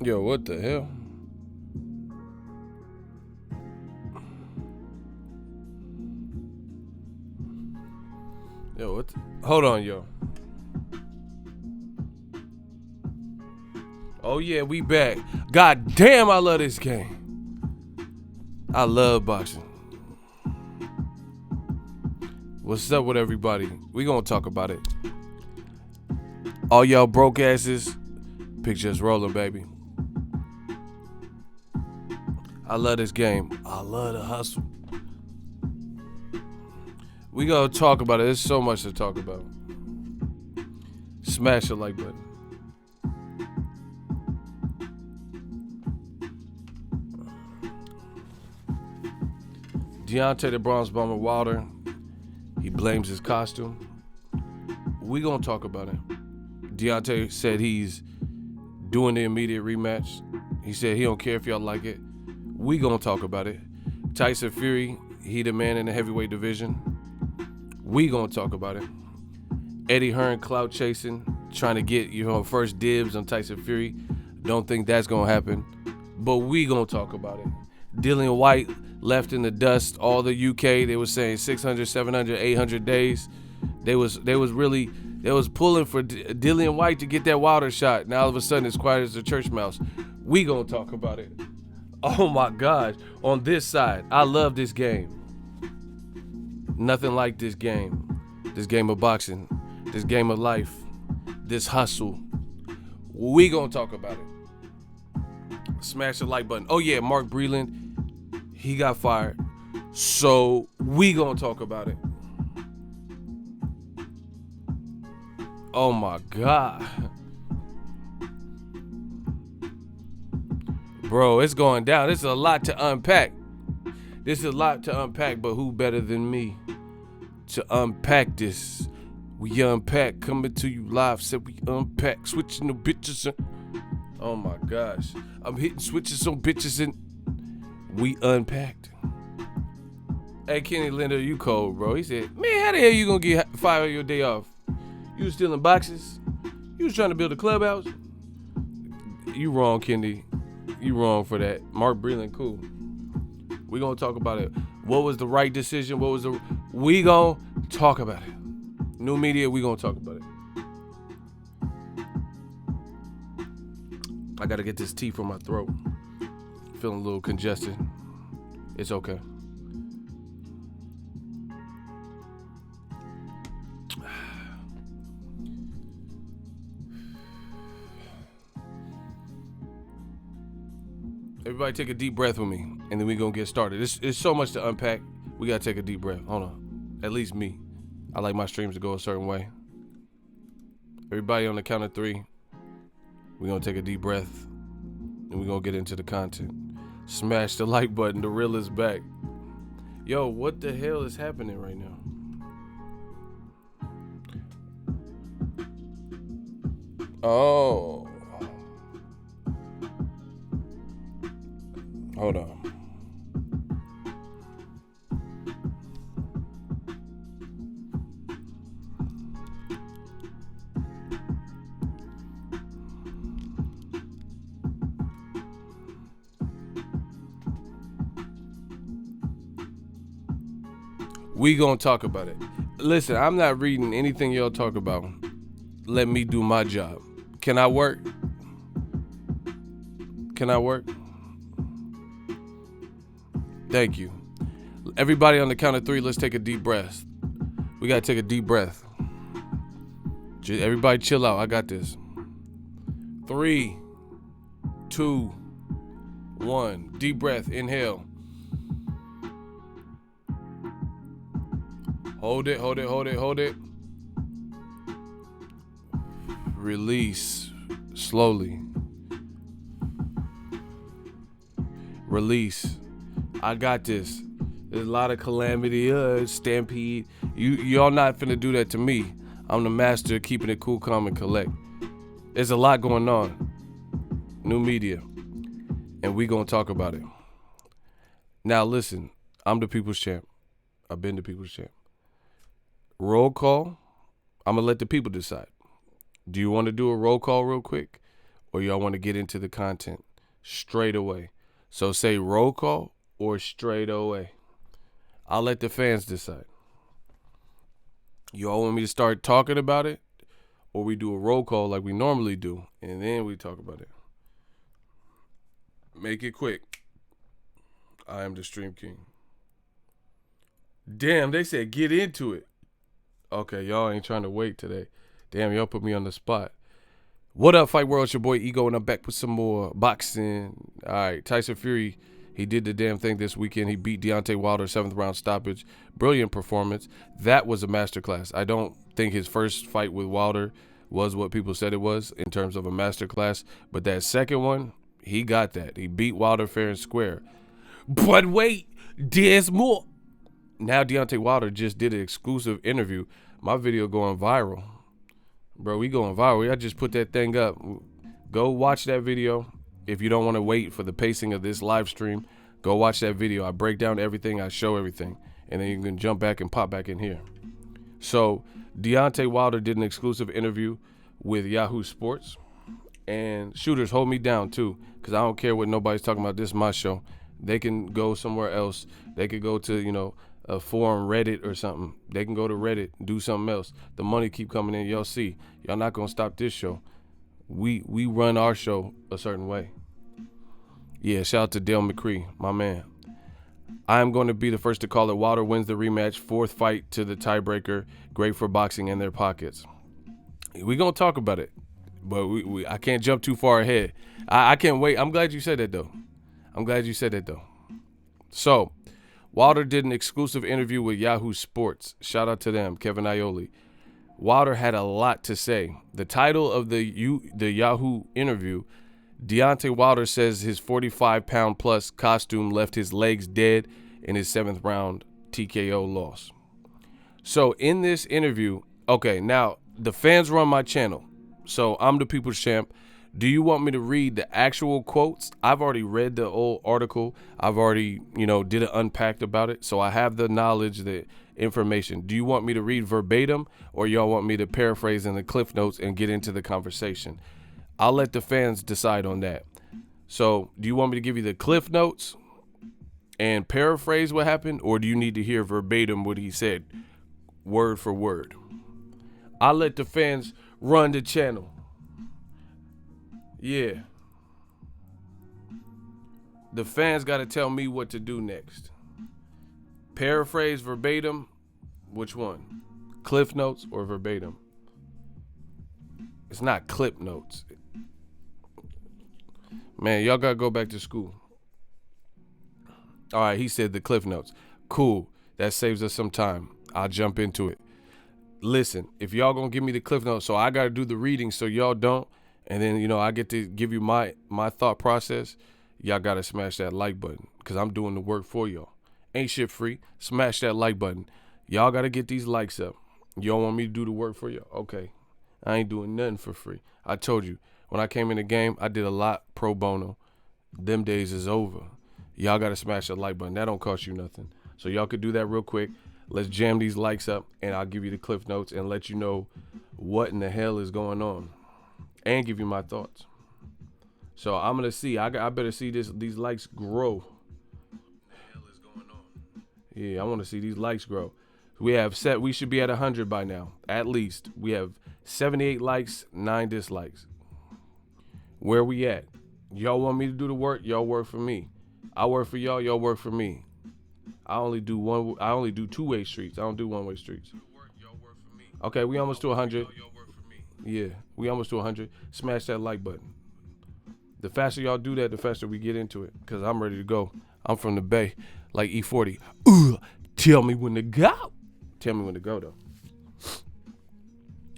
Yo, what the hell? Yo, what? Hold on, yo. Oh yeah, we back. God damn, I love this game. I love boxing. What's up with everybody? We gonna talk about it. All y'all broke asses, pictures rolling, baby. I love this game. I love the hustle. We gonna talk about it. There's so much to talk about. Smash the like button. Deontay the Bronze Bomber Wilder, he blames his costume. We gonna talk about it. Deontay said he's doing the immediate rematch. He said he don't care if y'all like it. We gonna talk about it. Tyson Fury, he the man in the heavyweight division. We gonna talk about it. Eddie Hearn clout chasing, trying to get first dibs on Tyson Fury. Don't think that's gonna happen, but we gonna talk about it. Dillian White left in the dust. All the UK, they was saying 600, 700, 800 days. They was pulling for Dillian White to get that Wilder shot. Now all of a sudden it's quiet as a church mouse. We gonna talk about it. Oh my gosh. On this side, I love this game. Nothing like this game. This game of boxing. This game of life. This hustle. We gonna talk about it. Smash the like button. Oh yeah, Mark Breland, he got fired. So we gonna talk about it. Oh my God. Bro, it's going down. This is a lot to unpack. But who better than me to unpack this? We unpack, coming to you live. Said we unpack, switching the bitches. Oh my gosh. I'm hitting switches on bitches and we unpacked. Hey, Kenny Linder, you cold, bro. He said, man, how the hell you gonna get fired on your day off? You was stealing boxes? You was trying to build a clubhouse? You wrong, Kenny. You wrong for that. Mark Breland, cool. We gonna talk about it. What was the right decision? We gonna talk about it. New media, we gonna talk about it. I gotta get this tea from my throat. Feeling a little congested. It's okay. Everybody take a deep breath with me, and then we gonna get started. It's so much to unpack. We gotta take a deep breath. Hold on. At least me. I like my streams to go a certain way. Everybody on the count of 3. We're gonna take a deep breath, and we're gonna get into the content. Smash the like button. The real is back. Yo, what the hell is happening right now? Oh. Hold on. We gonna talk about it. Listen, I'm not reading anything y'all talk about. Let me do my job. Can I work? Can I work? Thank you. Everybody on the count of 3, let's take a deep breath. We gotta take a deep breath. Everybody chill out. I got this. 3, 2, 1. Deep breath. Inhale. Hold it. Release. Slowly. Release. I got this. There's a lot of calamity, stampede. Y'all not finna do that to me. I'm the master of keeping it cool, calm, and collect. There's a lot going on. New media. And we gonna talk about it. Now listen, I'm the people's champ. I've been the people's champ. Roll call. I'm gonna let the people decide. Do you want to do a roll call real quick? or y'all want to get into the content straight away? So say roll call or straight away. I'll let the fans decide. You all want me to start talking about it, or we do a roll call like we normally do, and then we talk about it? Make it quick. I am the Stream King. Damn, they said get into it. Okay, y'all ain't trying to wait today. Damn, y'all put me on the spot. What up, Fight World? It's your boy Ego, and I'm back with some more boxing. All right, Tyson Fury, he did the damn thing this weekend. He beat Deontay Wilder, 7th round stoppage. Brilliant performance. That was a masterclass. I don't think his first fight with Wilder was what people said it was in terms of a masterclass, but that second one, he got that. He beat Wilder fair and square. But wait, there's more. Now Deontay Wilder just did an exclusive interview. My video going viral. Bro, we going viral. I just put that thing up. Go watch that video. If you don't want to wait for the pacing of this live stream, go watch that video. I break down everything. I show everything. And then you can jump back and pop back in here. So Deontay Wilder did an exclusive interview with Yahoo Sports. And shooters, hold me down too, because I don't care what nobody's talking about. This is my show. They can go somewhere else. They could go to, a forum, Reddit or something. They can go to Reddit, do something else. The money keep coming in. Y'all see. Y'all not going to stop this show. We run our show a certain way. Yeah, shout out to Dale McCree, my man. I'm going to be the first to call it. Wilder wins the rematch. 4th fight to the tiebreaker. Great for boxing in their pockets. We going to talk about it. But I can't jump too far ahead. I can't wait. I'm glad you said that, though. So, Wilder did an exclusive interview with Yahoo Sports. Shout out to them, Kevin Iole. Wilder had a lot to say. The title of the Yahoo interview, Deontay Wilder says his 45-pound plus costume left his legs dead in his 7th round TKO loss. So in this interview, okay, now the fans run my channel. So I'm the people's champ. Do you want me to read the actual quotes? I've already read the old article. I've already, did an unpacked about it. So I have the knowledge, the information. Do you want me to read verbatim, or y'all want me to paraphrase in the cliff notes and get into the conversation? I'll let the fans decide on that. So do you want me to give you the cliff notes and paraphrase what happened, or do you need to hear verbatim what he said, word for word? I'll let the fans run the channel. Yeah. The fans got to tell me what to do next. Paraphrase, verbatim, which one? Cliff notes or verbatim? It's not clip notes. Man, y'all got to go back to school. All right, he said the cliff notes. Cool. That saves us some time. I'll jump into it. Listen, if y'all going to give me the cliff notes, so I got to do the reading so y'all don't, and then, I get to give you my thought process, y'all got to smash that like button because I'm doing the work for y'all. Ain't shit free. Smash that like button. Y'all got to get these likes up. Y'all want me to do the work for y'all? Okay. I ain't doing nothing for free. I told you, when I came in the game, I did a lot pro bono. Them days is over. Y'all got to smash that like button. That don't cost you nothing. So y'all could do that real quick. Let's jam these likes up, and I'll give you the cliff notes and let you know what in the hell is going on and give you my thoughts. So I'm going to see. I better see these likes grow. What the hell is going on? Yeah, I want to see these likes grow. We should be at 100 by now, at least. We have 78 likes, 9 dislikes. Where we at? Y'all want me to do the work? Y'all work for me. I work for y'all. Y'all work for me. I only do 2-way streets. I don't do 1-way streets. Okay, we almost to 100. Yeah, we almost to 100. Smash that like button. The faster y'all do that, the faster we get into it. Because I'm ready to go. I'm from the Bay, like E40. Tell me when to go. Tell me when to go, though.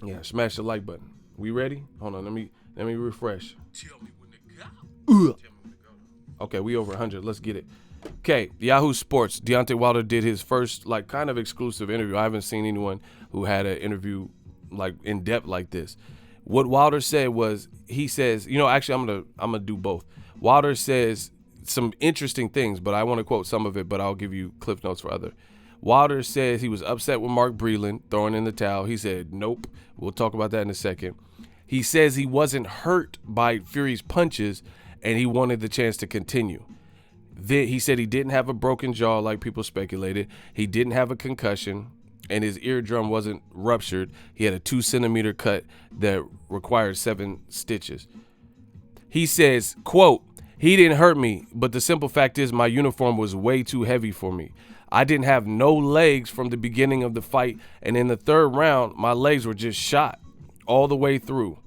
Yeah, smash the like button. We ready? Hold on, let me refresh. Tell me when to go. Tell me when to go. Okay, we over 100. Let's get it. Okay, Yahoo Sports. Deontay Wilder did his first, kind of exclusive interview. I haven't seen anyone who had an interview, in depth like this. What Wilder said was, he says, actually, I'm gonna do both. Wilder says some interesting things, but I want to quote some of it, but I'll give you cliff notes for other. Wilder says he was upset with Mark Breland throwing in the towel. He said, nope. We'll talk about that in a second. He says he wasn't hurt by Fury's punches and he wanted the chance to continue. He said he didn't have a broken jaw like people speculated. He didn't have a concussion and his eardrum wasn't ruptured. He had a 2-centimeter cut that required 7 stitches. He says, quote, "He didn't hurt me, but the simple fact is my uniform was way too heavy for me. I didn't have no legs from the beginning of the fight, and in the 3rd round, my legs were just shot all the way through.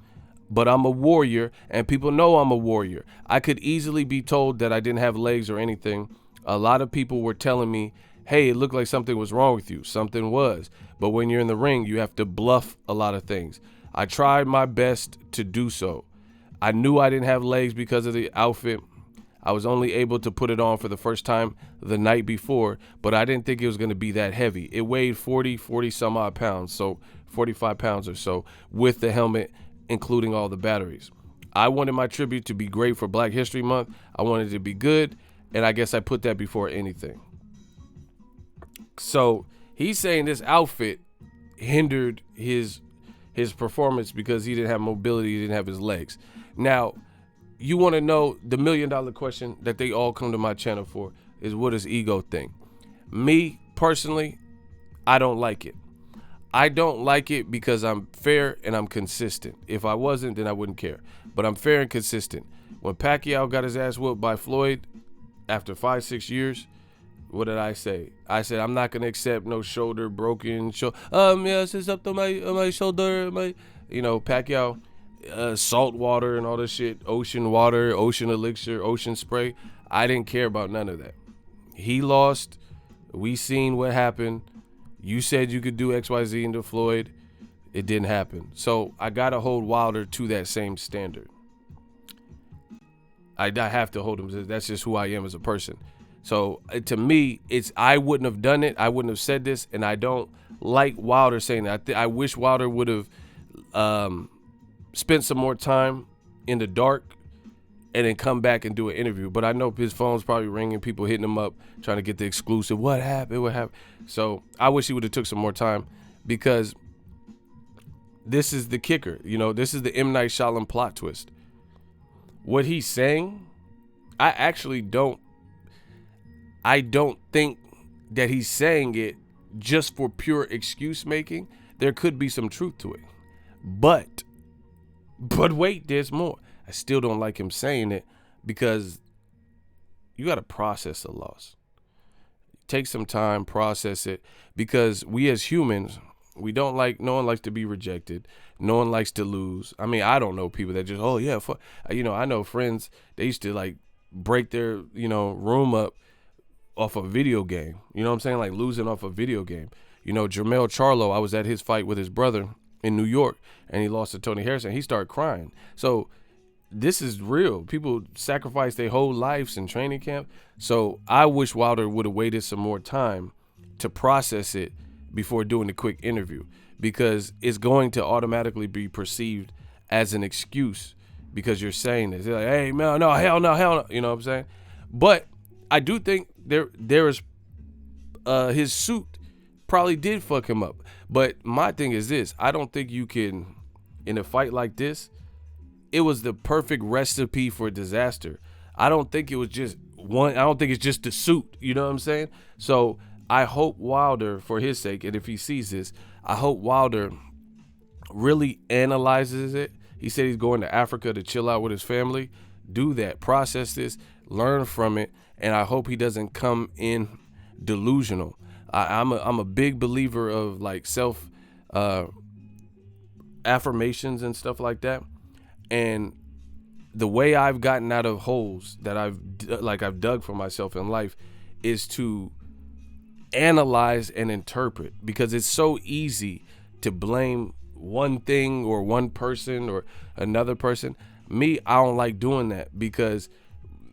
But I'm a warrior, and people know I'm a warrior. I could easily be told that I didn't have legs or anything. A lot of people were telling me, hey, it looked like something was wrong with you. Something was. But when you're in the ring, you have to bluff a lot of things. I tried my best to do so. I knew I didn't have legs because of the outfit. I was only able to put it on for the first time the night before, but I didn't think it was going to be that heavy. It weighed 40 some odd pounds, so 45 pounds or so with the helmet, including all the batteries. I wanted my tribute to be great for Black History Month. I wanted it to be good, and I guess I put that before anything." So he's saying this outfit hindered his performance because he didn't have mobility, he didn't have his legs. Now, you want to know the $1 million question that they all come to my channel for is, what does ego think? Me, personally, I don't like it. I don't like it because I'm fair and I'm consistent. If I wasn't, then I wouldn't care. But I'm fair and consistent. When Pacquiao got his ass whooped by Floyd after 5-6 years, what did I say? I said, I'm not going to accept no shoulder broken. Yes, it's up to my shoulder. Pacquiao, salt water and all this shit, ocean water, ocean elixir, ocean spray. I didn't care about none of that. He lost. We seen what happened. You said you could do XYZ into Floyd. It didn't happen. So I got to hold Wilder to that same standard. I have to hold him. That's just who I am as a person. So to me, I wouldn't have done it. I wouldn't have said this. And I don't like Wilder saying that. I wish Wilder would have spent some more time in the dark and then come back and do an interview. But I know his phone's probably ringing, people hitting him up, trying to get the exclusive. What happened? So I wish he would have took some more time, because this is the kicker. This is the M. Night Shyamalan plot twist. What he's saying, I don't think that he's saying it just for pure excuse making. There could be some truth to it. But wait, there's more. I still don't like him saying it, because you got to process the loss. Take some time, process it, because we as humans, no one likes to be rejected. No one likes to lose. I mean, I don't know people that just, oh yeah, I know friends, they used to break their, room up off a video game. You know what I'm saying? Like losing off a video game. Jermell Charlo, I was at his fight with his brother in New York, and he lost to Tony Harrison. He started crying. So this is real. People sacrifice their whole lives in training camp. So I wish Wilder would have waited some more time to process it before doing the quick interview, because it's going to automatically be perceived as an excuse because you're saying this. They're like, hey, man, no, hell no. You know what I'm saying? But I do think there is his suit probably did fuck him up. But my thing is this. I don't think you can, in a fight like this, it was the perfect recipe for disaster. I don't think it was just one. I don't think it's just the suit. You know what I'm saying? So I hope Wilder, for his sake, and if he sees this, I hope Wilder really analyzes it. He said he's going to Africa to chill out with his family. Do that. Process this. Learn from it. And I hope he doesn't come in delusional. I'm a big believer of self affirmations and stuff like that. And the way I've gotten out of holes that I've dug for myself in life is to analyze and interpret, because it's so easy to blame one thing or one person or another person. Me, I don't like doing that, because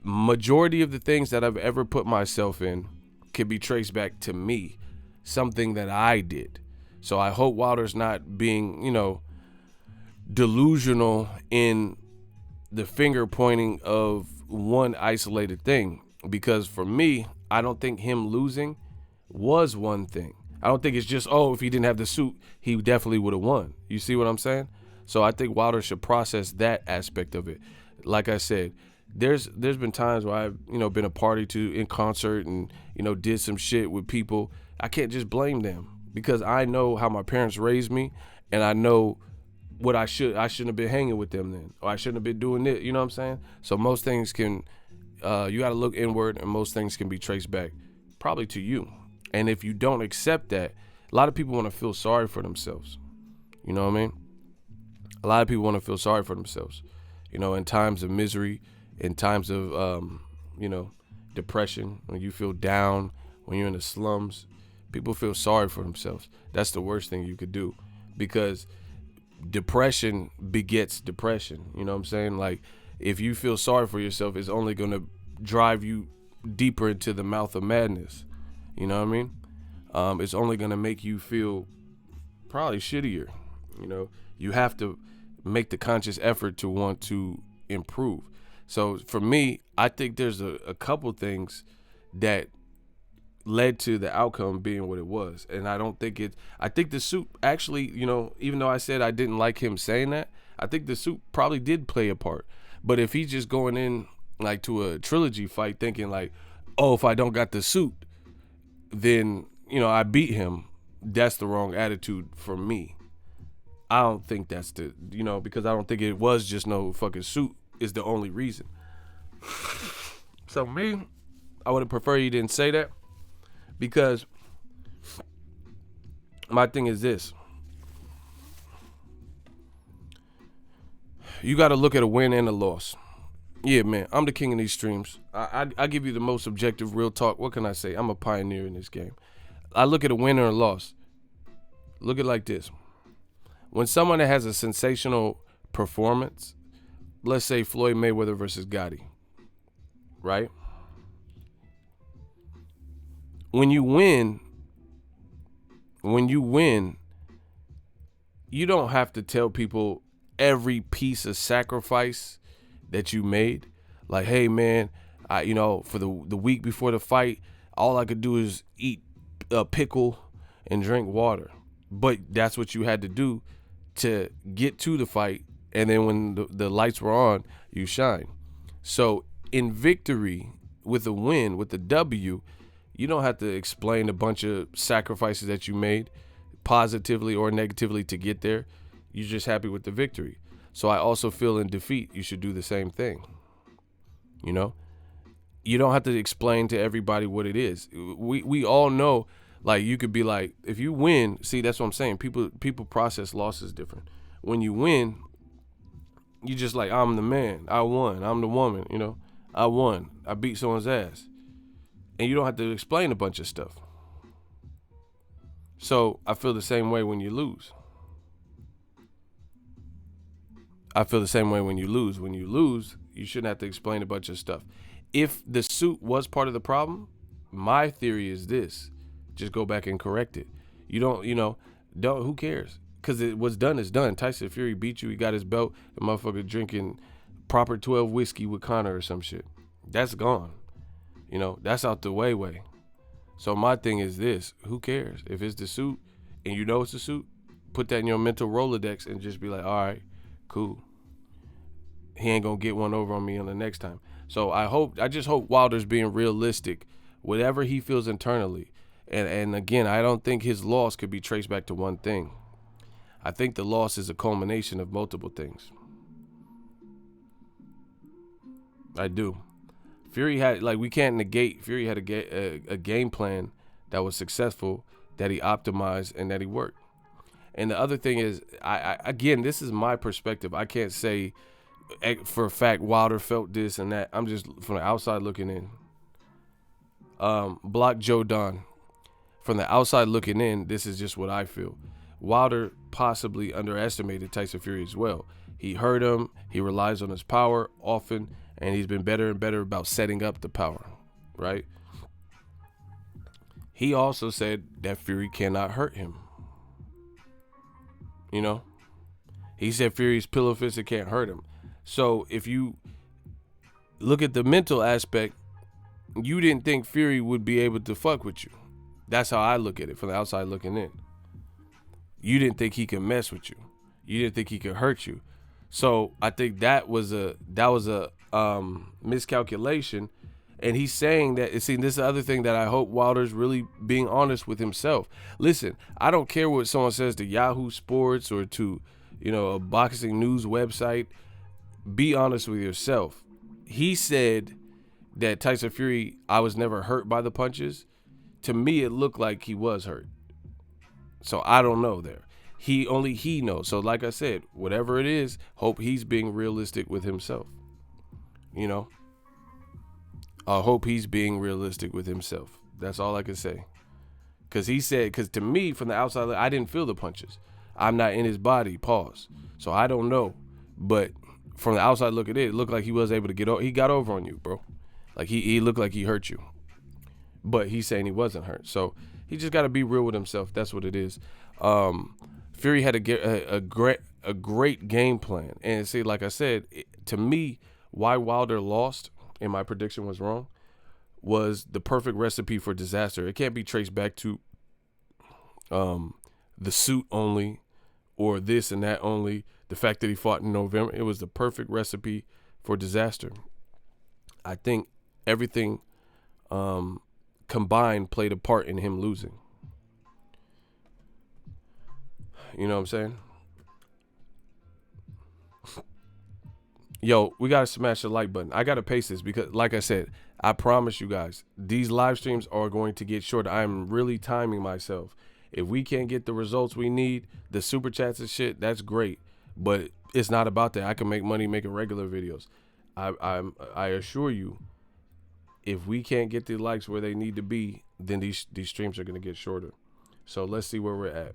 majority of the things that I've ever put myself in can be traced back to me, something that I did. So I hope Wilder's not being, delusional in the finger pointing of one isolated thing, because for me, I don't think him losing was one thing. I don't think it's just, if he didn't have the suit, he definitely would have won. You see what I'm saying? So I think Wilder should process that aspect of it. Like I said, there's been times where I've been a party to in concert and did some shit with people. I can't just blame them because I know how my parents raised me, and I know what I shouldn't have been hanging with them then, or I shouldn't have been doing it. You know what I'm saying? So most things can you got to look inward, and most things can be traced back probably to you. And if you don't accept that, a lot of people want to feel sorry for themselves. You know what I mean? A lot of people want to feel sorry for themselves, in times of misery, in times of, depression, when you feel down, when you're in the slums. People feel sorry for themselves. That's the worst thing you could do, because depression begets depression. You know what I'm saying? Like, if you feel sorry for yourself, it's only going to drive you deeper into the mouth of madness. You know what I mean? It's only going to make you feel probably shittier. You have to make the conscious effort to want to improve. So for me, I think there's a couple things that led to the outcome being what it was. And I think the suit actually, even though I said I didn't like him saying that, I think the suit probably did play a part. But if he's just going in like to a trilogy fight thinking like, oh, if I don't got the suit, then, I beat him, that's the wrong attitude for me. I don't think that's because I don't think it was just no fucking suit is the only reason. So me, I would have preferred you didn't say that, because my thing is this. You got to look at a win and a loss. Yeah, man, I'm the king of these streams. I give you the most objective, real talk. What can I say? I'm a pioneer in this game. I look at a win or a loss. Look at it like this. When someone that has a sensational performance, let's say Floyd Mayweather versus Gotti, right? When you win, you don't have to tell people every piece of sacrifice that you made. Like, hey man, for the week before the fight, all I could do is eat a pickle and drink water. But that's what you had to do to get to the fight, and then when the lights were on, you shine. So in victory, with a win, with the W, you don't have to explain a bunch of sacrifices that you made, positively or negatively, to get there. You're just happy with the victory. So I also feel in defeat, you should do the same thing. You don't have to explain to everybody what it is. We all know. Like, you could be like, if you win, see, that's what I'm saying. People process losses different. When you win, you just like, I'm the man. I won. I'm the woman, I won. I beat someone's ass. And you don't have to explain a bunch of stuff. So I feel the same way when you lose. When you lose, you shouldn't have to explain a bunch of stuff. If the suit was part of the problem, my theory is this. Just go back and correct it. You don't, who cares? Because what's done is done. Tyson Fury beat you. He got his belt. The motherfucker drinking proper 12 whiskey with Conor or some shit. That's gone. That's out the way. So my thing is this. Who cares? If it's the suit and it's the suit, put that in your mental Rolodex and just be like, all right, cool. He ain't going to get one over on me on the next time. So I just hope Wilder's being realistic, whatever he feels internally. And again, I don't think his loss could be traced back to one thing. I think the loss is a culmination of multiple things. I do. Fury had, we can't negate, Fury had a game plan that was successful, that he optimized, and that he worked. And the other thing is, again, this is my perspective. I can't say for a fact Wilder felt this and that. I'm just from the outside looking in. Block Joe Don. From the outside looking in, this is just what I feel. Wilder possibly underestimated Tyson Fury as well. He hurt him. He relies on his power often, and he's been better and better about setting up the power, right? He also said that Fury cannot hurt him. He said Fury's pillow fisted can't hurt him. So if you look at the mental aspect, you didn't think Fury would be able to fuck with you. That's how I look at it from the outside looking in. You didn't think he could mess with you. You didn't think he could hurt you. So I think that was a miscalculation. And he's saying that, see, this is the other thing that I hope Wilder's really being honest with himself. Listen, I don't care what someone says to Yahoo Sports or to, a boxing news website. Be honest with yourself. He said that Tyson Fury, I was never hurt by the punches. To me, it looked like he was hurt. So I don't know there. Only he knows. So like I said, whatever it is, hope he's being realistic with himself. I hope he's being realistic with himself. That's all I can say. Because to me, from the outside, I didn't feel the punches. I'm not in his body, pause. So I don't know. But from the outside look at it looked like he was able to get over. He got over on you, bro. Like he looked like he hurt you. But he's saying he wasn't hurt. So he just got to be real with himself. That's what it is. Fury had a great game plan. And see, like I said, to me, why Wilder lost, and my prediction was wrong, was the perfect recipe for disaster. It can't be traced back to the suit only or this and that only, the fact that he fought in November. It was the perfect recipe for disaster. I think everything combined played a part in him losing. You know what I'm saying? Yo, we got to smash the like button. I got to pace this because, like I said, I promise you guys, these live streams are going to get short. I'm really timing myself. If we can't get the results we need, the super chats and shit, that's great. But it's not about that. I can make money making regular videos. I assure you, if we can't get the likes where they need to be, then these streams are going to get shorter. So let's see where we're at.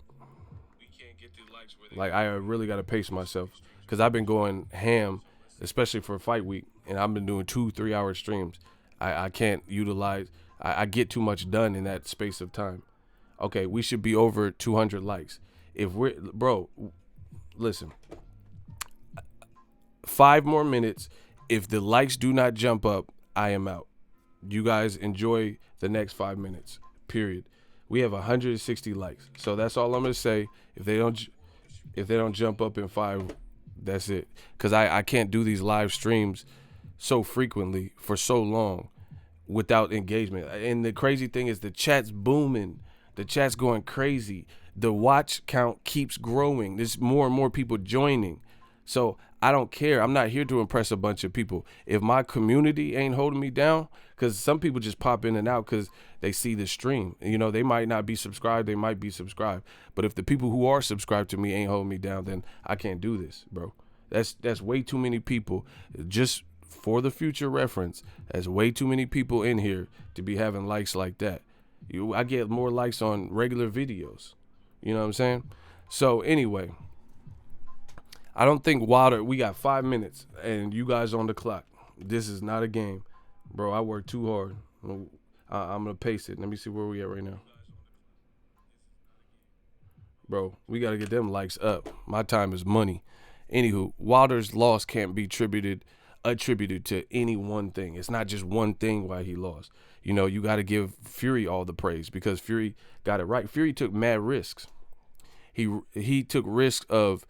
Like, I really got to pace myself because I've been going ham, especially for fight week, and I've been doing 2-3 hour streams. I can't utilize, I get too much done in that space of time. Okay, we should be over 200 likes. Bro, listen, 5 more minutes. If the likes do not jump up, I am out. You guys enjoy the next 5 minutes, period. We have 160 likes. So that's all I'm going to say. If they don't jump up in 5, that's it. Because I can't do these live streams so frequently for so long without engagement. And the crazy thing is the chat's booming. The chat's going crazy. The watch count keeps growing. There's more and more people joining. So I don't care. I'm not here to impress a bunch of people. If my community ain't holding me down, because some people just pop in and out because they see the stream. They might not be subscribed. They might be subscribed. But if the people who are subscribed to me ain't holding me down, then I can't do this, bro. That's way too many people. Just for the future reference, there's way too many people in here to be having likes like that. I get more likes on regular videos. You know what I'm saying? So anyway, I don't think Wilder, we got 5 minutes and you guys on the clock. This is not a game. Bro, I work too hard. I'm going to pace it. Let me see where we at right now. Bro, we got to get them likes up. My time is money. Anywho, Wilder's loss can't be attributed to any one thing. It's not just one thing why he lost. You got to give Fury all the praise because Fury got it right. Fury took mad risks. He took risks of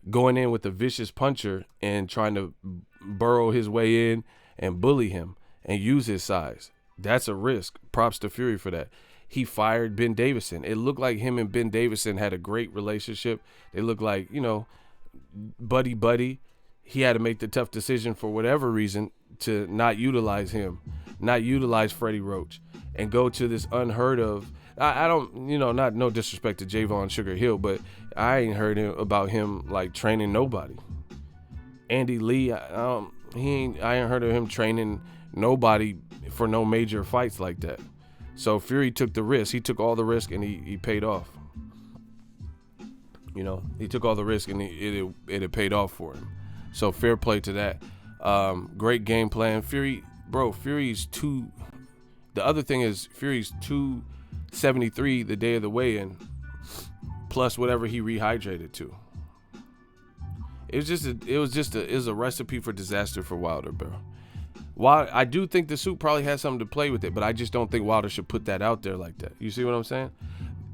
going in with a vicious puncher and trying to burrow his way in and bully him and use his size. That's a risk. Props to Fury for that. He fired Ben Davison. It looked like him and Ben Davison had a great relationship. They looked like, buddy. He had to make the tough decision for whatever reason to not utilize him, not utilize Freddie Roach, and go to this unheard of. I don't, not no disrespect to Javon Sugar Hill, but I ain't heard about him like training nobody. Andy Lee, I ain't heard of him training nobody for no major fights like that. So Fury took the risk. He took all the risk and he paid off. He took all the risk and it paid off for him. So fair play to that. Great game plan. Fury's two. The other thing is Fury's 273 the day of the weigh-in, plus whatever he rehydrated to. It was a recipe for disaster for Wilder, bro. While I do think the suit probably has something to play with it, but I just don't think Wilder should put that out there like that. You see what I'm saying?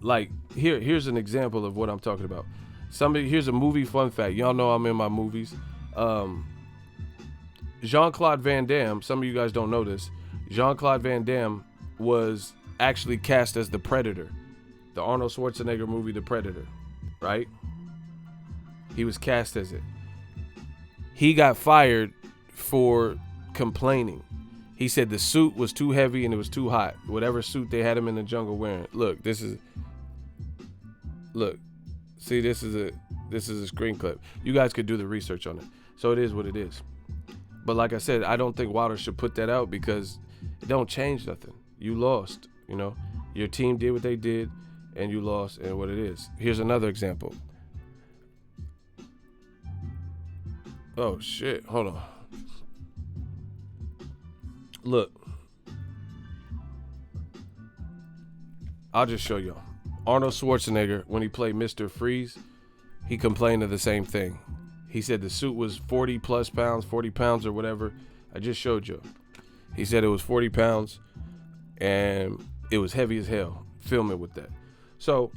Like here's an example of what I'm talking about. Here's a movie fun fact. Y'all know I'm in my movies. Jean-Claude Van Damme, some of you guys don't know this. Jean-Claude Van Damme was actually cast as the Predator. The Arnold Schwarzenegger movie, The Predator, right? He was cast as it. He got fired for complaining. He said the suit was too heavy and it was too hot. Whatever suit they had him in the jungle wearing. Look, see, this is a screen clip. You guys could do the research on it. So it is what it is. But like I said, I don't think Wilder should put that out because it don't change nothing. You lost, you know. Your team did what they did and you lost, and what it is. Here's another example. Oh shit, hold on. Look. I'll just show y'all. Arnold Schwarzenegger, when he played Mr. Freeze, he complained of the same thing. He said the suit was 40 plus pounds, 40 pounds or whatever. I just showed you. He said it was 40 pounds and it was heavy as hell. Film it with that. So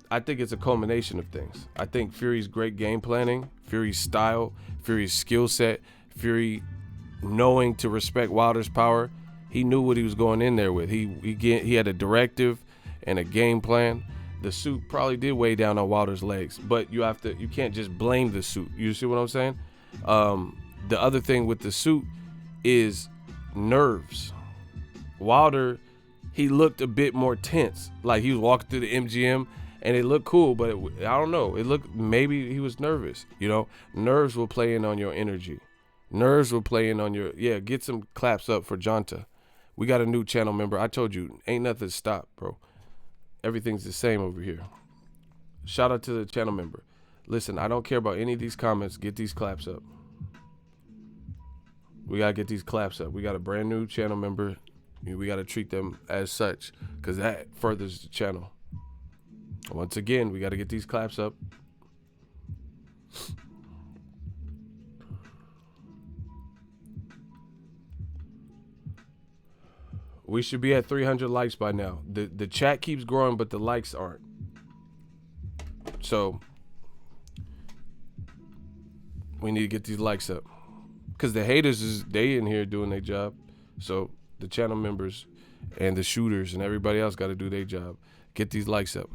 I think it's a culmination of things. I think Fury's great game planning, Fury's style, Fury's skill set, Fury knowing to respect Wilder's power. He knew what he was going in there with. He had a directive and a game plan. The suit probably did weigh down on Wilder's legs, but you can't just blame the suit. You see what I'm saying? The other thing with the suit is nerves. Wilder, he looked a bit more tense. Like he was walking through the MGM and it looked cool, but I don't know. It looked, maybe he was nervous. You know, nerves will play in on your energy. Nerves will play in on your, get some claps up for Jonta. We got a new channel member. I told you, ain't nothing to stop, bro. Everything's the same over here. Shout out to the channel member. Listen, I don't care about any of these comments. Get these claps up. We got to get these claps up. We got a brand new channel member. We got to treat them as such because that furthers the channel. Once again, we got to get these claps up. We should be at 300 likes by now. The chat keeps growing, but the likes aren't. So we need to get these likes up. Because the haters, they in here doing their job. So the channel members and the shooters and everybody else got to do their job. Get these likes up.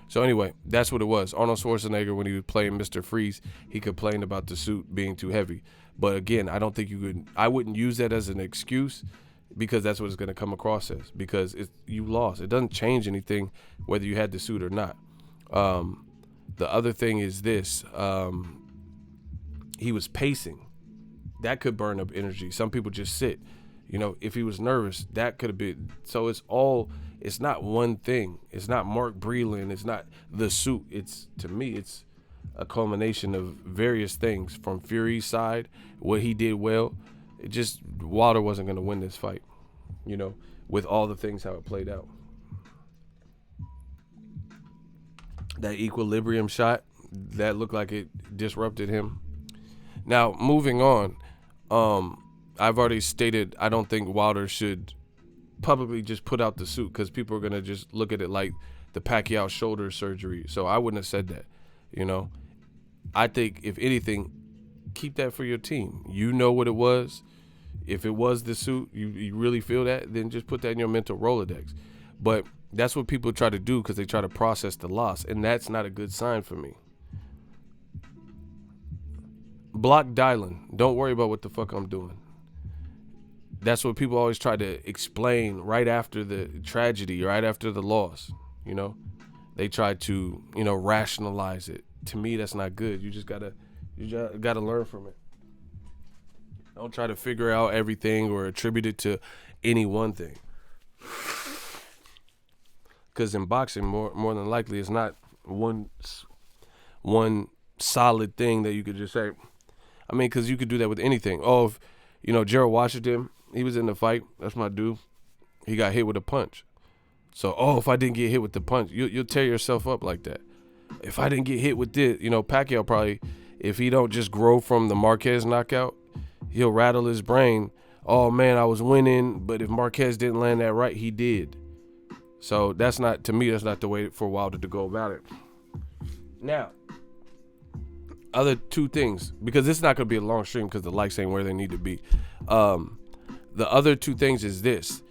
So anyway, that's what it was. Arnold Schwarzenegger, when he was playing Mr. Freeze, he complained about the suit being too heavy. But again, I don't think I wouldn't use that as an excuse, because that's what it's going to come across as, because you lost. It doesn't change anything whether you had the suit or not. The other thing is this. He was pacing. That could burn up energy. Some people just sit. You know, if he was nervous, that could have been. So it's not one thing. It's not Mark Breland. It's not the suit. To me, it's a culmination of various things from Fury's side, what he did well. It just, Wilder wasn't going to win this fight, you know, with all the things how it played out. That equilibrium shot, that looked like it disrupted him. Now, moving on, I've already stated I don't think Wilder should publicly just put out the suit because people are going to just look at it like the Pacquiao shoulder surgery. So I wouldn't have said that, you know. I think, if anything, keep that for your team. You know what it was. If it was the suit, you really feel that, then just put that in your mental Rolodex. But that's what people try to do because they try to process the loss, and that's not a good sign for me. Block Dylan. Don't worry about what the fuck I'm doing. That's what people always try to explain right after the tragedy, right after the loss, you know. They try to, you know, rationalize it. To me, that's not good. You just gotta learn from it. Don't try to figure out everything or attribute it to any one thing. Because in boxing, more than likely, it's not one solid thing that you could just say. I mean, because you could do that with anything. Oh, if, you know, Gerald Washington, he was in the fight. That's my dude. He got hit with a punch. So, if I didn't get hit with the punch, you'll tear yourself up like that. If I didn't get hit with this, you know, Pacquiao probably, if he don't just grow from the Marquez knockout, he'll rattle his brain. Oh, man, I was winning, but if Marquez didn't land that right, he did. So that's not, to me, that's not the way for Wilder to go about it. Now, other two things, because this is not going to be a long stream because the likes ain't where they need to be. The other two things is this.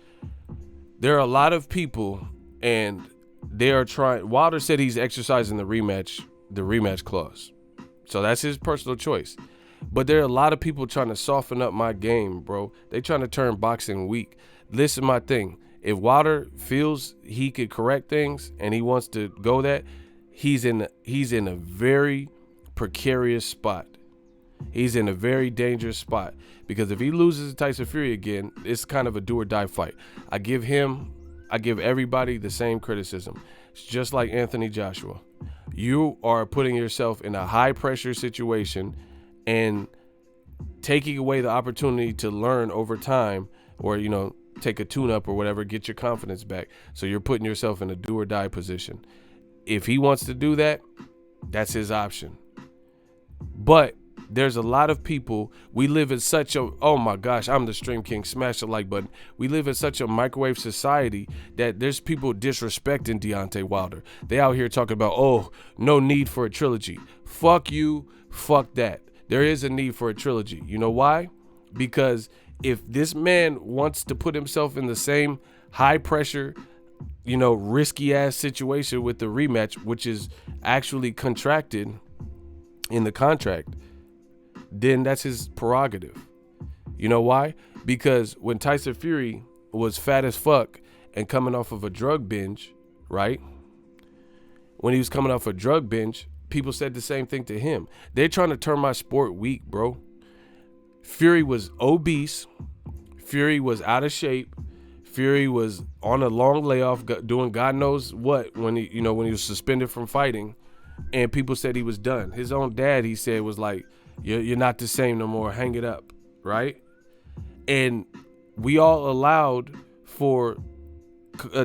There are a lot of people, and they are trying. Wilder said he's exercising the rematch clause. So that's his personal choice. But there are a lot of people trying to soften up my game, bro. They trying to turn boxing weak. Listen, my thing. If Wilder feels he could correct things and he wants to go that, he's in a very precarious spot. He's in a very dangerous spot, because if he loses to Tyson Fury again, it's kind of a do or die fight. I give everybody the same criticism. It's just like Anthony Joshua. You are putting yourself in a high pressure situation and taking away the opportunity to learn over time, or, you know, take a tune-up or whatever, get your confidence back. So you're putting yourself in a do or die position. If he wants to do that, that's his option. But there's a lot of people, we live in such a, oh my gosh, I'm the Stream King, smash the like button. We live in such a microwave society that there's people disrespecting Deontay Wilder. They out here talking about, oh, no need for a trilogy. Fuck you, fuck that. There is a need for a trilogy. You know why? Because if this man wants to put himself in the same high pressure, you know, risky ass situation with the rematch, which is actually contracted in the contract, then that's his prerogative. You know why? Because when Tyson Fury was fat as fuck and coming off of a drug binge, right? When he was coming off a drug binge, people said the same thing to him. They're trying to turn my sport weak, bro. Fury was obese. Fury was out of shape. Fury was on a long layoff, doing God knows what when he was suspended from fighting, and people said he was done. His own dad, he said, was like, "You're not the same no more. Hang it up," right? And we all allowed for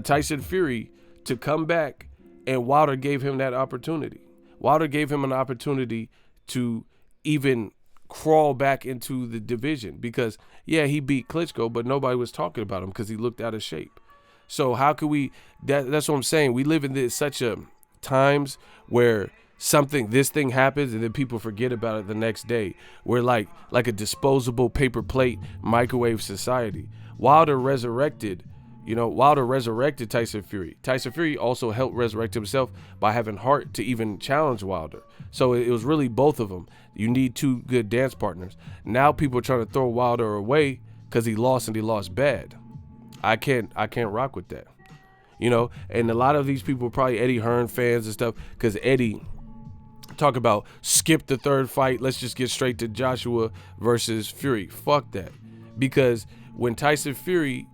Tyson Fury to come back, and Wilder gave him that opportunity. Wilder gave him an opportunity to even crawl back into the division, because yeah, he beat Klitschko, but nobody was talking about him because he looked out of shape. So how could we, that's what I'm saying. We live in such a times where this thing happens and then people forget about it the next day. We're like a disposable paper plate microwave society. Wilder resurrected Tyson Fury. Tyson Fury also helped resurrect himself by having heart to even challenge Wilder. So it was really both of them. You need two good dance partners. Now people are trying to throw Wilder away because he lost, and he lost bad. I can't rock with that. You know, and a lot of these people are probably Eddie Hearn fans and stuff, because Eddie talk about skip the third fight. Let's just get straight to Joshua versus Fury. Fuck that. Because when Tyson Fury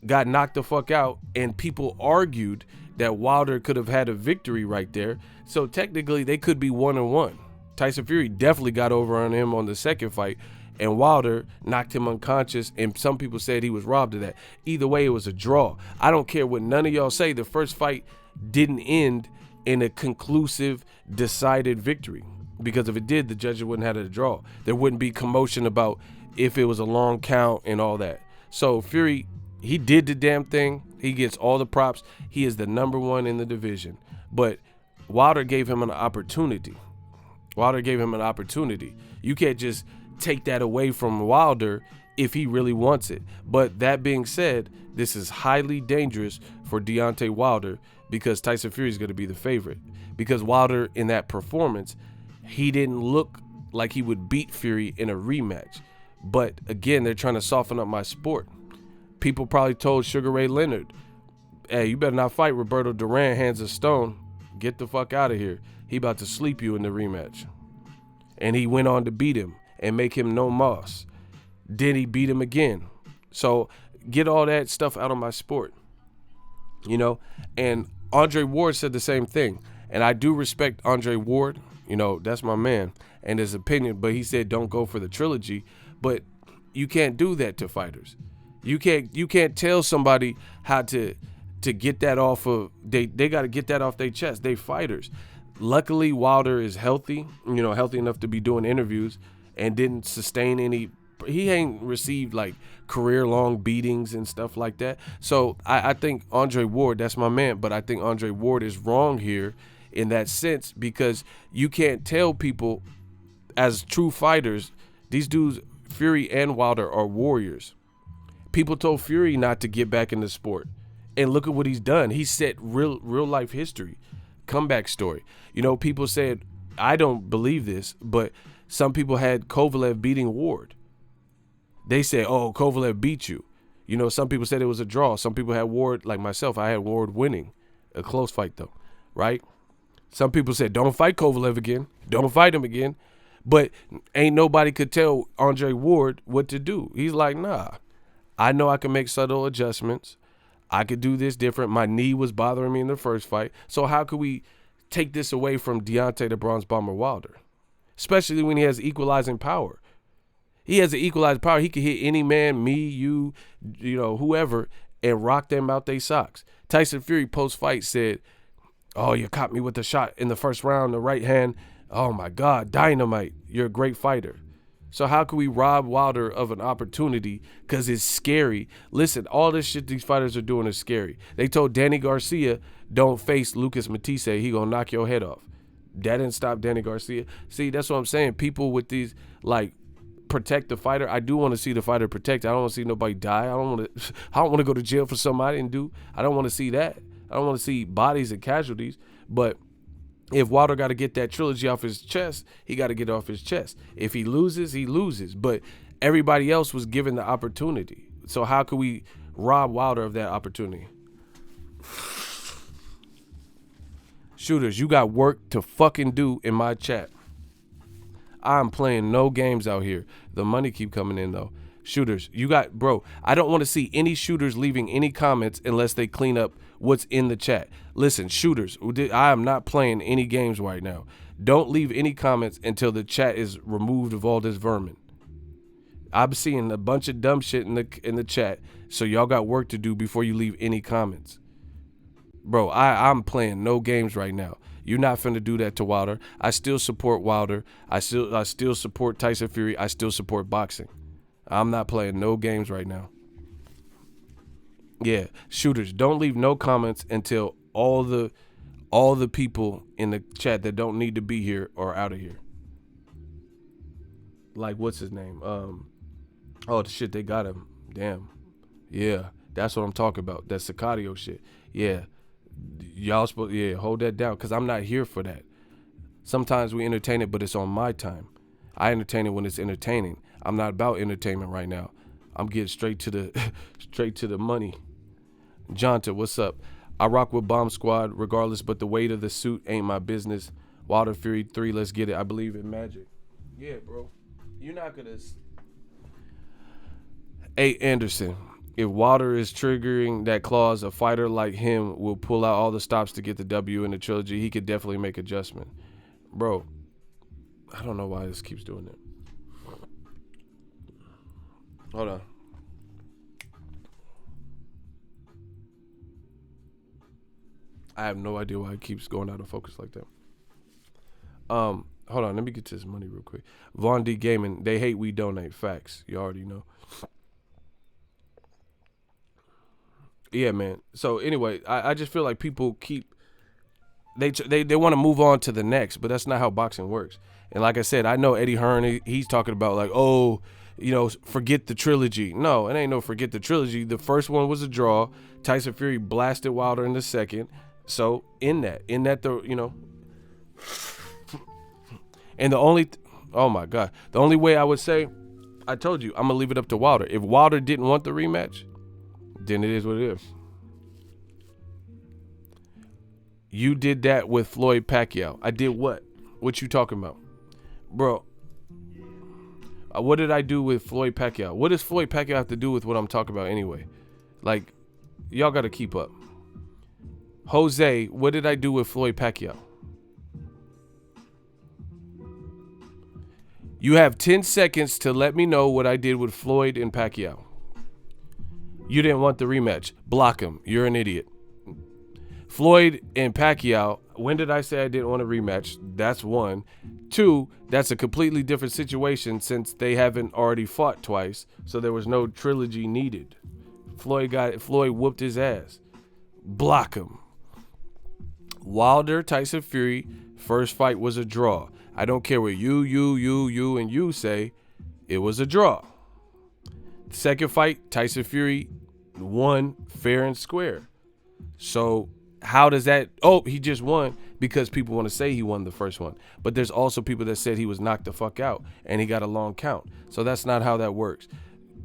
got knocked the fuck out, and people argued that Wilder could have had a victory right there. So technically they could be 1-1. Tyson Fury definitely got over on him on the second fight, and Wilder knocked him unconscious, and some people said he was robbed of that. Either way, it was a draw. I don't care what none of y'all say. The first fight didn't end in a conclusive, decided victory, because if it did, the judges wouldn't have had a draw. There wouldn't be commotion about if it was a long count and all that. So Fury, he did the damn thing. He gets all the props. He is the number one in the division. But Wilder gave him an opportunity. You can't just take that away from Wilder if he really wants it. But that being said, this is highly dangerous for Deontay Wilder, because Tyson Fury is going to be the favorite. Because Wilder, in that performance, he didn't look like he would beat Fury in a rematch. But again, they're trying to soften up my sport. People probably told Sugar Ray Leonard, hey, you better not fight Roberto Duran hands of stone. Get the fuck out of here. He about to sleep you in the rematch. And he went on to beat him and make him no moss. Then he beat him again. So get all that stuff out of my sport. You know, and Andre Ward said the same thing. And I do respect Andre Ward. You know, that's my man and his opinion. But he said don't go for the trilogy. But you can't do that to fighters. You can't tell somebody how to get that off of, they got to get that off their chest. They fighters. Luckily, Wilder is healthy enough to be doing interviews and didn't sustain any. He ain't received like career-long beatings and stuff like that. So I think Andre Ward, that's my man, but I think Andre Ward is wrong here in that sense, because you can't tell people as true fighters, these dudes, Fury and Wilder, are warriors. People told Fury not to get back in the sport, and look at what he's done. He set real life history, comeback story. You know, people said, I don't believe this, but some people had Kovalev beating Ward. They said, oh, Kovalev beat you. You know, some people said it was a draw. Some people had Ward, like myself, I had Ward winning. A close fight, though, right? Some people said, don't fight Kovalev again. Don't fight him again. But ain't nobody could tell Andre Ward what to do. He's like, nah, I know I can make subtle adjustments. I could do this different. My knee was bothering me in the first fight. So how could we take this away from Deontay the Bronze Bomber Wilder? Especially when he has equalizing power. He has an equalized power. He can hit any man, me, you know, whoever, and rock them out they socks. Tyson Fury post-fight said, oh, you caught me with a shot in the first round, the right hand. Oh, my God, dynamite. You're a great fighter. So how can we rob Wilder of an opportunity because it's scary? Listen, all this shit these fighters are doing is scary. They told Danny Garcia, don't face Lucas Matisse. He going to knock your head off. That didn't stop Danny Garcia. See, that's what I'm saying. People with these, like, protect the fighter. I do want to see the fighter protect. I don't want to see nobody die. I don't want to go to jail for something I didn't do. I don't want to see that. I don't want to see bodies and casualties. But if Wilder got to get that trilogy off his chest, he got to get it off his chest. If he loses, he loses. But everybody else was given the opportunity. So how could we rob Wilder of that opportunity? Shooters, you got work to fucking do in my chat. I'm playing no games out here. The money keep coming in, though. Shooters, you got, bro, I don't want to see any shooters leaving any comments unless they clean up what's in the chat. Listen, shooters, I am not playing any games right now. Don't leave any comments until the chat is removed of all this vermin. I'm seeing a bunch of dumb shit in the chat, so y'all got work to do before you leave any comments. Bro, I'm playing no games right now. You're not finna do that to Wilder. I still support Wilder. I still support Tyson Fury. I still support boxing. I'm not playing no games right now. Yeah, shooters, don't leave no comments until all the people in the chat that don't need to be here are out of here. Like, what's his name? Oh, the shit, they got him. Damn. Yeah, that's what I'm talking about. That Sicario shit. Yeah. Y'all supposed, yeah, hold that down, because I'm not here for that. Sometimes we entertain it, but it's on my time. I entertain it when it's entertaining. I'm not about entertainment right now. I'm getting straight to the money. Jonta, what's up? I rock with Bomb Squad regardless, but the weight of the suit ain't my business. Wilder Fury 3, let's get it. I believe in magic. Yeah, bro. You're not gonna. Hey, Anderson. If Wilder is triggering that clause, a fighter like him will pull out all the stops to get the W in the trilogy. He could definitely make adjustment. Bro, I don't know why this keeps doing it. Hold on. I have no idea why it keeps going out of focus like that. Hold on, let me get to this money real quick. Vaughn D Gaming, they hate we donate. Facts. You already know. Yeah, man. So anyway, I just feel like people keep they want to move on to the next, but that's not how boxing works. And like I said, I know Eddie Hearn, he's talking about like, oh, you know, forget the trilogy. No, it ain't no forget the trilogy. The first one was a draw. Tyson Fury blasted Wilder in the second. So in that you know, and oh my God, the only way I would say, I told you, I'm gonna leave it up to Wilder. If Wilder didn't want the rematch, then it is what it is. You did that with Floyd Pacquiao. I did what? What you talking about? Bro, what did I do with Floyd Pacquiao? What does Floyd Pacquiao have to do with what I'm talking about anyway? Like, y'all got to keep up. Jose, what did I do with Floyd Pacquiao? You have 10 seconds to let me know what I did with Floyd and Pacquiao. You didn't want the rematch. Block him. You're an idiot. Floyd and Pacquiao, when did I say I didn't want a rematch? That's one. Two, that's a completely different situation since they haven't already fought twice, so there was no trilogy needed. Floyd whooped his ass. Block him. Wilder, Tyson Fury, first fight was a draw. I don't care what you, and you say. It was a draw. Second fight, Tyson Fury won fair and square. So how does that? Oh, he just won because people want to say he won the first one. But there's also people that said he was knocked the fuck out and he got a long count. So that's not how that works.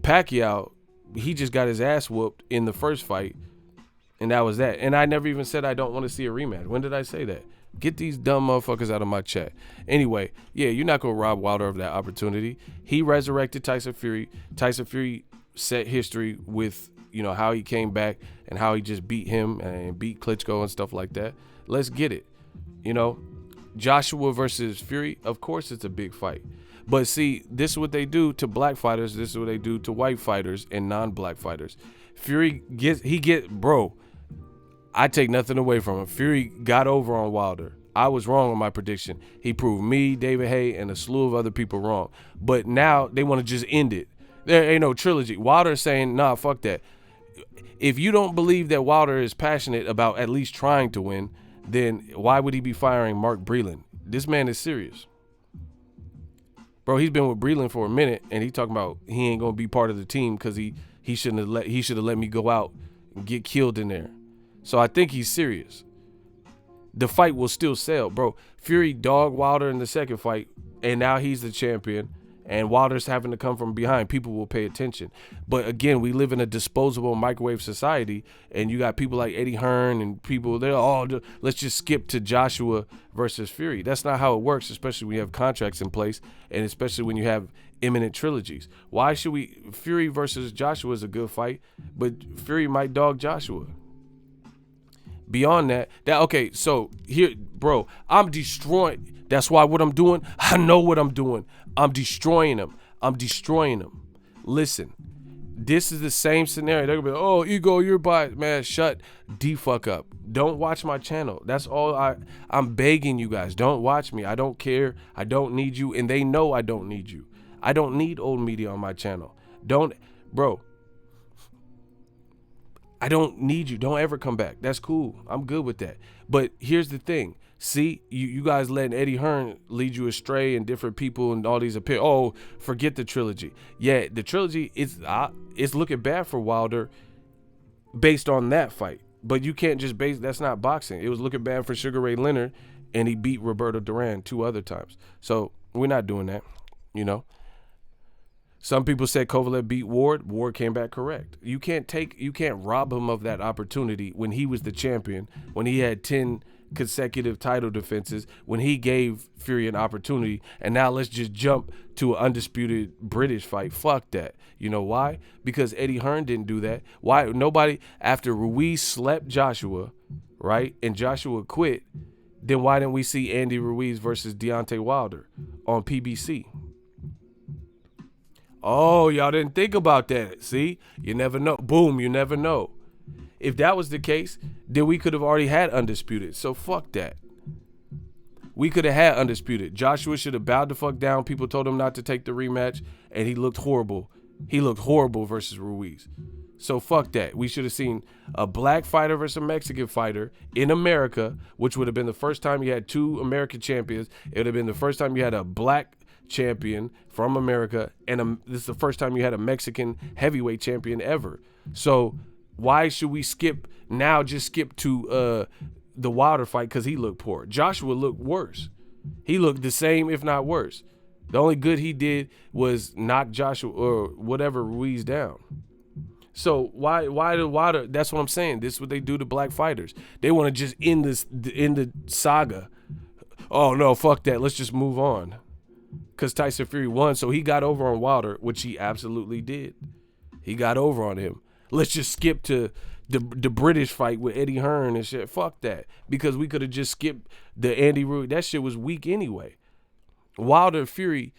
Pacquiao, he just got his ass whooped in the first fight, and that was that. And I never even said I don't want to see a rematch. When did I say that? Get these dumb motherfuckers out of my chat. Anyway, yeah, you're not going to rob Wilder of that opportunity. He resurrected Tyson Fury. Tyson Fury set history with, you know, how he came back and how he just beat him and beat Klitschko and stuff like that. Let's get it. You know, Joshua versus Fury, of course it's a big fight. But see, this is what they do to black fighters. This is what they do to white fighters and non-black fighters. Fury bro, I take nothing away from him. Fury got over on Wilder. I was wrong on my prediction. He proved me, David Haye, and a slew of other people wrong. But now they want to just end it. There ain't no trilogy. Wilder's saying, nah, fuck that. If you don't believe that Wilder is passionate about at least trying to win, then why would he be firing Mark Breland? This man is serious. Bro, he's been with Breland for a minute, and he talking about he ain't gonna be part of the team because he should have let me go out and get killed in there. So I think he's serious. The fight will still sell, bro. Fury dogged Wilder in the second fight, and now he's the champion. And Wilder's having to come from behind. People will pay attention. But again, we live in a disposable microwave society, and you got people like Eddie Hearn and people, they're all, let's just skip to Joshua versus Fury. That's not how it works, especially when you have contracts in place, and especially when you have imminent trilogies. Why should Fury versus Joshua is a good fight, but Fury might dog Joshua. Beyond that, okay, so here, bro, I'm destroying. That's why what I'm doing, I know what I'm doing. I'm destroying them. Listen, this is the same scenario. They're gonna be, oh, Ego, you're biased. Man, shut the fuck up. Don't watch my channel. That's all I'm begging you guys. Don't watch me. I don't care. I don't need you. And they know I don't need you. I don't need old media on my channel. Bro. I don't need you. Don't ever come back. That's cool. I'm good with that. But here's the thing. See, you guys letting Eddie Hearn lead you astray and different people and all these appear. Oh, forget the trilogy. Yeah, the trilogy it's looking bad for Wilder based on that fight. But you can't just that's not boxing. It was looking bad for Sugar Ray Leonard, and he beat Roberto Duran 2 other times. So we're not doing that, you know. Some people said Kovalev beat Ward. Ward came back correct. You can't rob him of that opportunity when he was the champion, when he had 10 consecutive title defenses, when he gave Fury an opportunity, and now let's just jump to an undisputed British fight. Fuck that. You know why? Because Eddie Hearn didn't do that. Why? Nobody, after Ruiz slept Joshua, right, and Joshua quit, then why didn't we see Andy Ruiz versus Deontay Wilder on PBC? Oh, y'all didn't think about that. See? You never know. Boom, you never know. If that was the case, then we could have already had Undisputed. So fuck that. We could have had Undisputed. Joshua should have bowed the fuck down. People told him not to take the rematch, and he looked horrible. He looked horrible versus Ruiz. So fuck that. We should have seen a black fighter versus a Mexican fighter in America, which would have been the first time you had 2 American champions. It would have been the first time you had a black champion from America, and this is the first time you had a Mexican heavyweight champion ever. So why should we just skip to the Wilder fight because he looked poor? Joshua looked worse. He looked the same, if not worse. The only good he did was knock Joshua or whatever Ruiz down. So why the Wilder? That's what I'm saying. This is what they do to black fighters. They want to just end the saga. Oh no, fuck that. Let's just move on. Because Tyson Fury won, so he got over on Wilder, which he absolutely did. He got over on him. Let's just skip to the British fight with Eddie Hearn and shit. Fuck that. Because we could have just skipped the Andy Ruiz. That shit was weak anyway. Wilder and Fury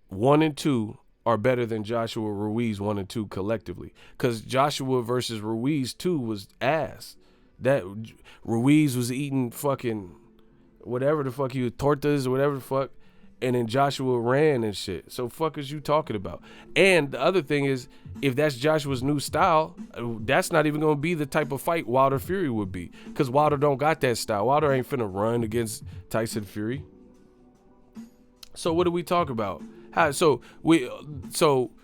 1 and 2 are better than Joshua Ruiz 1 and 2 collectively. Because Joshua versus Ruiz 2 was ass. That Ruiz was eating fucking whatever the fuck he was, tortas or whatever the fuck. And then Joshua ran and shit. So fuck is you talking about? And the other thing is, if that's Joshua's new style, that's not even going to be the type of fight Wilder Fury would be. Because Wilder don't got that style. Wilder ain't finna run against Tyson Fury. So what do we talk about? So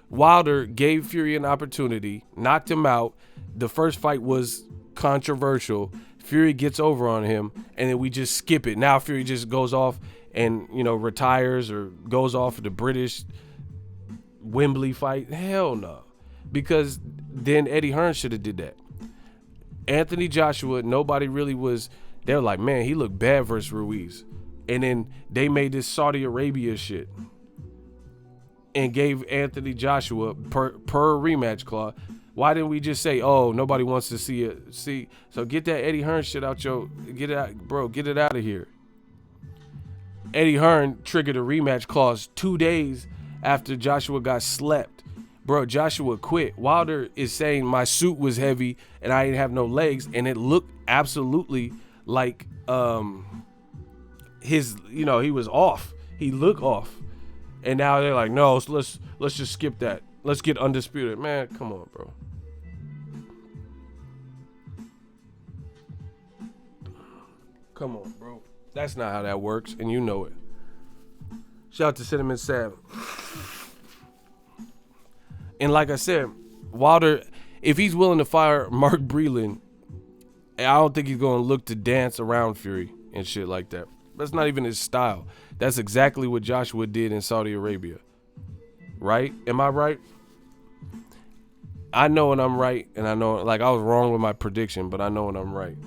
Wilder gave Fury an opportunity, knocked him out. The first fight was controversial. Fury gets over on him, and then we just skip it. Now Fury just goes off and retires or goes off the British Wembley fight. Hell no, because then Eddie Hearn should have did that. Anthony Joshua, nobody really was. They're like, man, he looked bad versus Ruiz. And then they made this Saudi Arabia shit and gave Anthony Joshua per rematch clause. Why didn't we just say, oh, nobody wants to see it? So get that Eddie Hearn shit out get it out, bro. Get it out of here. Eddie Hearn triggered a rematch clause 2 days after Joshua got slept. Bro, Joshua quit. Wilder is saying my suit was heavy and I didn't have no legs, and it looked absolutely like he was off. He looked off. And now they're like, no, so let's just skip that. Let's get undisputed. Man, come on, bro. Come on, bro. That's not how that works, and you know it. Shout out to Cinnamon Sam. And like I said, Wilder, if he's willing to fire Mark Breland, I don't think he's going to look to dance around Fury and shit like that. That's not even his style. That's exactly what Joshua did in Saudi Arabia. Right? Am I right? I know when I'm right, and I know, like, I was wrong with my prediction, but I know when I'm right.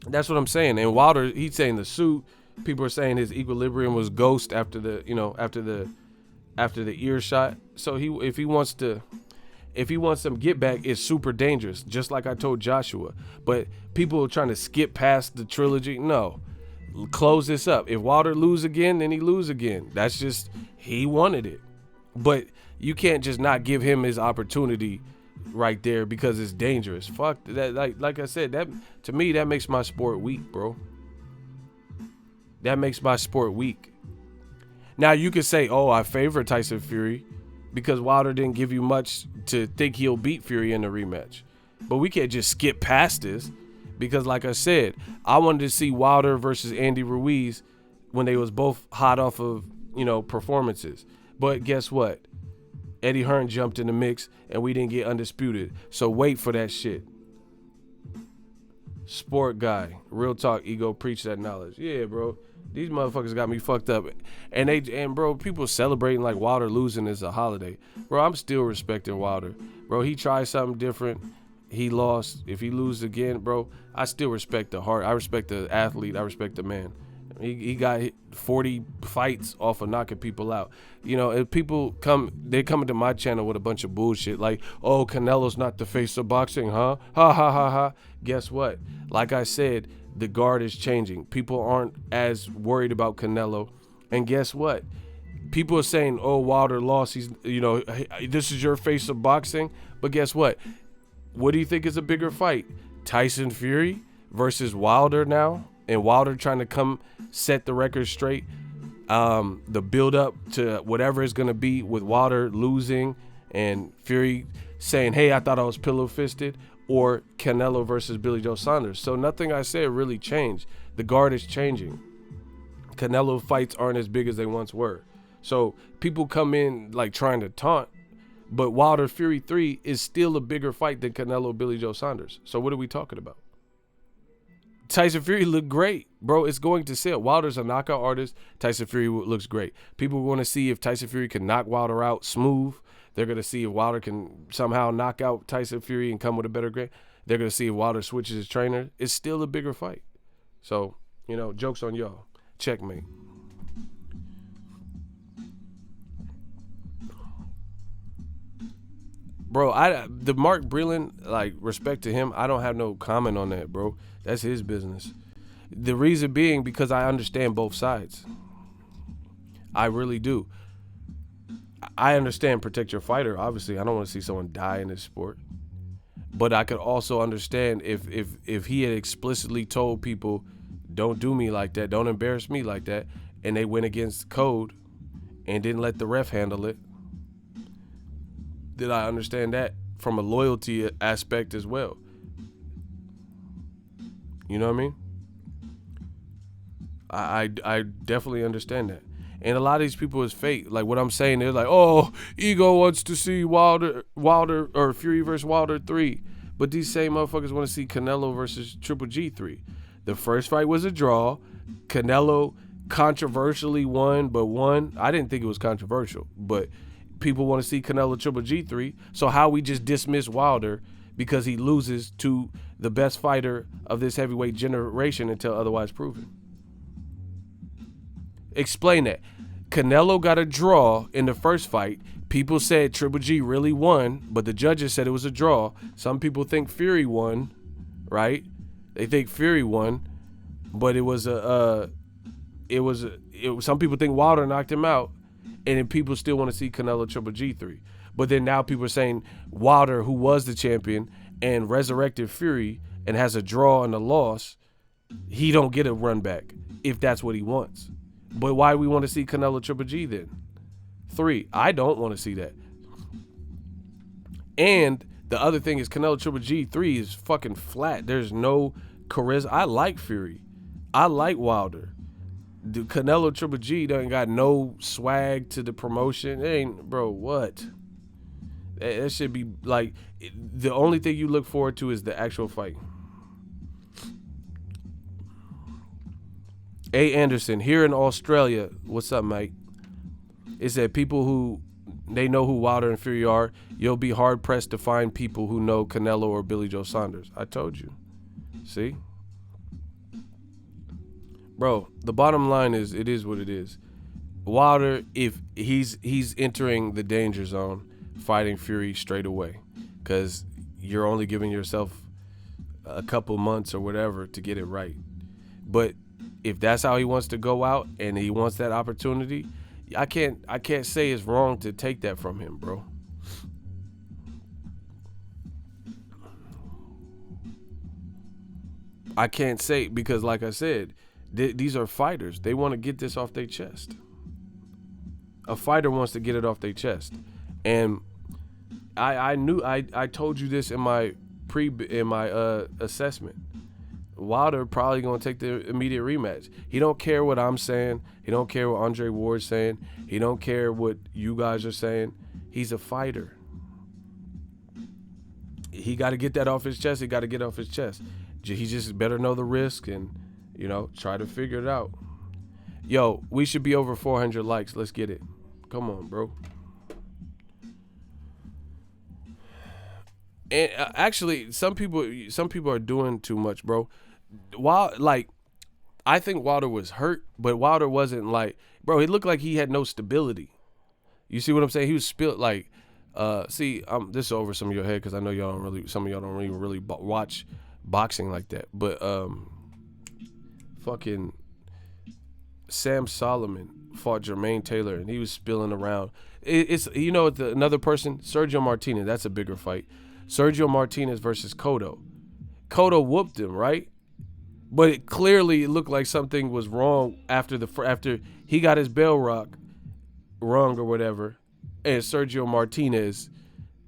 That's what I'm saying. And Wilder, he's saying the suit. People are saying his equilibrium was ghost after the ear shot. So if he wants some get back, it's super dangerous, just like I told Joshua. But people are trying to skip past the trilogy. No. Close this up. If Wilder lose again, then he lose again. That's just, he wanted it. But you can't just not give him his opportunity right there because it's dangerous. Fuck that. Like I said, that to me, that makes my sport weak, bro. That makes my sport weak. Now you could say, oh, I favor Tyson Fury because Wilder didn't give you much to think he'll beat Fury in the rematch. But we can't just skip past this because, like I said, I wanted to see Wilder versus Andy Ruiz when they was both hot off of, performances. But guess what? Eddie Hearn jumped in the mix and we didn't get undisputed. So wait for that shit. Sport guy. Real talk, ego, preach that knowledge. Yeah, bro. These motherfuckers got me fucked up. And bro, people celebrating like Wilder losing is a holiday. Bro, I'm still respecting Wilder. Bro, he tried something different. He lost. If he loses again, bro, I still respect the heart. I respect the athlete. I respect the man. He got 40 fights off of knocking people out. If people they come into my channel with a bunch of bullshit like, oh, Canelo's not the face of boxing, huh? Ha, ha, ha, ha. Guess what? Like I said, the guard is changing. People aren't as worried about Canelo. And guess what? People are saying, oh, Wilder lost. He's, this is your face of boxing. But guess what? What do you think is a bigger fight? Tyson Fury versus Wilder now? And Wilder trying to come set the record straight. The build up to whatever it's going to be with Wilder losing and Fury saying, hey, I thought I was pillow fisted. Or Canelo versus Billy Joe Saunders. So nothing I said really changed. The guard is changing. Canelo fights aren't as big as they once were. So people come in like trying to taunt, but Wilder Fury 3 is still a bigger fight than Canelo Billy Joe Saunders. So what are we talking about? Tyson Fury looked great, bro. It's going to sell. Wilder's a knockout artist. Tyson Fury looks great. People want to see if Tyson Fury can knock Wilder out smooth. They're going to see if Wilder can somehow knock out Tyson Fury and come with a better grade. They're going to see if Wilder switches his trainer. It's still a bigger fight. So, joke's on y'all. Checkmate. Bro, the Mark Breland, like, respect to him, I don't have no comment on that, bro. That's his business. The reason being because I understand both sides. I really do. I understand protect your fighter. Obviously, I don't want to see someone die in this sport. But I could also understand if he had explicitly told people, don't do me like that, don't embarrass me like that, and they went against code and didn't let the ref handle it, did I understand that from a loyalty aspect as well? You know what I mean? I definitely understand that. And a lot of these people is fake. Like what I'm saying, they're like, oh, Ego wants to see Wilder or Fury versus Wilder 3. But these same motherfuckers want to see Canelo versus Triple G 3. The first fight was a draw. Canelo controversially won, but won. I didn't think it was controversial, but people want to see Canelo Triple G 3. So how we just dismiss Wilder because he loses to the best fighter of this heavyweight generation until otherwise proven? Explain that. Canelo got a draw in the first fight. People said Triple G really won, but the judges said it was a draw. Some people think Fury won, right? They think Fury won, but some people think Wilder knocked him out, and then people still want to see Canelo Triple G 3. But then now people are saying Wilder, who was the champion and resurrected Fury and has a draw and a loss, he don't get a run back if that's what he wants. But why we want to see Canelo Triple G then? 3. I don't want to see that. And the other thing is Canelo Triple G 3 is fucking flat. There's no charisma. I like Fury. I like Wilder. The Canelo Triple G doesn't got no swag to the promotion. It ain't, bro, what? That should be like, the only thing you look forward to is the actual fight. A. Anderson, here in Australia, what's up, mate? It said people who, they know who Wilder and Fury are. You'll be hard-pressed to find people who know Canelo or Billy Joe Saunders. I told you. See? Bro, the bottom line is, it is what it is. Wilder, if he's entering the danger zone, fighting Fury straight away, because you're only giving yourself a couple months or whatever to get it right. But if that's how he wants to go out and he wants that opportunity, I can't say it's wrong to take that from him, bro. I can't say, because like I said, these are fighters. They want to get this off their chest. A fighter wants to get it off their chest. And I told you this in my assessment. Wilder probably gonna take the immediate rematch. He don't care what I'm saying. He don't care what Andre Ward's saying. He don't care what you guys are saying. He's a fighter. He got to get that off his chest. He got to get off his chest. He just better know the risk and, you know, try to figure it out. Yo, we should be over 400 likes. Let's get it. Come on, bro. And actually, some people are doing too much, bro. I think Wilder was hurt, but Wilder wasn't like, bro, he looked like he had no stability. You see what I'm saying? He was spilled like, this is over some of your head because I know some of y'all don't even really watch boxing like that. But fucking Sam Solomon fought Jermaine Taylor and he was spilling around. It's another person, Sergio Martinez. That's a bigger fight. Sergio Martinez versus Cotto. Cotto whooped him, right? But it clearly looked like something was wrong after he got his bell rung or whatever, and Sergio Martinez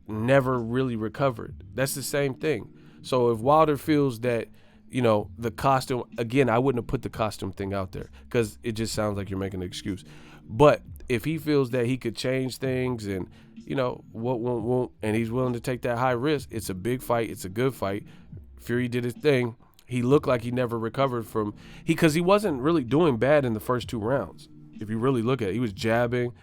never really recovered. That's the same thing. So if Wilder feels that, you know, the costume, again, I wouldn't have put the costume thing out there because it just sounds like you're making an excuse. But if he feels that he could change things and, you know, won't, and he's willing to take that high risk, it's a big fight. It's a good fight. Fury did his thing. He looked like he never recovered because he wasn't really doing bad in the first 2 rounds. If you really look at it, he was jabbing.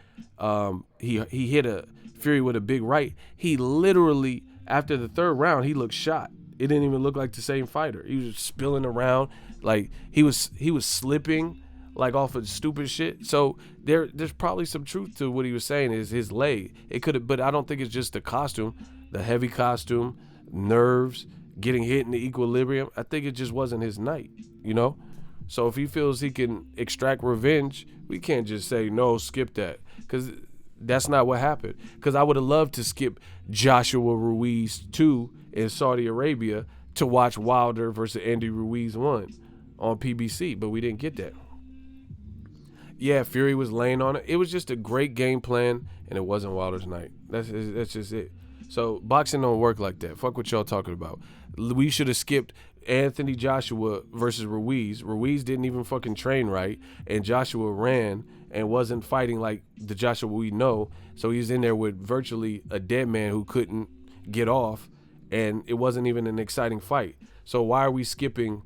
He hit a Fury with a big right. He literally, after the 3rd round, he looked shot. It didn't even look like the same fighter. He was spilling around, like he was slipping like off of stupid shit. So there's probably some truth to what he was saying is his leg. It could have, but I don't think it's just the costume, the heavy costume, nerves, getting hit in the equilibrium. I think it just wasn't his night, you know? So if he feels he can extract revenge, we can't just say, no, skip that. Because that's not what happened. Because I would have loved to skip Joshua Ruiz 2 in Saudi Arabia to watch Wilder versus Andy Ruiz 1 on PBC, but we didn't get that. Yeah, Fury was laying on it. It was just a great game plan, and it wasn't Wilder's night. That's just it. So boxing don't work like that. Fuck what y'all talking about. We should have skipped Anthony Joshua versus Ruiz. Ruiz didn't even fucking train right, and Joshua ran and wasn't fighting like the Joshua we know. So he's in there with virtually a dead man who couldn't get off, and it wasn't even an exciting fight. So why are we skipping?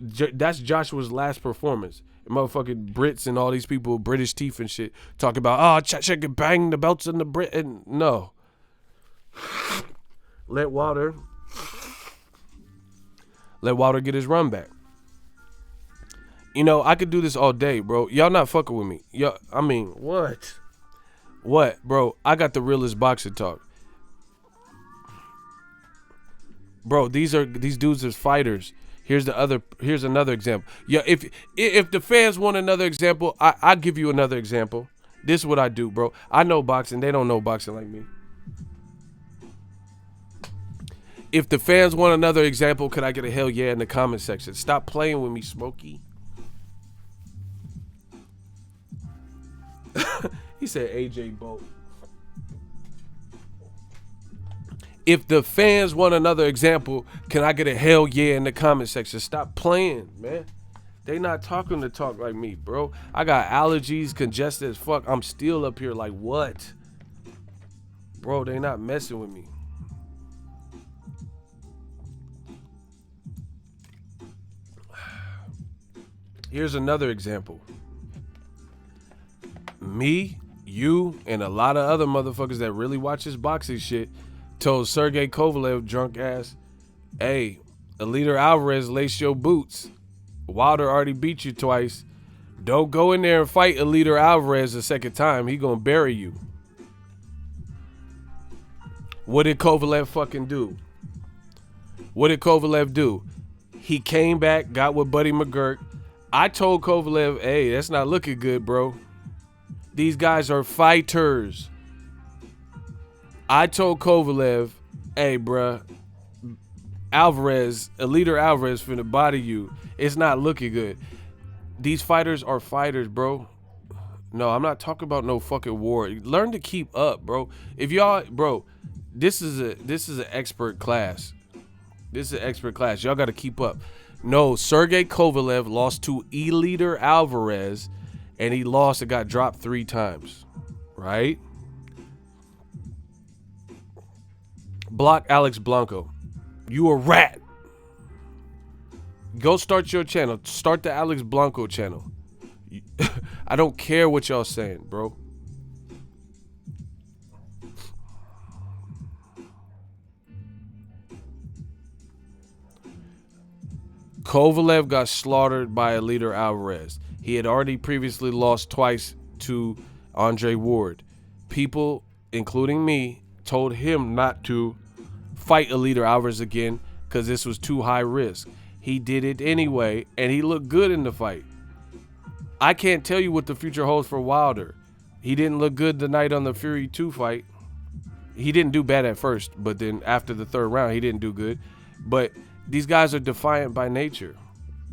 That's Joshua's last performance. And motherfucking Brits and all these people, British teeth and shit, talk about, oh, check and bang the belts in the Brit. And no. Let Wilder get his run back. You know, I could do this all day, bro. Y'all not fucking with me. I mean, what? What, bro? I got the realest boxing talk. Bro, these dudes are fighters. Here's another example. Yeah, if the fans want another example, I'll give you another example. This is what I do, bro. I know boxing. They don't know boxing like me. If the fans want another example, could I get a hell yeah in the comment section? Stop playing with me, Smokey. He said AJ Bolt. If the fans want another example, can I get a hell yeah in the comment section? Stop playing, man. They not talking to talk like me, bro. I got allergies, congested as fuck. I'm still up here like, what? Bro, they not messing with me. Here's another example. Me, you, and a lot of other motherfuckers that really watch this boxing shit told Sergey Kovalev, drunk ass, hey, Alida Alvarez, lace your boots. Wilder already beat you twice. Don't go in there and fight Alida Alvarez a second time. He gonna bury you. What did Kovalev fucking do? What did Kovalev do? He came back, got with Buddy McGirt. I told Kovalev, hey, that's not looking good, bro. These guys are fighters. I told Kovalev, hey, bruh, Alida Alvarez finna body you. It's not looking good. These fighters are fighters, bro. No, I'm not talking about no fucking war. Learn to keep up, bro. If y'all, bro, this is an expert class. This is an expert class. Y'all got to keep up. No, Sergey Kovalev lost to Alida Alvarez, and he lost and got dropped 3 times, right? Block Alex Blanco. You a rat. Go start your channel. Start the Alex Blanco channel. I don't care what y'all saying, bro. Kovalev got slaughtered by Alida Alvarez. He had already previously lost twice to Andre Ward. People, including me, told him not to fight Alida Alvarez again because this was too high risk. He did it anyway, and he looked good in the fight. I can't tell you what the future holds for Wilder. He didn't look good the night on the Fury 2 fight. He didn't do bad at first, but then after the 3rd round, he didn't do good. But these guys are defiant by nature.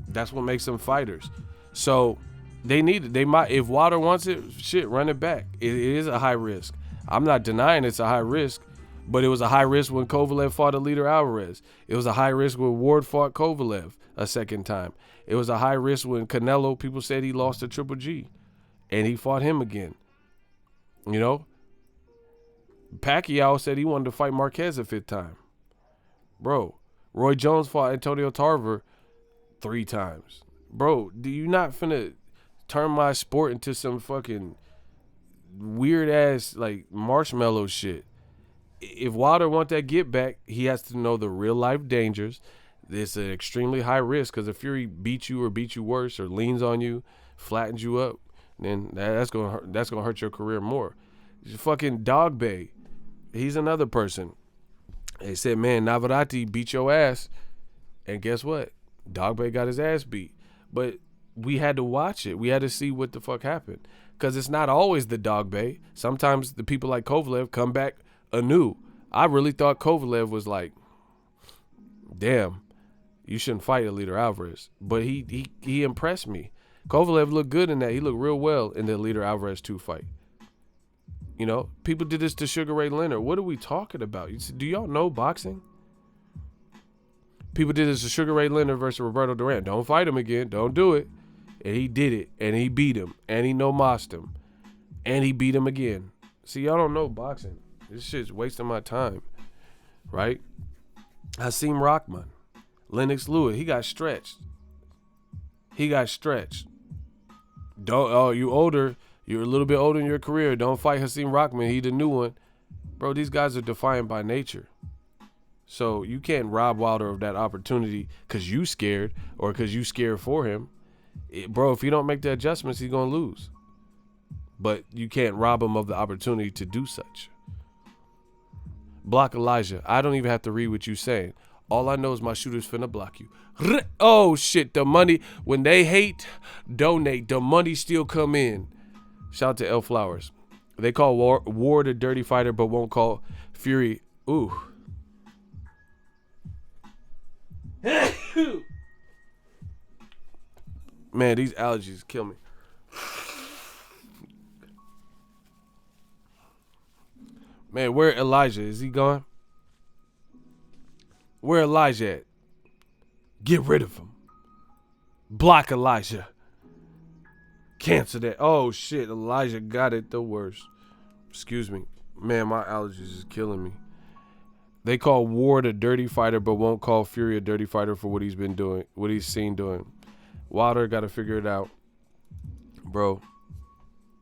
That's what makes them fighters. So they need it. They might, if Wilder wants it, shit, run it back. It is a high risk. I'm not denying it's a high risk, but it was a high risk when Kovalev fought Alida Alvarez. It was a high risk when Ward fought Kovalev a second time. It was a high risk when Canelo, people said he lost to Triple G, and he fought him again. You know? Pacquiao said he wanted to fight Marquez a 5th time. Bro, Roy Jones fought Antonio Tarver 3 times. Bro, do you not finna turn my sport into some fucking weird ass like marshmallow shit? If Wilder want that get back, he has to know the real life dangers. It's an extremely high risk because if Fury beats you or beats you worse or leans on you, flattens you up, then that's gonna hurt your career more. Fucking Dog Bay, he's another person. They said, man, Navarrete beat your ass, and guess what? Dog Bay got his ass beat. But we had to watch it. We had to see what the fuck happened because it's not always the Dog Bay. Sometimes the people like Kovalev come back anew. I really thought Kovalev was like, damn, you shouldn't fight Alida Alvarez. But he impressed me. Kovalev looked good in that. He looked real well in the Alida Alvarez 2 fight. You know, people did this to Sugar Ray Leonard. What are we talking about? Do y'all know boxing? People did this to Sugar Ray Leonard versus Roberto Duran. Don't fight him again. Don't do it. And he did it. And he beat him. And he no-mossed him. And he beat him again. See, y'all don't know boxing. This shit's wasting my time. Right? Hasim Rahman. Lennox Lewis. He got stretched. You older. You're a little bit older in your career. Don't fight Hasim Rahman. He the new one. Bro, these guys are defiant by nature. So you can't rob Wilder of that opportunity because you scared or because you scared for him. Bro, if you don't make the adjustments, he's going to lose. But you can't rob him of the opportunity to do such. Block Elijah. I don't even have to read what you're saying. All I know is my shooter's finna block you. Oh, shit. The money, when they hate, donate. The money still come in. Shout out to L Flowers. They call Ward a dirty fighter, but won't call Fury. Ooh. Man, these allergies kill me. Man, where Elijah? Is he gone? Where Elijah at? Get rid of him. Block Elijah. Cancel that. Oh, shit. Elijah got it the worst. Excuse me. Man, my allergies is killing me. They call Ward a dirty fighter, but won't call Fury a dirty fighter for what he's been doing, what he's seen doing. Wilder got to figure it out. Bro.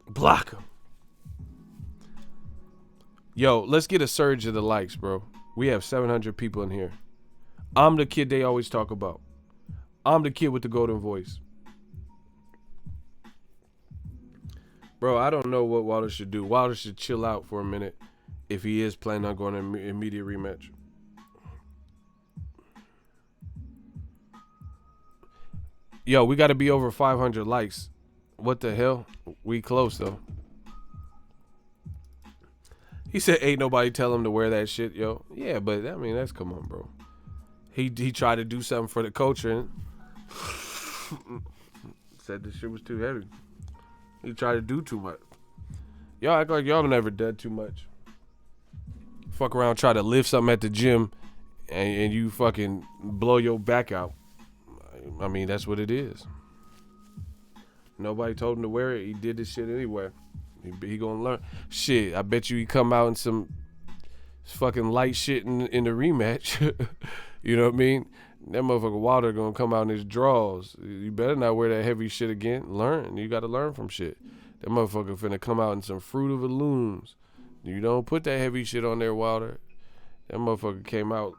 Block him. Yo, let's get a surge of the likes, bro. We have 700 people in here. I'm the kid they always talk about. I'm the kid with the golden voice. Bro, I don't know what Wilder should do. Wilder should chill out for a minute if he is planning on going to immediate rematch. Yo, we got to be over 500 likes. What the hell? We close, though. He said ain't nobody tell him to wear that shit, yo. Yeah, but, I mean, that's, come on, bro. He tried to do something for the culture and said the shit was too heavy. He tried to do too much. Y'all act like y'all never done too much. Fuck around, try to lift something at the gym and you fucking blow your back out. I mean, that's what it is. Nobody told him to wear it. He did this shit anyway. He gonna learn. Shit, I bet you he come out in some fucking light shit in the rematch. You know what I mean? That motherfucker Wilder gonna come out in his drawers. You better not wear that heavy shit again. Learn. You gotta learn from shit. That motherfucker finna come out in some Fruit of the Looms. You don't put that heavy shit on there, Wilder. That motherfucker came out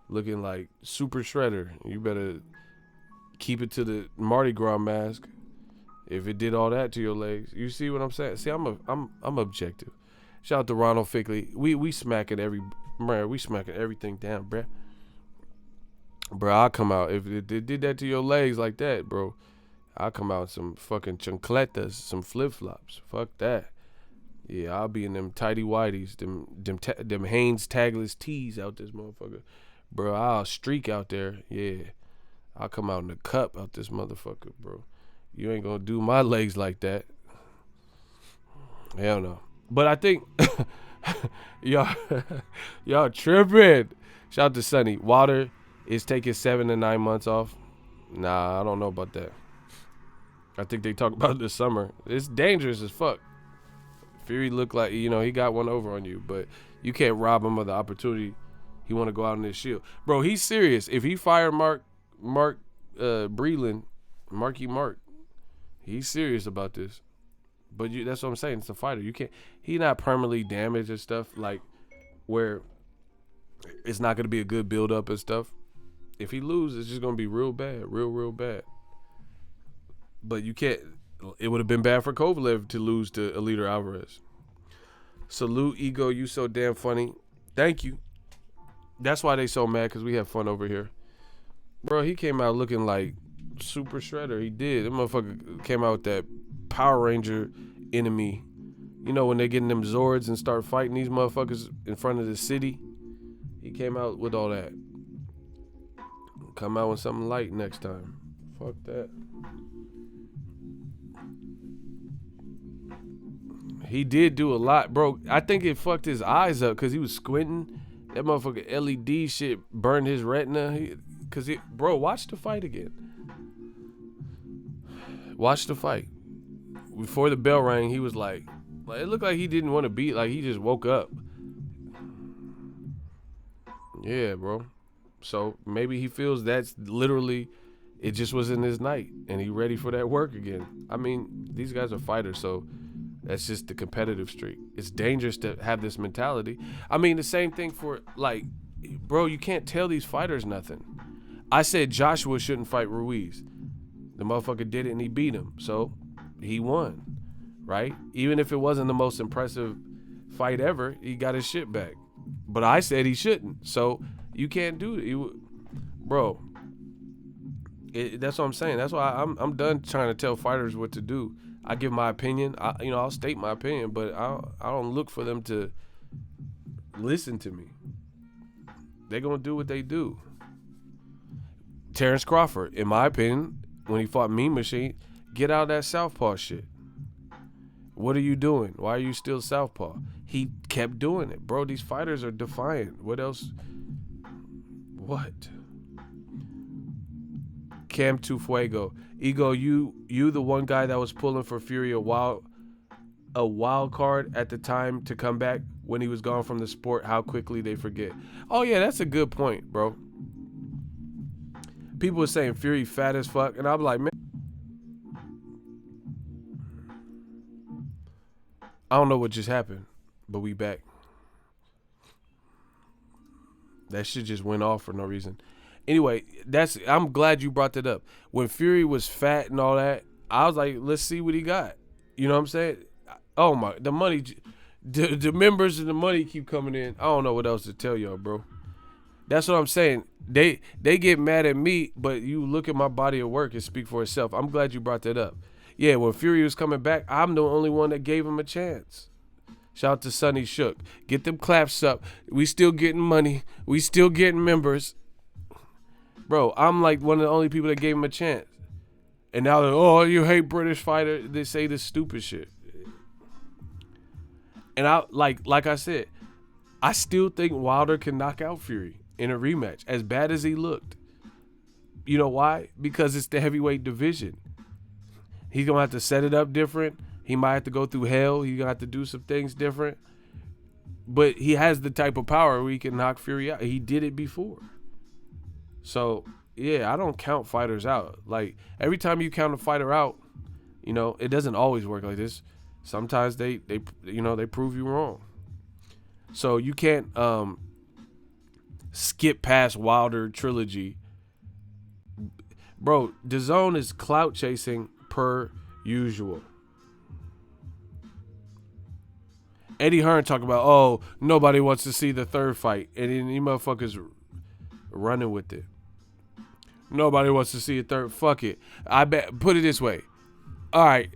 looking like Super Shredder. You better keep it to the Mardi Gras mask. If it did all that to your legs, you see what I'm saying? See, I'm objective. Shout out to Ronald Fickley. We smacking everything down, bruh. Bro, I'll come out. If it did that to your legs like that, bro, I'll come out some fucking chancletas, some flip-flops. Fuck that. Yeah, I'll be in them tighty whities, them Hanes tagless tees out this motherfucker. Bro, I'll streak out there. Yeah. I'll come out in the cup out this motherfucker, bro. You ain't gonna do my legs like that. Hell no. But I think y'all tripping. Shout out to Sonny. Wilder is taking 7 to 9 months off. Nah, I don't know about that. I think they talk about it this summer. It's dangerous as fuck. Fury looked like, he got one over on you, but you can't rob him of the opportunity. He want to go out in his shield. Bro, he's serious. If he fired Mark Breland, Marky Mark, he's serious about this. But that's what I'm saying. It's a fighter. He not permanently damaged and stuff, like where it's not going to be a good build up and stuff. If he loses, it's just going to be real bad, real bad. But you can't. It would have been bad for Kovalev to lose to Eleider Alvarez. Salute, Ego. You so damn funny. Thank you. That's why they so mad, because we have fun over here. Bro, he came out looking like Super Shredder. He did. That motherfucker came out with that Power Ranger enemy. You know, when they get in them Zords and start fighting these motherfuckers in front of the city. He came out with all that. Come out with something light next time. Fuck that. He did do a lot, bro. I think it fucked his eyes up because he was squinting. That motherfucker LED shit burned his retina. because bro, watch the fight again. Watch the fight. Before the bell rang, he was like it looked like he didn't want to beat. Like he just woke up. Yeah, bro. So maybe he feels that's literally, it just wasn't his night, and he ready for that work again. I mean, these guys are fighters, so that's just the competitive streak. It's dangerous to have this mentality. I mean, the same thing for like, bro, you can't tell these fighters nothing. I said Joshua shouldn't fight Ruiz. The motherfucker did it and he beat him, so he won, right? Even if it wasn't the most impressive fight ever, he got his shit back. But I said he shouldn't, so you can't do it, bro. That's what I'm saying. That's why I'm done trying to tell fighters what to do. I give my opinion. I'll state my opinion, but I don't look for them to listen to me. They're gonna do what they do. Terrence Crawford, in my opinion, when he fought Mean Machine, get out of that southpaw shit. What are you doing? Why are you still southpaw? He kept doing it, bro. These fighters are defiant. What else? What? Cam Tu Fuego. Ego, you the one guy that was pulling for Fury a wild card at the time to come back when he was gone from the sport. How quickly they forget. Oh yeah, that's a good point, bro. People were saying Fury fat as fuck, and I'm like, man, I don't know what just happened, but we back. That shit just went off for no reason. Anyway, I'm glad you brought that up. When Fury was fat and all that, I was like, let's see what he got. You know what I'm saying? Oh my, the money, the members and the money keep coming in. I don't know what else to tell y'all, bro. That's what I'm saying. They get mad at me, but you look at my body of work and speak for itself. I'm glad you brought that up. Yeah, when Fury was coming back, I'm the only one that gave him a chance. Shout out to Sonny Shook. Get them claps up. We still getting money. We still getting members. Bro, I'm like one of the only people that gave him a chance. And now they're, oh, you hate British fighter. They say this stupid shit. And I like I said, I still think Wilder can knock out Fury in a rematch, as bad as he looked. You know why? Because it's the heavyweight division. He's going to have to set it up different. He might have to go through hell. He's going to have to do some things different. But he has the type of power where he can knock Fury out. He did it before. So, yeah, I don't count fighters out. Like, every time you count a fighter out, you know, it doesn't always work like this. Sometimes they prove you wrong. So you can't skip past Wilder trilogy. Bro, DAZN is clout chasing per usual. Eddie Hearn talk about, oh, nobody wants to see the third fight. And then you motherfuckers running with it. Nobody wants to see a third. Fuck it. I bet. Put it this way. All right.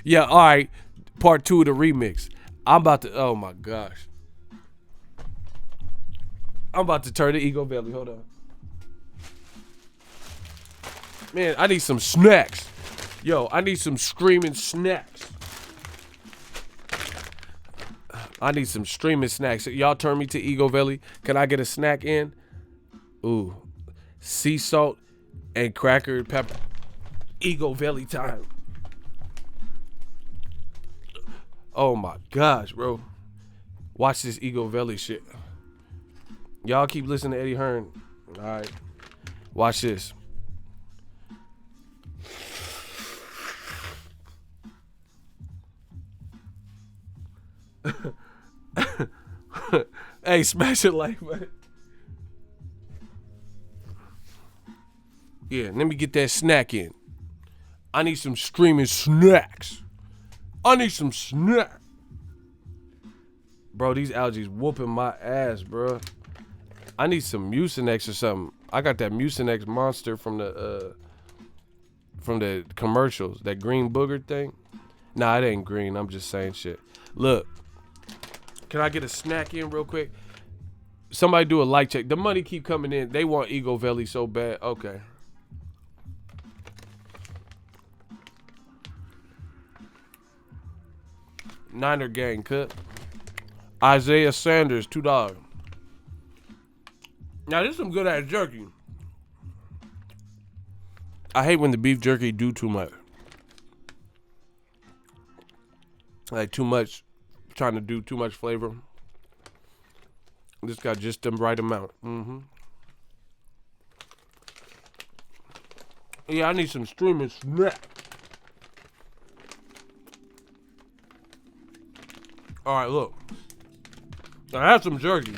Yeah, all right. Part 2 of the remix. I'm about to, oh my gosh. I'm about to turn the Ego belly. Hold on. Man, I need some snacks. Yo, I need some screaming snacks. I need some streaming snacks. Y'all turn me to Ego Belly. Can I get a snack in? Ooh. Sea salt and cracker and pepper. Ego Belly time. Oh my gosh, bro. Watch this Ego Belly shit. Y'all keep listening to Eddie Hearn. All right. Watch this. Hey, smash it like, man. Yeah, let me get that snack in. I need some streaming snacks. I need some snack. Bro, these allergies whooping my ass, bro. I need some Mucinex or something. I got that Mucinex monster from the commercials, that green booger thing. Nah, it ain't green. I'm just saying shit. Look, can I get a snack in real quick? Somebody do a light check. The money keep coming in. They want Ego Belly so bad. Okay. Niner gang cut. Isaiah Sanders, $2. Now this is some good ass jerky. I hate when the beef jerky do too much. Like too much, trying to do too much flavor. This got just the right amount. Yeah, I need some streaming snack. All right, look. I had some jerky.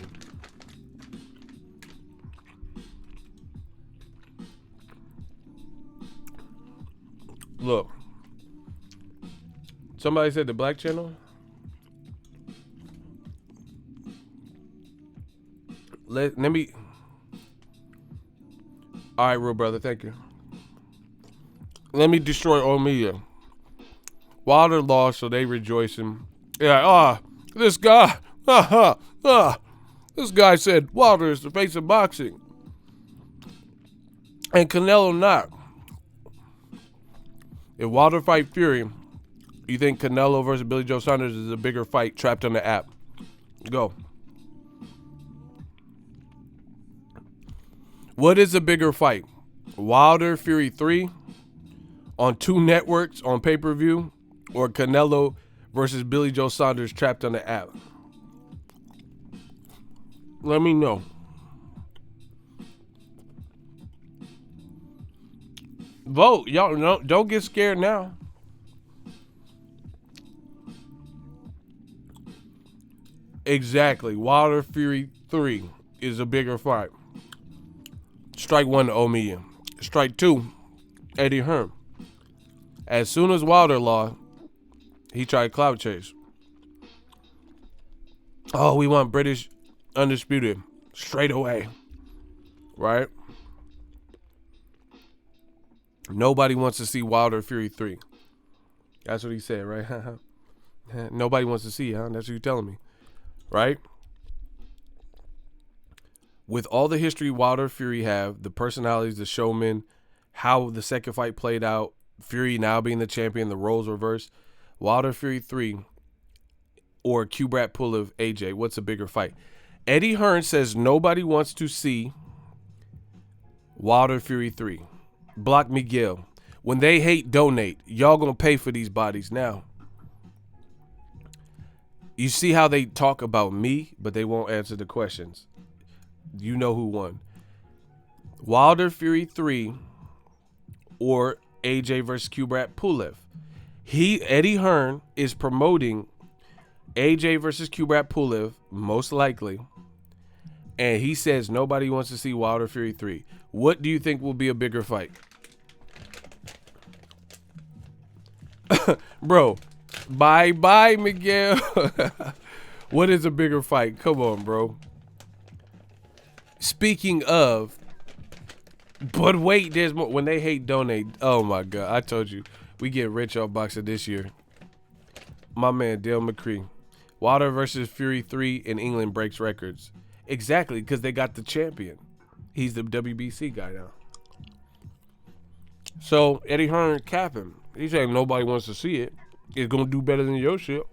Look. Somebody said the Black Channel. Let me. All right, real brother, thank you. Let me destroy all media. Wilder lost, so they rejoicing. Yeah, this guy. This guy said Wilder is the face of boxing, and Canelo not. If Wilder fight Fury, you think Canelo versus Billy Joe Saunders is a bigger fight? Trapped on the app. Go. What is a bigger fight? Wilder Fury 3 on 2 networks on pay-per-view, or Canelo versus Billy Joe Saunders trapped on the app? Let me know. Vote. Y'all don't get scared now. Exactly. Wilder Fury 3 is a bigger fight. Strike 1 to O'Meara. Strike 2, Eddie Hearn. As soon as Wilder lost, he tried clout chase. Oh, we want British Undisputed straight away. Right? Nobody wants to see Wilder Fury 3. That's what he said, right? Nobody wants to see, huh? That's what you're telling me. Right? With all the history Wilder Fury have, the personalities, the showmen, how the second fight played out, Fury now being the champion, the roles reversed, Wilder Fury 3 or Kubrat Pulev AJ, what's a bigger fight? Eddie Hearn says nobody wants to see Wilder Fury 3. Block Miguel. When they hate, donate. Y'all gonna pay for these bodies now. You see how they talk about me, but they won't answer the questions. You know who won. Wilder Fury 3 or AJ versus Kubrat Pulev. Eddie Hearn is promoting AJ versus Kubrat Pulev, most likely. And he says nobody wants to see Wilder Fury 3. What do you think will be a bigger fight? Bro, bye, Miguel. What is a bigger fight? Come on, bro. Speaking of, but wait, there's more. When they hate, donate. Oh, my God. I told you. We get rich off boxing this year. My man, Dale McCree. Wilder versus Fury 3 in England breaks records. Exactly, because they got the champion. He's the WBC guy now. So, Eddie Hearn capping. He's saying nobody wants to see it. It's going to do better than your shit.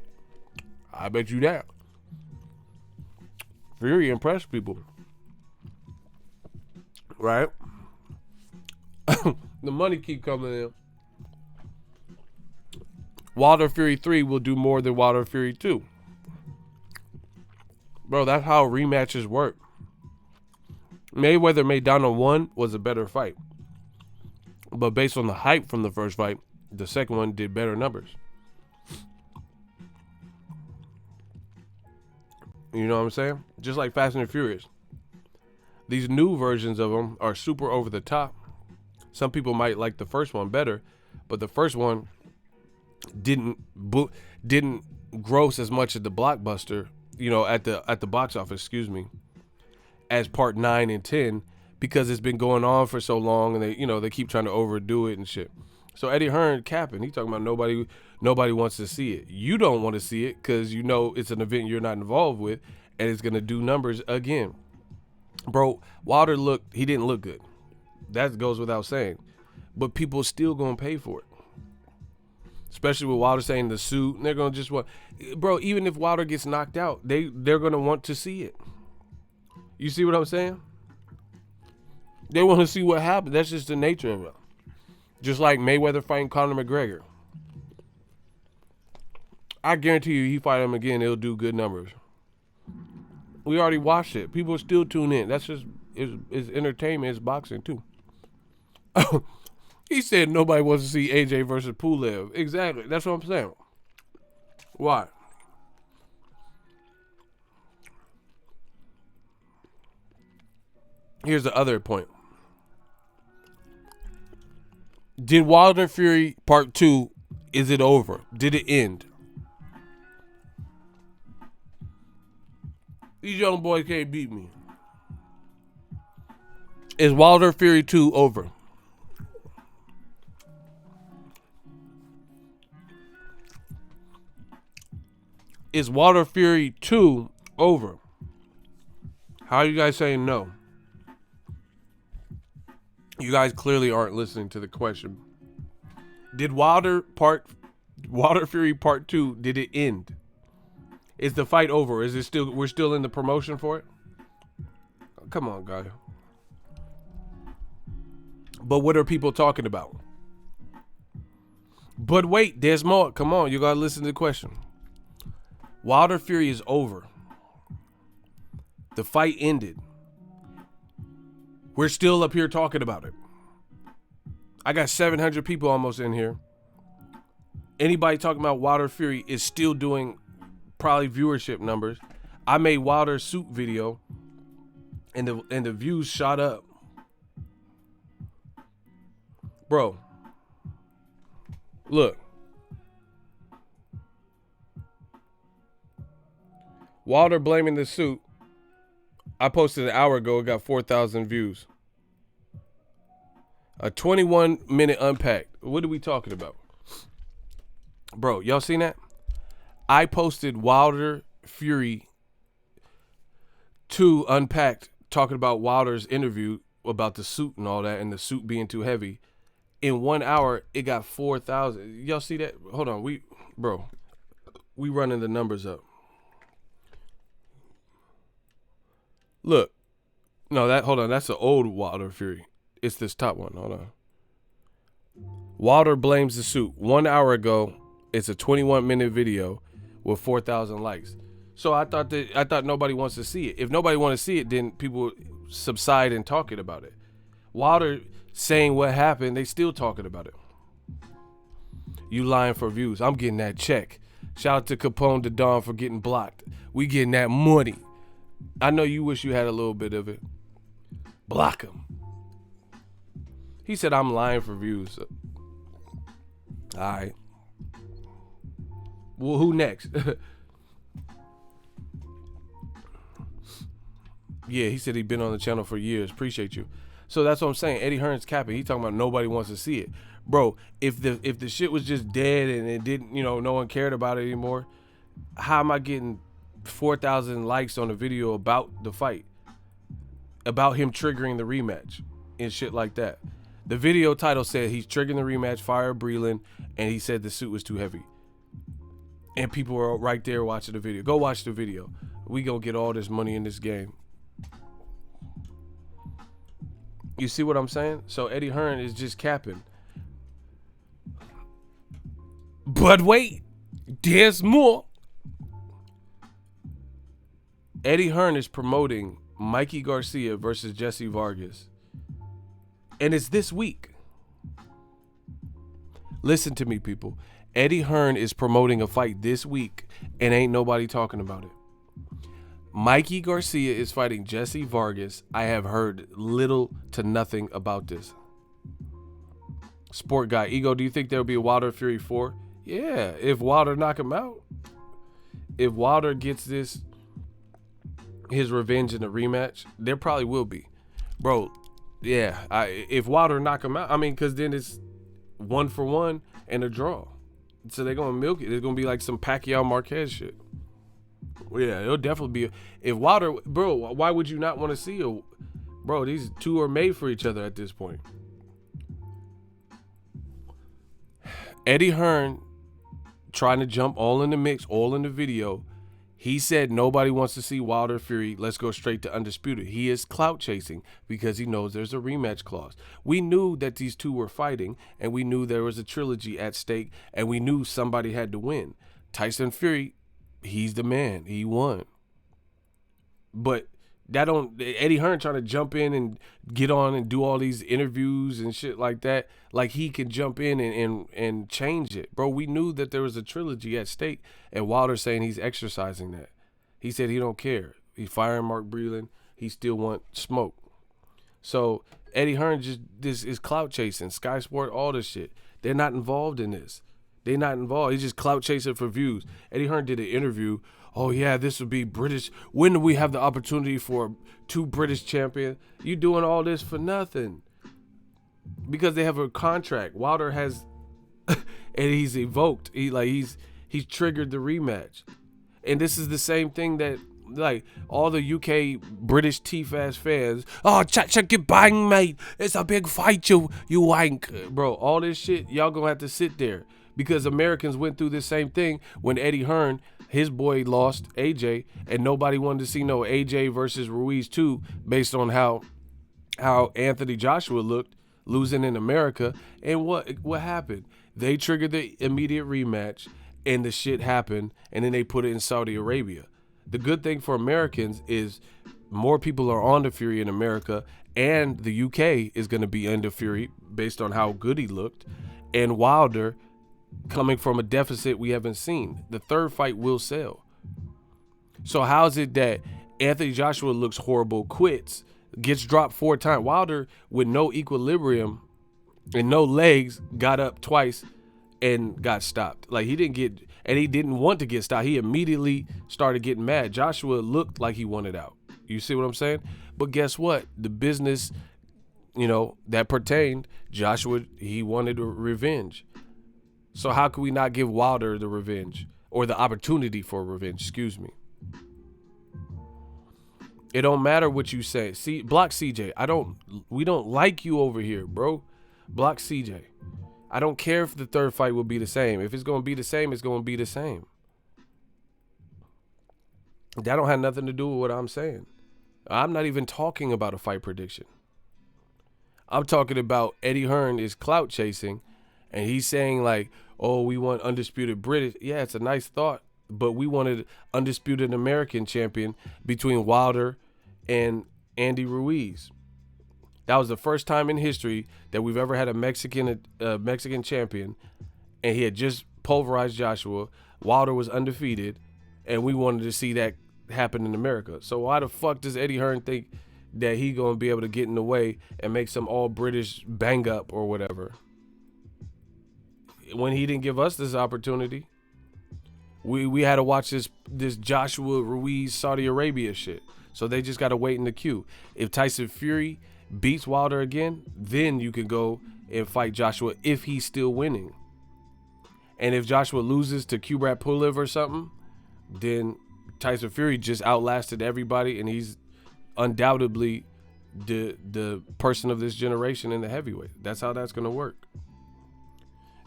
I bet you that. Fury impressed people. Right? The money keep coming in. Wilder Fury 3 will do more than Wilder Fury 2. Bro, that's how rematches work. Mayweather 1 was a better fight. But based on the hype from the first fight, the second one did better numbers. You know what I'm saying? Just like Fast and Furious. These new versions of them are super over the top. Some people might like the first one better, but the first one didn't gross as much as the blockbuster, you know, at the box office, excuse me, as part 9 and 10, because it's been going on for so long, and they keep trying to overdo it and shit. So Eddie Hearn capping, he talking about nobody wants to see it. You don't want to see it because you know it's an event you're not involved with, and it's gonna do numbers again. Bro, Wilder he didn't look good. That goes without saying, but people still gonna pay for it. Especially with Wilder saying the suit, and they're gonna just want. Bro, even if Wilder gets knocked out, they're gonna want to see it. You see what I'm saying? They want to see what happens. That's just the nature of it. Just like Mayweather fighting Conor McGregor. I guarantee you, he fight him again, it'll do good numbers. We already watched it. People still tune in. That's just it's entertainment. It's boxing too. He said nobody wants to see AJ versus Pulev. Exactly. That's what I'm saying. Why? Here's the other point. Did Wilder Fury Part 2, is it over? Did it end? These young boys can't beat me. Is Wilder Fury 2 over? Is Wilder Fury 2 over? How are you guys saying no? You guys clearly aren't listening to the question. Did Wilder Fury Part 2, did it end? Is the fight over? Is it still, we're still in the promotion for it? Come on, guy. But what are people talking about? But wait, there's more. Come on, you gotta listen to the question. Wilder Fury is over. The fight ended. We're still up here talking about it. I got 700 people almost in here. Anybody talking about Wilder Fury is still doing probably viewership numbers. I made Wilder's suit video and the views shot up. Bro, look. Wilder blaming the suit. I posted an hour ago. It got 4,000 views. A 21-minute unpacked. What are we talking about? Bro, y'all seen that? I posted Wilder Fury 2 unpacked, talking about Wilder's interview about the suit and all that, and the suit being too heavy. In 1 hour, it got 4,000. Y'all see that? Hold on. We running the numbers up. Look. No, hold on. That's the old Wilder Fury. It's this top one. Hold on. Wilder blames the suit. 1 hour ago, it's a 21-minute video with 4,000 likes. So I thought nobody wants to see it. If nobody wants to see it, then people subside in talking about it. Wilder saying what happened, they still talking about it. You lying for views. I'm getting that check. Shout out to Capone to Don for getting blocked. We getting that money. I know you wish you had a little bit of it. Block him. He said I'm lying for views. All right. Well, who next? Yeah, he said he'd been on the channel for years. Appreciate you. So that's what I'm saying. Eddie Hearn's capping. He talking about nobody wants to see it. Bro, if the shit was just dead and it didn't, no one cared about it anymore, how am I getting 4,000 likes on a video about the fight? About him triggering the rematch and shit like that. The video title said he's triggering the rematch, fire Breland, and he said the suit was too heavy. And people were right there watching the video. Go watch the video. We gonna get all this money in this game. You see what I'm saying? So Eddie Hearn is just capping. But wait, there's more. Eddie Hearn is promoting Mikey Garcia versus Jesse Vargas. And it's this week. Listen to me, people. Eddie Hearn is promoting a fight this week and ain't nobody talking about it. Mikey Garcia is fighting Jesse Vargas. I have heard little to nothing about this. Sport guy. Ego, do you think there'll be a Wilder Fury 4? Yeah, if Wilder knock him out. If Wilder gets his revenge in the rematch, there probably will be. Bro, yeah. If Wilder knock him out, because then it's 1-for-1 and a draw. So they're going to milk it. It's going to be like some Pacquiao Marquez shit. Yeah, it'll definitely be. If Wilder, bro, why would you not want to see a, bro, these two are made for each other at this point. Eddie Hearn trying to jump all in the mix, all in the video. He said nobody wants to see Wilder Fury. Let's go straight to undisputed. He is clout chasing because he knows there's a rematch clause. We knew that these two were fighting, and we knew there was a trilogy at stake, and we knew somebody had to win. Tyson Fury, he's the man. He won. But that don't Eddie Hearn trying to jump in and get on and do all these interviews and shit like that. Like he can jump in and change it. Bro, we knew that there was a trilogy at stake, and Wilder saying he's exercising that. He said he don't care. He's firing Mark Breland. He still want smoke. So Eddie Hearn this is clout chasing. Sky Sport, all this shit. They're not involved in this. They're not involved. He's just clout chasing for views. Eddie Hearn did an interview. Oh, yeah, this would be British. When do we have the opportunity for 2 British champions? You doing all this for nothing. Because they have a contract. Wilder has, and he's evoked. He's triggered the rematch. And this is the same thing that, like, all the UK British T-Fast fans, oh, check your bang, mate. It's a big fight, you wank. Bro, all this shit, y'all gonna have to sit there. Because Americans went through the same thing when Eddie Hearn, his boy, lost AJ, and nobody wanted to see no AJ versus Ruiz 2 based on how Anthony Joshua looked losing in America. And what happened? They triggered the immediate rematch, and the shit happened, and then they put it in Saudi Arabia. The good thing for Americans is more people are on the Fury in America, and the UK is going to be under Fury based on how good he looked, and Wilder coming from a deficit we haven't seen. The third fight will sell. So how's it that Anthony Joshua looks horrible, quits, gets dropped 4 times? Wilder, with no equilibrium and no legs, got up twice and got stopped. Like, he didn't want to get stopped. He immediately started getting mad. Joshua looked like he wanted out. You see what I'm saying? But guess what? The business, that pertained, Joshua, he wanted revenge. So how could we not give Wilder the revenge, or the opportunity for revenge? Excuse me. It don't matter what you say. See, block CJ. We don't like you over here, bro. Block CJ. I don't care if the third fight will be the same. If it's going to be the same, it's going to be the same. That don't have nothing to do with what I'm saying. I'm not even talking about a fight prediction. I'm talking about Eddie Hearn is clout chasing, and he's saying like, oh, we want undisputed British. Yeah, it's a nice thought, but we wanted undisputed American champion between Wilder and Andy Ruiz. That was the first time in history that we've ever had a Mexican champion, and he had just pulverized Joshua. Wilder was undefeated, and we wanted to see that happen in America. So why the fuck does Eddie Hearn think that he gonna be able to get in the way and make some all British bang up or whatever, when he didn't give us this opportunity? We had to watch this Joshua Ruiz Saudi Arabia shit. So they just got to wait in the queue. If Tyson Fury beats Wilder again, then you can go and fight Joshua if he's still winning. And if Joshua loses to Kubrat Pulev or something, then Tyson Fury just outlasted everybody, and he's undoubtedly the person of this generation in the heavyweight. That's how that's going to work.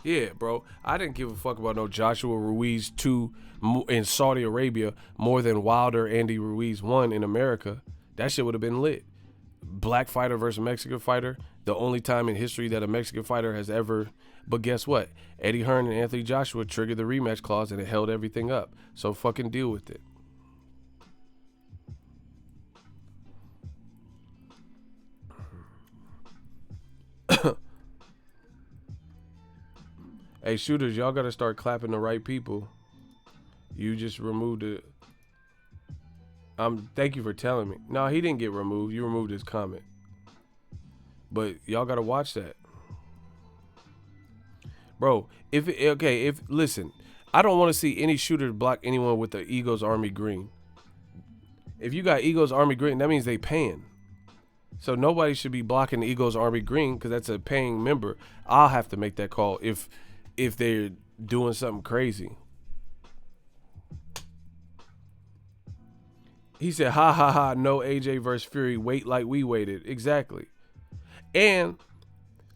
Yeah, bro. I didn't give a fuck about no Joshua Ruiz 2 in Saudi Arabia more than Wilder Andy Ruiz 1 in America. That shit would have been lit. Black fighter versus Mexican fighter. The only time in history that a Mexican fighter has ever. But guess what? Eddie Hearn and Anthony Joshua triggered the rematch clause, and it held everything up. So fucking deal with it. Hey, shooters, y'all got to start clapping the right people. You just removed it. Thank you for telling me. No, he didn't get removed. You removed his comment. But y'all got to watch that. Bro, listen, I don't want to see any shooter block anyone with the Eagles Army Green. If you got Eagles Army Green, that means they paying. So nobody should be blocking the Eagles Army Green because that's a paying member. I'll have to make that call if they're doing something crazy. He said, ha ha ha, no AJ versus Fury, wait like we waited. Exactly. And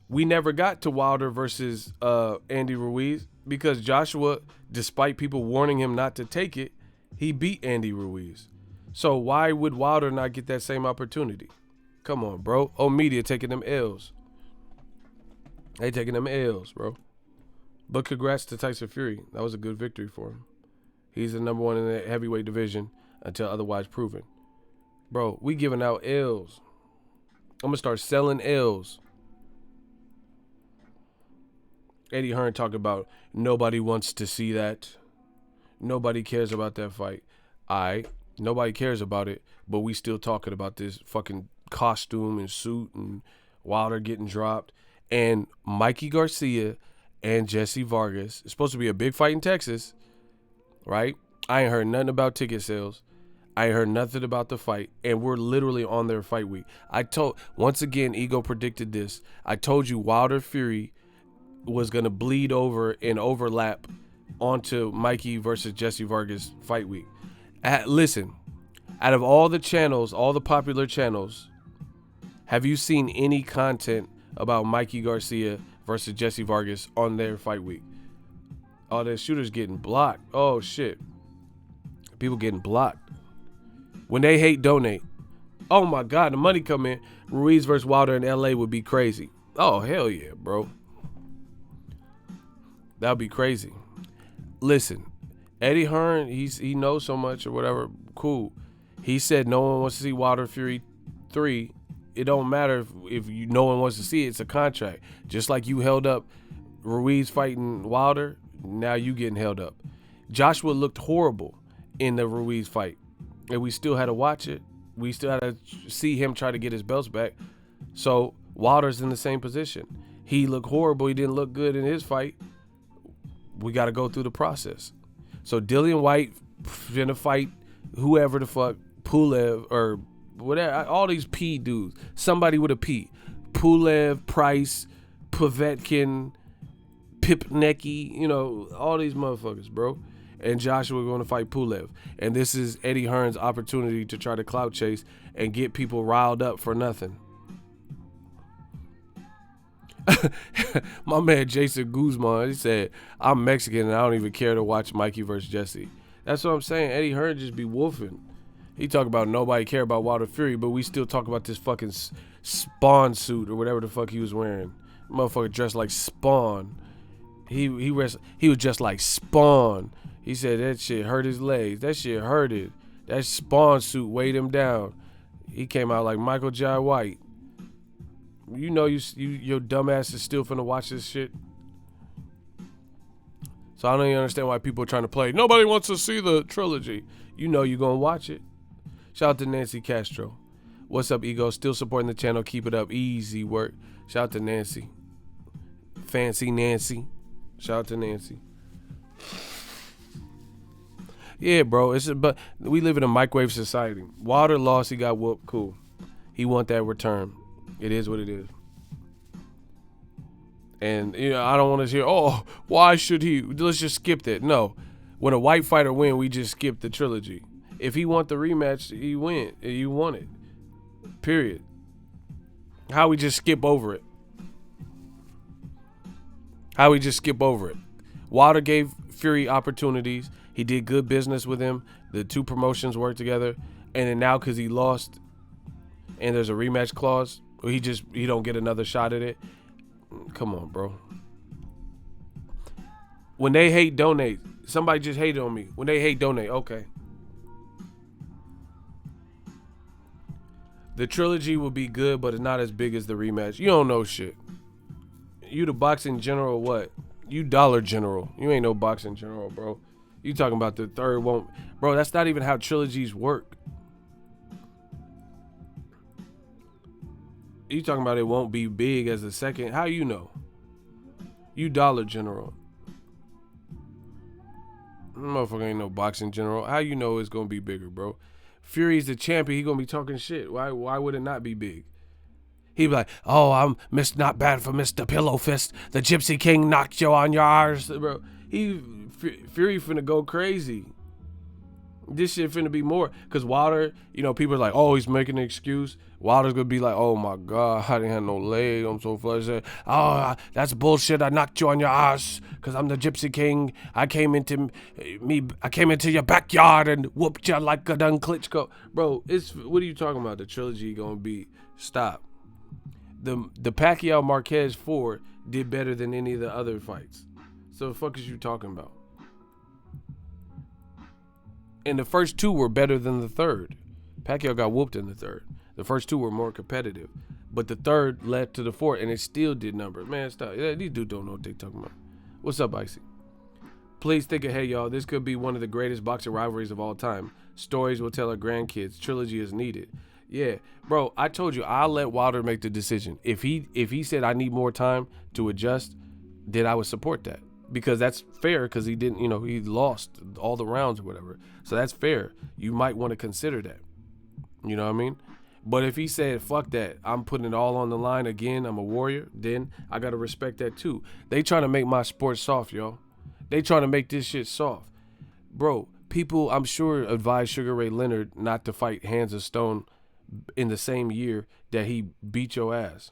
we never got to Wilder versus Andy Ruiz because Joshua, despite people warning him not to take it, He beat Andy Ruiz. So why would Wilder not get that same opportunity? Come on, bro. Oh, media taking them L's. They taking them L's, bro. But congrats to Tyson Fury. That was a good victory for him. He's the number one in the heavyweight division until otherwise proven. Bro, we giving out L's. I'm going to start selling L's. Eddie Hearn talking about nobody wants to see that. Nobody cares about that fight. Nobody cares about it, but we still talking about this fucking costume and suit and Wilder getting dropped. And Mikey Garcia and Jesse Vargas. It's supposed to be a big fight in Texas, right? I ain't heard nothing about ticket sales. I ain't heard nothing about the fight. And we're literally on their fight week. Once again, Ego predicted this. I told you Wilder Fury was going to bleed over and overlap onto Mikey versus Jesse Vargas fight week. Listen, out of all the channels, all the popular channels, have you seen any content about Mikey Garcia versus Jesse Vargas on their fight week? Oh, the shooters getting blocked. Oh, shit. People getting blocked. When they hate, donate. Oh, my God, the money come in. Ruiz versus Wilder in L.A. would be crazy. Oh, hell yeah, bro. That would be crazy. Listen, Eddie Hearn, he knows so much or whatever. Cool. He said no one wants to see Wilder Fury 3. It don't matter if no one wants to see it. It's a contract. Just like you held up Ruiz fighting Wilder, now you getting held up. Joshua looked horrible in the Ruiz fight, and we still had to watch it. We still had to see him try to get his belts back. So Wilder's in the same position. He looked horrible. He didn't look good in his fight. We got to go through the process. So Dillian White finna fight whoever the fuck, Pulev or whatever, all these P dudes. Somebody with a P. Pulev, Price, Povetkin, Pipnecki, all these motherfuckers, bro. And Joshua going to fight Pulev. And this is Eddie Hearn's opportunity to try to clout chase and get people riled up for nothing. My man Jason Guzman, he said, I'm Mexican and I don't even care to watch Mikey versus Jesse. That's what I'm saying. Eddie Hearn just be wolfing. He talk about nobody care about Wilder Fury, but we still talk about this fucking Spawn suit or whatever the fuck he was wearing. Motherfucker dressed like Spawn. He was just like Spawn. He said that shit hurt his legs. That shit hurted. That Spawn suit weighed him down. He came out like Michael Jai White. You know your dumb ass is still finna watch this shit. So I don't even understand why people are trying to play. Nobody wants to see the trilogy. You know you gonna watch it. Shout out to Nancy Castro. What's up, Ego? Still supporting the channel. Keep it up. Easy work. Shout out to Nancy. Fancy Nancy. Shout out to Nancy. Yeah, bro. But we live in a microwave society. Wilder lost. He got whooped. Cool. He want that return. It is what it is. And, I don't want to hear, oh, why should he? Let's just skip that. No. When a white fighter win, we just skip the trilogy. If he want the rematch, he win. You want it. Period. How we just skip over it? Wilder gave Fury opportunities. He did good business with him. The two promotions worked together. And then now because he lost and there's a rematch clause, he don't get another shot at it. Come on, bro. When they hate, donate. Somebody just hated on me. When they hate, donate. Okay. The trilogy will be good, but it's not as big as the rematch. You don't know shit. You the boxing general, what? You Dollar General. You ain't no boxing general, bro. You talking about the third won't. Bro, that's not even how trilogies work. You talking about it won't be big as the second. How you know? You Dollar General. Motherfucker ain't no boxing general. How you know it's gonna be bigger, bro? Fury's the champion. He gonna be talking shit. Why would it not be big? He be like, oh, I'm not bad for Mr. Pillow Fist. The Gypsy King knocked you on your arse, bro. Fury finna go crazy. This shit finna be more. Because Wilder, people are like, oh, he's making an excuse. Wilder's gonna be like, oh my God, I didn't have no leg. I'm so frustrated. Oh, that's bullshit. I knocked you on your ass because I'm the Gypsy King. I came into your backyard and whooped you like a done Klitschko. Bro, what are you talking about? The trilogy gonna be, stop. The Pacquiao Marquez 4 did better than any of the other fights. So the fuck is you talking about? And the first 2 were better than the third. Pacquiao got whooped in the third. The first 2 were more competitive. But the third led to the fourth, and it still did numbers. Man, stop. These dudes don't know what they talking about. What's up, Icy? Please think ahead, y'all. This could be one of the greatest boxing rivalries of all time. Stories will tell our grandkids. Trilogy is needed. Yeah, bro, I told you, I'll let Wilder make the decision. If he said I need more time to adjust, then I would support that. Because that's fair, because he didn't, he lost all the rounds or whatever. So that's fair. You might want to consider that. You know what I mean? But if he said, fuck that, I'm putting it all on the line again, I'm a warrior, then I got to respect that too. They trying to make my sport soft, yo. They trying to make this shit soft. Bro, people, I'm sure, advised Sugar Ray Leonard not to fight Hands of Stone in the same year that he beat your ass.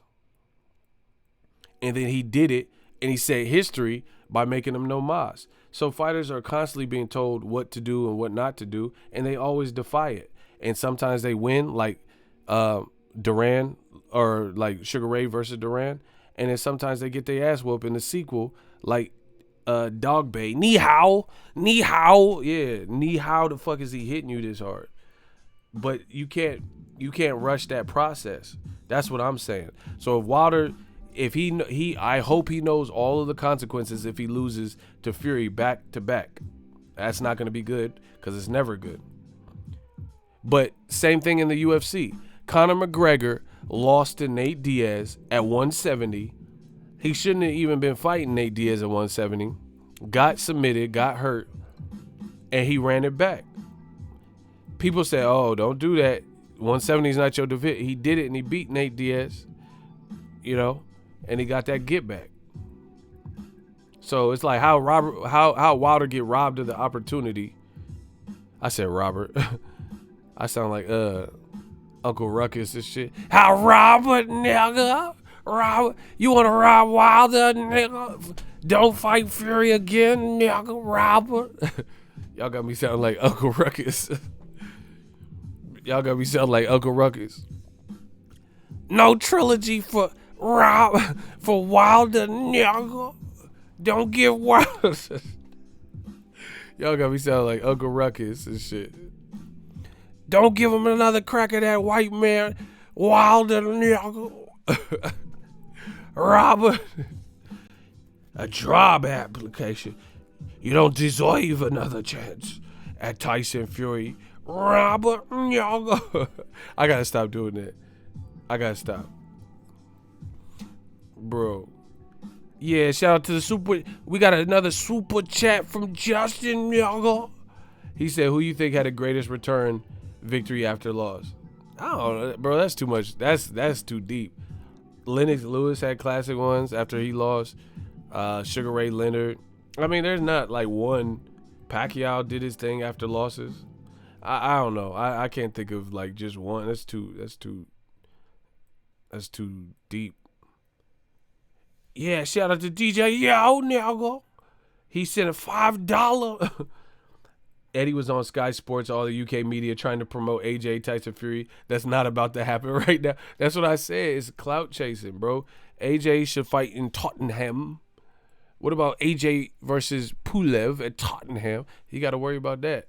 And then he did it, and he said history by making them no mas. So fighters are constantly being told what to do and what not to do, and they always defy it. And sometimes they win, like Duran, or like Sugar Ray versus Duran, and then sometimes they get their ass whooped in the sequel, like Dog Bay. Ni hao. Yeah, ni hao the fuck is he hitting you this hard? But you can't rush that process. That's what I'm saying. So if Wilder, I hope he knows all of the consequences if he loses to Fury back to back. That's not going to be good, because it's never good. But same thing in the UFC. Conor McGregor lost to Nate Diaz at 170. He shouldn't have even been fighting Nate Diaz at 170. Got submitted, got hurt, and he ran it back. People say, oh, don't do that. 170 is not your division. He did it, and he beat Nate Diaz, and he got that get back. So it's like how Wilder get robbed of the opportunity. I said Robert. I sound like Uncle Ruckus and shit. How Robert, nigga? Robert, you want to rob Wilder, nigga? Don't fight Fury again, nigga, Robert. Y'all got me sounding like Uncle Ruckus. Y'all got me sounding like Uncle Ruckus. No trilogy for Wilder, nigga. Don't give Wilder. Y'all got me sounding like Uncle Ruckus and shit. Don't give him another crack at that white man, Wilder, nigga. Robert. A job application. You don't deserve another chance at Tyson Fury. Robert, nigga. I gotta stop doing that. I gotta stop. Bro. Yeah, shout out to the super. We got another super chat from Justin, nigga. He said, who you think had the greatest return victory after loss? I don't know, bro. That's too much. That's too deep. Lennox Lewis had classic ones after he lost. Sugar Ray Leonard. I mean, there's not like one. Pacquiao did his thing after losses. I don't know. I can't think of like just one. That's too deep. Yeah, shout out to DJ Yo, nigga. He sent a $5. Eddie was on Sky Sports, all the UK media, trying to promote AJ Tyson Fury. That's not about to happen right now. That's what I said. It's clout chasing, bro. AJ should fight in Tottenham. What about AJ versus Pulev at Tottenham? You got to worry about that.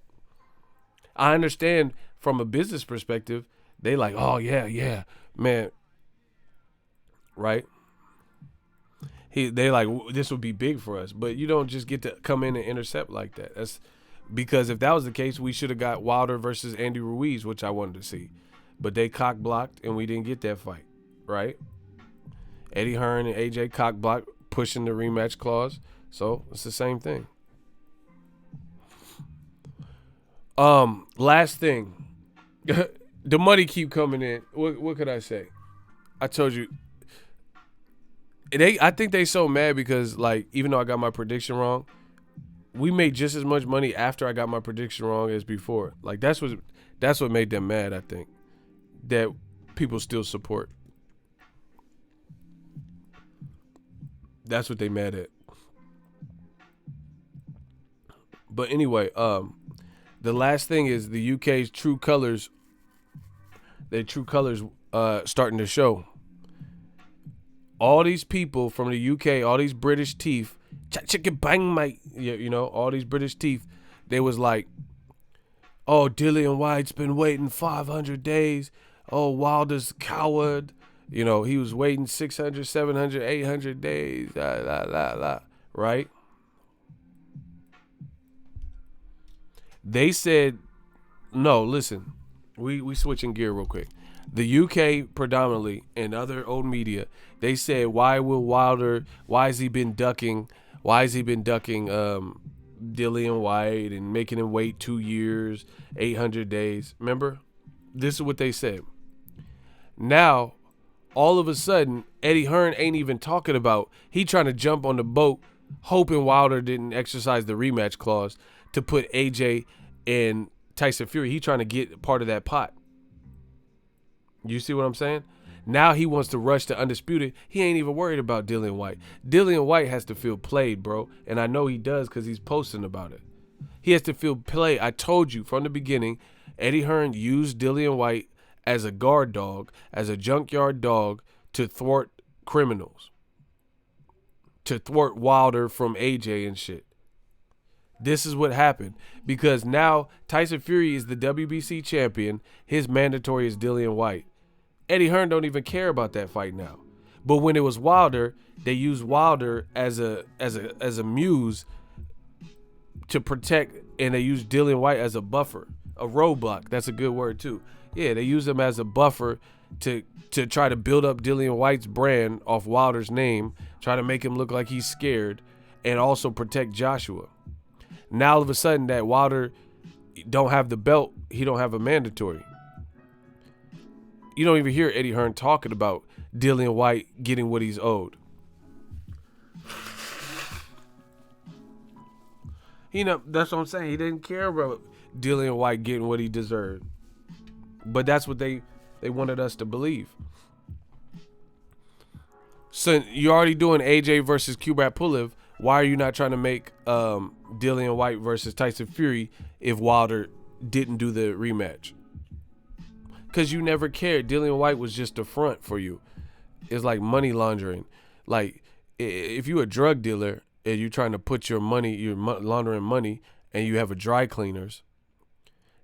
I understand from a business perspective, they like, oh, yeah, man. Right? They like, this would be big for us. But you don't just get to come in and intercept like that. That's because if that was the case, we should have got Wilder versus Andy Ruiz, which I wanted to see. But they cock blocked, and we didn't get that fight, right? Eddie Hearn and AJ cock blocked, pushing the rematch clause. So it's the same thing. Last thing. The money keep coming in. What could I say? I told you. I think they so mad because, like, even though I got my prediction wrong, we made just as much money after I got my prediction wrong as before. Like that's what made them mad, I think. That people still support. That's what they mad at. But anyway, the last thing is the UK's true colors. Their true colors starting to show. All these people from the UK, all these British teeth, chicken bang mate, you know, all these British teeth, they was like, oh, Dillian White's been waiting 500 days. Oh, Wilder's coward. You know, he was waiting 600, 700, 800 days. Right? They said, no, listen, we switching gear real quick. The UK predominantly and other old media, they said, why has he been ducking Dillian White and making him wait 2 years, 800 days. Remember? This is what they said. Now, all of a sudden, Eddie Hearn ain't even talking about, he trying to jump on the boat, hoping Wilder didn't exercise the rematch clause to put AJ and Tyson Fury. He trying to get part of that pot. You see what I'm saying? Now he wants to rush to Undisputed. He ain't even worried about Dillian White. Dillian White has to feel played, bro. And I know he does because he's posting about it. He has to feel played. I told you from the beginning, Eddie Hearn used Dillian White as a guard dog, as a junkyard dog to thwart criminals. To thwart Wilder from AJ and shit. This is what happened. Because now Tyson Fury is the WBC champion. His mandatory is Dillian White. Eddie Hearn don't even care about that fight now. But when it was Wilder, they used Wilder as a muse to protect, and they used Dillian White as a buffer, a roadblock. That's a good word too. Yeah, they used him as a buffer to try to build up Dillian White's brand off Wilder's name, try to make him look like he's scared, and also protect Joshua. Now all of a sudden that Wilder don't have the belt, he don't have a mandatory. You don't even hear Eddie Hearn talking about Dillian White getting what he's owed. That's what I'm saying. He didn't care about Dillian White getting what he deserved. But that's what they wanted us to believe. So you're already doing AJ versus Kubrat Pulev. Why are you not trying to make Dillian White versus Tyson Fury if Wilder didn't do the rematch? Because you never cared. Dillian White was just a front for you. It's like money laundering. Like, if you a drug dealer and you're trying to put your money, you're laundering money, and you have a dry cleaners,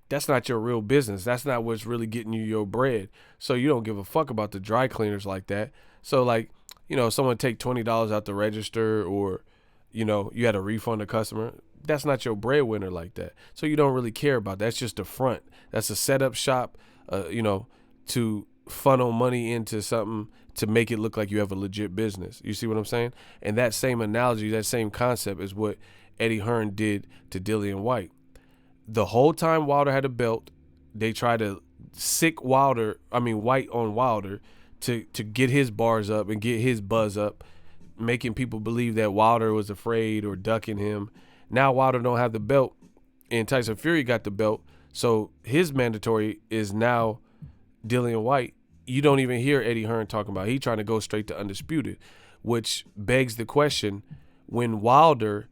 that's not your real business. That's not what's really getting you your bread. So you don't give a fuck about the dry cleaners like that. So, like, you know, someone take $20 out the register, or, you know, you had to refund a customer. That's not your breadwinner like that. So you don't really care about that. That's just a front. That's a setup shop. You know, to funnel money into something to make it look like you have a legit business. You see what I'm saying? And that same analogy, that same concept is what Eddie Hearn did to Dillian White. The whole time Wilder had a belt, they tried to sick White on Wilder to get his bars up and get his buzz up, making people believe that Wilder was afraid or ducking him. Now Wilder don't have the belt and Tyson Fury got the belt. So his mandatory is now Dillian White. You don't even hear Eddie Hearn talking about it. He trying to go straight to Undisputed, which begs the question, when Wilder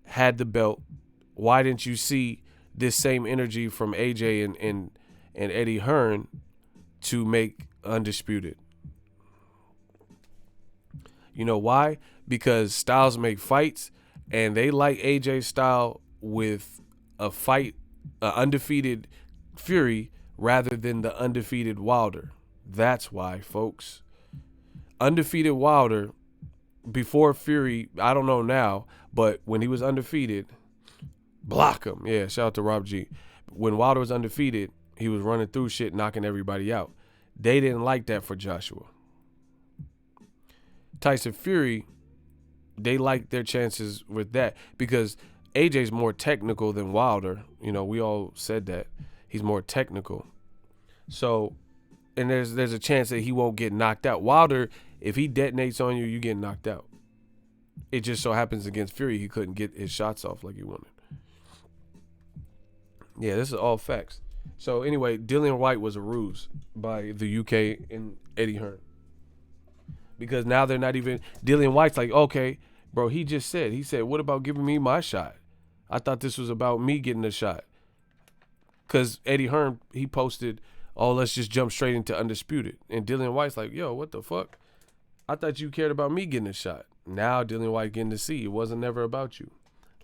had the belt, why didn't you see this same energy from AJ and Eddie Hearn to make Undisputed? You know why? Because styles make fights, and they like AJ's style with a fight, undefeated Fury rather than the undefeated Wilder. That's why, folks. Undefeated Wilder before Fury, I don't know now, but when he was undefeated, block him. Yeah, shout out to Rob G. When Wilder was undefeated, he was running through shit, knocking everybody out. They didn't like that for Joshua. Tyson Fury, they liked their chances with that because AJ's more technical than Wilder. You know, we all said that. He's more technical. So, and there's a chance that he won't get knocked out. Wilder, if he detonates on you, you get knocked out. It just so happens against Fury, he couldn't get his shots off like he wanted. Yeah, this is all facts. So anyway, Dillian Whyte was a ruse by the UK and Eddie Hearn. Because now they're not even, Dillian Whyte's like, okay, bro, he said, what about giving me my shot? I thought this was about me getting a shot. Because Eddie Hearn, he posted, oh, let's just jump straight into Undisputed. And Dillian Whyte's like, yo, what the fuck? I thought you cared about me getting a shot. Now Dillian Whyte getting to see it wasn't never about you.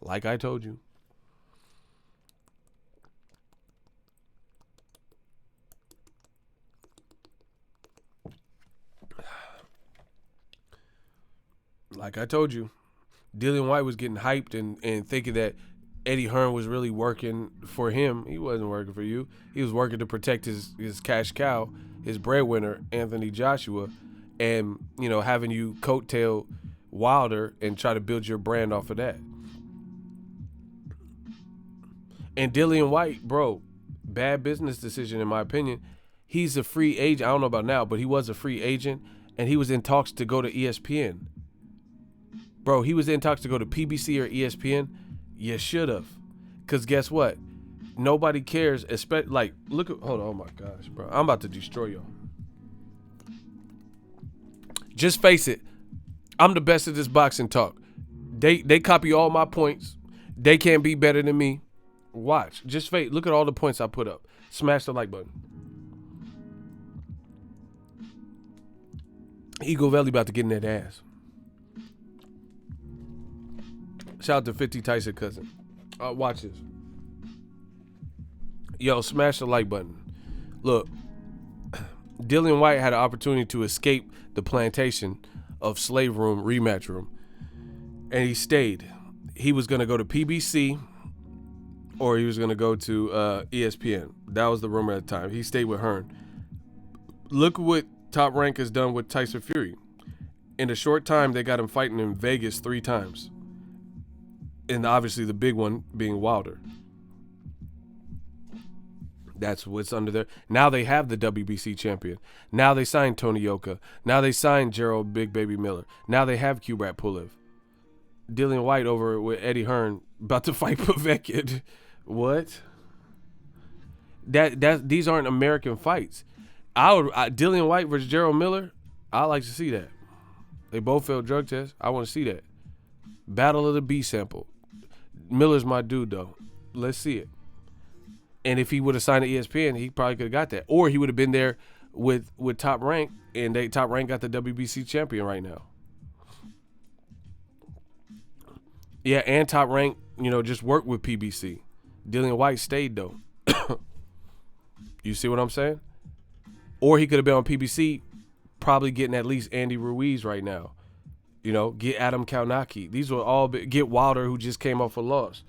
Like I told you. Like I told you. Dillian Whyte was getting hyped and thinking that Eddie Hearn was really working for him. He wasn't working for you. He was working to protect his cash cow, his breadwinner, Anthony Joshua, and, you know, having you coattail Wilder and try to build your brand off of that. And Dillian Whyte, bro, bad business decision in my opinion. He's a free agent. I don't know about now, but he was a free agent, and he was in talks to go to ESPN. Bro, he was in talks to go to PBC or ESPN. You should have. Because guess what? Nobody cares. Especially, like, look at, hold on, oh my gosh, bro. I'm about to destroy y'all. Just face it. I'm the best at this boxing talk. They copy all my points. They can't be better than me. Watch. Just face. Look at all the points I put up. Smash the like button. Eagle Valley about to get in that ass. Shout out to 50 Tyson cousin. Watch this. Yo, smash the like button. Look, Dillian Whyte had an opportunity to escape the plantation of slave room, rematch room. And he stayed. He was going to go to PBC or he was going to go to ESPN. That was the rumor at the time. He stayed with Hearn. Look what Top Rank has done with Tyson Fury. In a short time, they got him fighting in Vegas 3 times. And obviously the big one being Wilder. That's what's under there. Now they have the WBC champion. Now they signed Tony Yoka. Now they signed Gerald Big Baby Miller. Now they have Kubrat Pulev. Dillian Whyte over with Eddie Hearn about to fight Povetkin. What? These aren't American fights. Dillian Whyte versus Gerald Miller. I like to see that. They both failed drug tests. I want to see that. Battle of the B sample. Miller's my dude though. Let's see it. And if he would have signed to ESPN, he probably could have got that. Or he would have been there with Top Rank, and Top Rank got the WBC champion right now. Yeah, and Top Rank, you know, just worked with PBC. Dillian Whyte stayed though. You see what I'm saying? Or he could have been on PBC, probably getting at least Andy Ruiz right now. You know, get Adam Kaunaki. These were all get Wilder, who just came off a loss.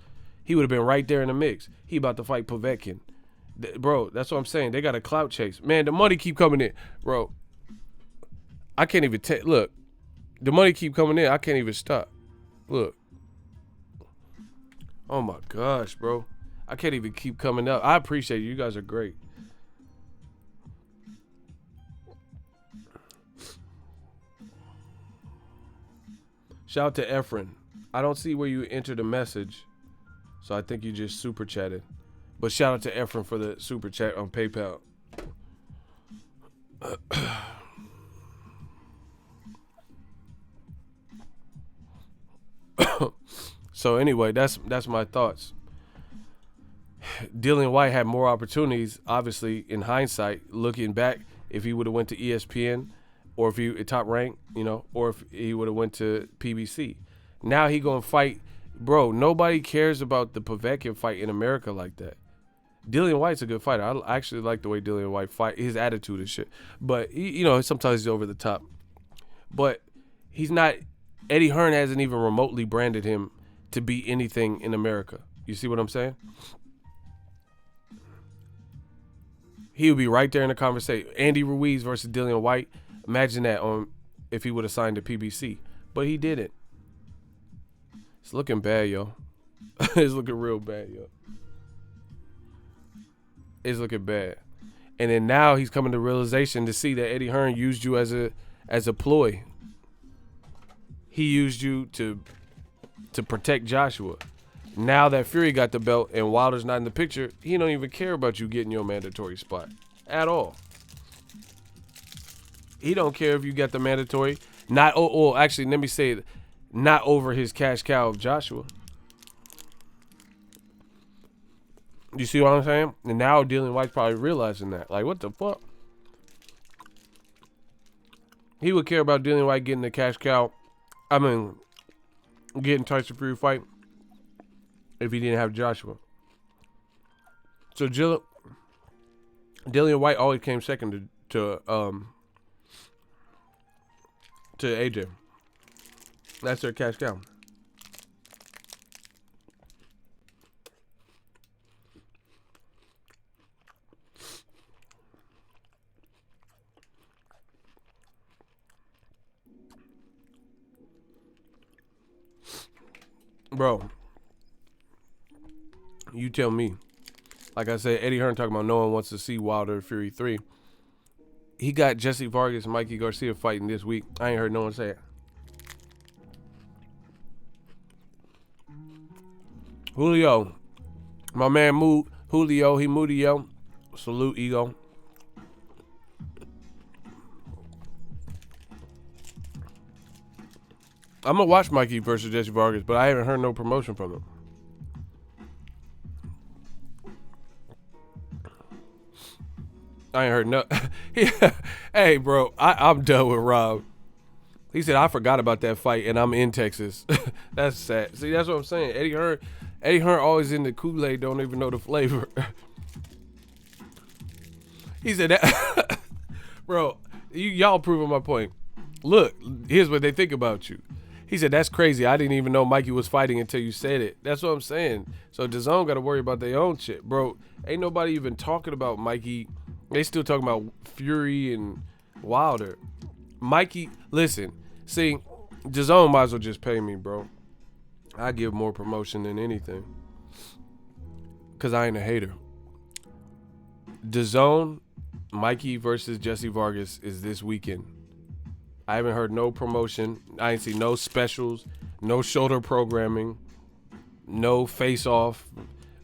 He would have been right there in the mix. He about to fight Povetkin. Bro, that's what I'm saying. They got a clout chase. Man, the money keep coming in. Bro, I can't even take. Look, the money keep coming in. I can't even stop. Look. Oh, my gosh, bro. I can't even keep coming up. I appreciate you. You guys are great. Shout out to Efren. I don't see where you entered a message, so I think you just super chatted. But shout out to Efren for the super chat on PayPal. So anyway, that's my thoughts. Dillian Whyte had more opportunities, obviously, in hindsight, looking back, if he would have went to ESPN or if he Top Rank, you know, or if he would have went to PBC. Now he gonna fight. Bro, nobody cares about the Povetkin fight in America like that. Dillian Whyte's a good fighter. I actually like the way Dillian Whyte fight, his attitude and shit. But, you know, sometimes he's over the top. But he's not, Eddie Hearn hasn't even remotely branded him to be anything in America. You see what I'm saying? He would be right there in the conversation. Andy Ruiz versus Dillian Whyte. Imagine that on if he would have signed to PBC. But he didn't. It's looking bad, yo. It's looking real bad, yo. It's looking bad. And then now he's coming to realization to see that Eddie Hearn used you as a ploy. he used you to protect Joshua. Now that Fury got the belt and Wilder's not in the picture, he don't even care about you getting your mandatory spot at all. He don't care if you got the mandatory. Actually, let me say it. Not over his cash cow of Joshua. You see what I'm saying? And now Dillian White's probably realizing that. Like, what the fuck? He would care about Dillian White getting the cash cow. I mean, getting Tyson Fury fight if he didn't have Joshua. So Dillian White always came second to AJ. That's their cash cow. Bro, you tell me. Like I said, Eddie Hearn talking about no one wants to see Wilder Fury 3. He got Jesse Vargas and Mikey Garcia fighting this week. I ain't heard no one say it. Julio. My man Julio, he Mudio. Salute, Ego. I'm going to watch Mikey versus Jesse Vargas, but I haven't heard no promotion from him. I ain't heard no. Hey, bro, I'm done with Rob. He said, I forgot about that fight, and I'm in Texas. That's sad. See, that's what I'm saying. Eddie Hearn always in the Kool-Aid, don't even know the flavor. He said that. Bro, y'all proving my point. Look, here's what they think about you. He said, that's crazy. I didn't even know Mikey was fighting until you said it. That's what I'm saying. So DAZN got to worry about their own shit. Bro, ain't nobody even talking about Mikey. They still talking about Fury and Wilder. Mikey, listen. See, DAZN might as well just pay me, bro. I give more promotion than anything. Because I ain't a hater. DAZN, Mikey versus Jesse Vargas is this weekend. I haven't heard no promotion. I ain't seen no specials, no shoulder programming, no face-off,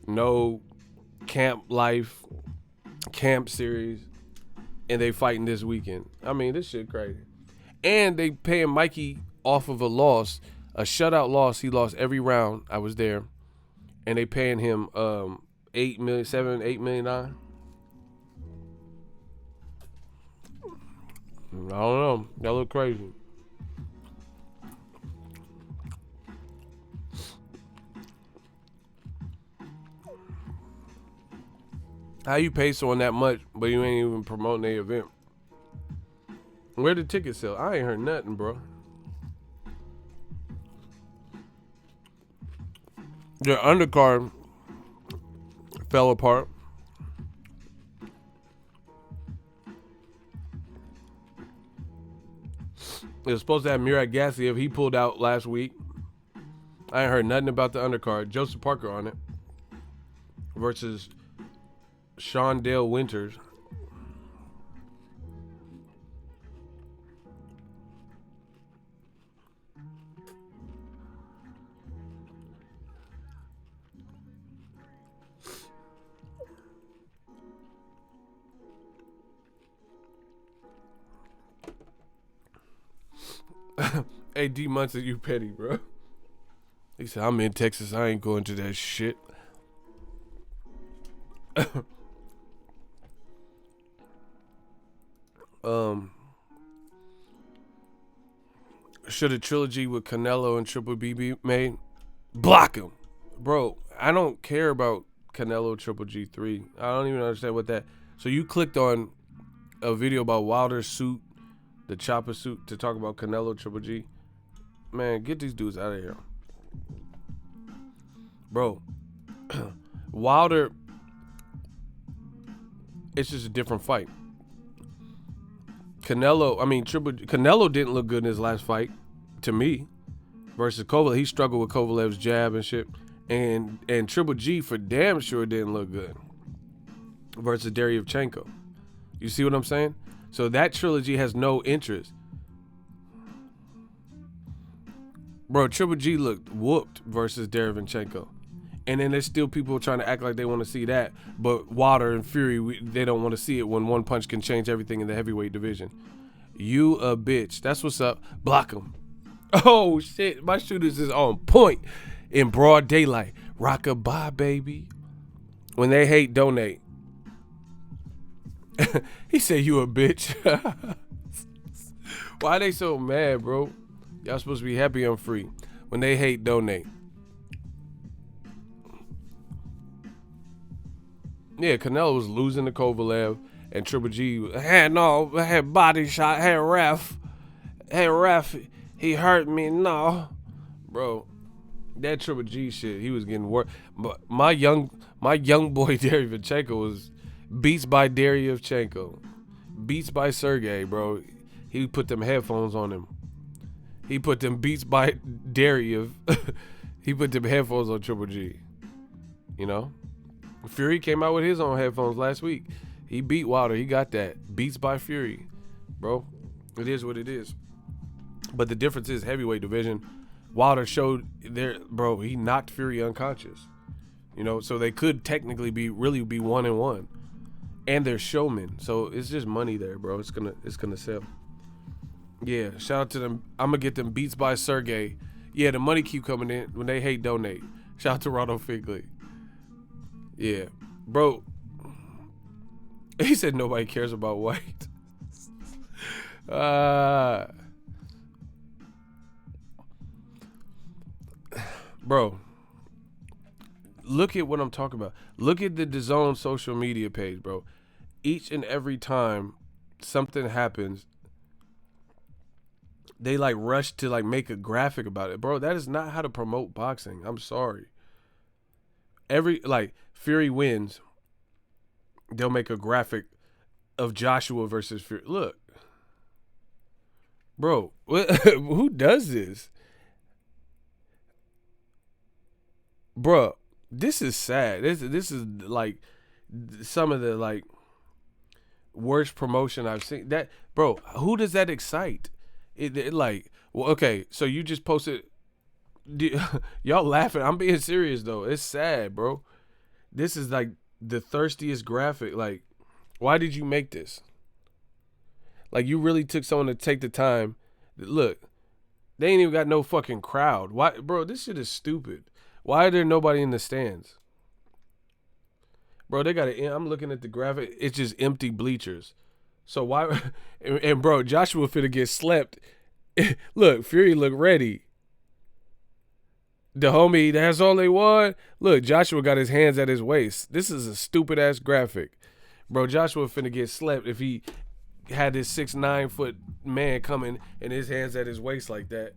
no camp life, camp series, and they fighting this weekend. I mean, this shit crazy. And they paying Mikey off of a loss, a shutout loss. He lost every round. I was there. And they paying him $8 million, $8 million. I don't know. That look crazy. How you pay someone that much, but you ain't even promoting the event? Where the tickets sell? I ain't heard nothing, bro. Their undercard fell apart. It was supposed to have Murat Gassiev. He pulled out last week. I ain't heard nothing about the undercard. Joseph Parker on it versus Sean Dale Winters. Hey, D Munson, you petty, bro. He said, I'm in Texas. I ain't going to that shit. Should a trilogy with Canelo and Triple B be made? Block him. Bro, I don't care about Canelo Triple G3. I don't even understand what that. So you clicked on a video about Wilder's suit, the chopper suit, to talk about Canelo Triple G. Man, get these dudes out of here. Bro, Wilder, it's just a different fight. Canelo didn't look good in his last fight, to me, versus Kovalev. He struggled with Kovalev's jab and shit. And Triple G for damn sure didn't look good versus Deryevchenko. You see what I'm saying? So that trilogy has no interest. Bro, Triple G looked whooped versus Derevyanchenko. And then there's still people trying to act like they want to see that. But Wilder and Fury, they don't want to see it when one punch can change everything in the heavyweight division. You a bitch. That's what's up. Block him. Oh, shit. My shooters is on point in broad daylight. Rock-a-bye, baby. When they hate, donate. He said you a bitch. Why they so mad, bro? Y'all supposed to be happy I'm free. When they hate, donate. Yeah, Canelo was losing to Kovalev, and Triple G had body shot, had ref, he hurt me, no. Bro, that Triple G shit, he was getting worse. But my young boy Derevyanchenko was beats by Derevyanchenko. Beats by Sergey, bro. He put them headphones on him. He put them beats by Derevyanchenko. He put them headphones on Triple G. You know? Fury came out with his own headphones last week. He beat Wilder. He got that. Beats by Fury. Bro, it is what it is. But the difference is heavyweight division. Wilder showed bro, he knocked Fury unconscious. You know, so they could technically be 1-1. And they're showmen. So it's just money there, bro. It's gonna sell. Yeah, shout out to them. I'm gonna get them beats by Sergey. Yeah, the money keep coming in. When they hate, donate. Shout out to Ronald Figley. Yeah, bro. He said nobody cares about white. Bro, look at what I'm talking about. Look at the DAZN social media page, bro. Each and every time something happens, they like rush to like make a graphic about it. Bro, that is not how to promote boxing. I'm sorry. Fury wins, they'll make a graphic of Joshua versus Fury. Look. Bro, who does this? Bro, this is sad. This is like some of the like worst promotion I've seen. That, bro, who does that excite? It like, well, okay, so you just posted. Y'all laughing. I'm being serious though. It's sad, bro. This is like the thirstiest graphic. Like, why did you make this? Like, you really took someone to take the time. Look, they ain't even got no fucking crowd. Why, bro? This shit is stupid. Why are there nobody in the stands? Bro, they got it. I'm looking at the graphic. It's just empty bleachers. So why? And bro, Joshua finna get slept. Look, Fury look ready. The homie, that's only one. Look, Joshua got his hands at his waist. This is a stupid ass graphic. Bro, Joshua finna get slept if he had this 6'9" foot man coming and his hands at his waist like that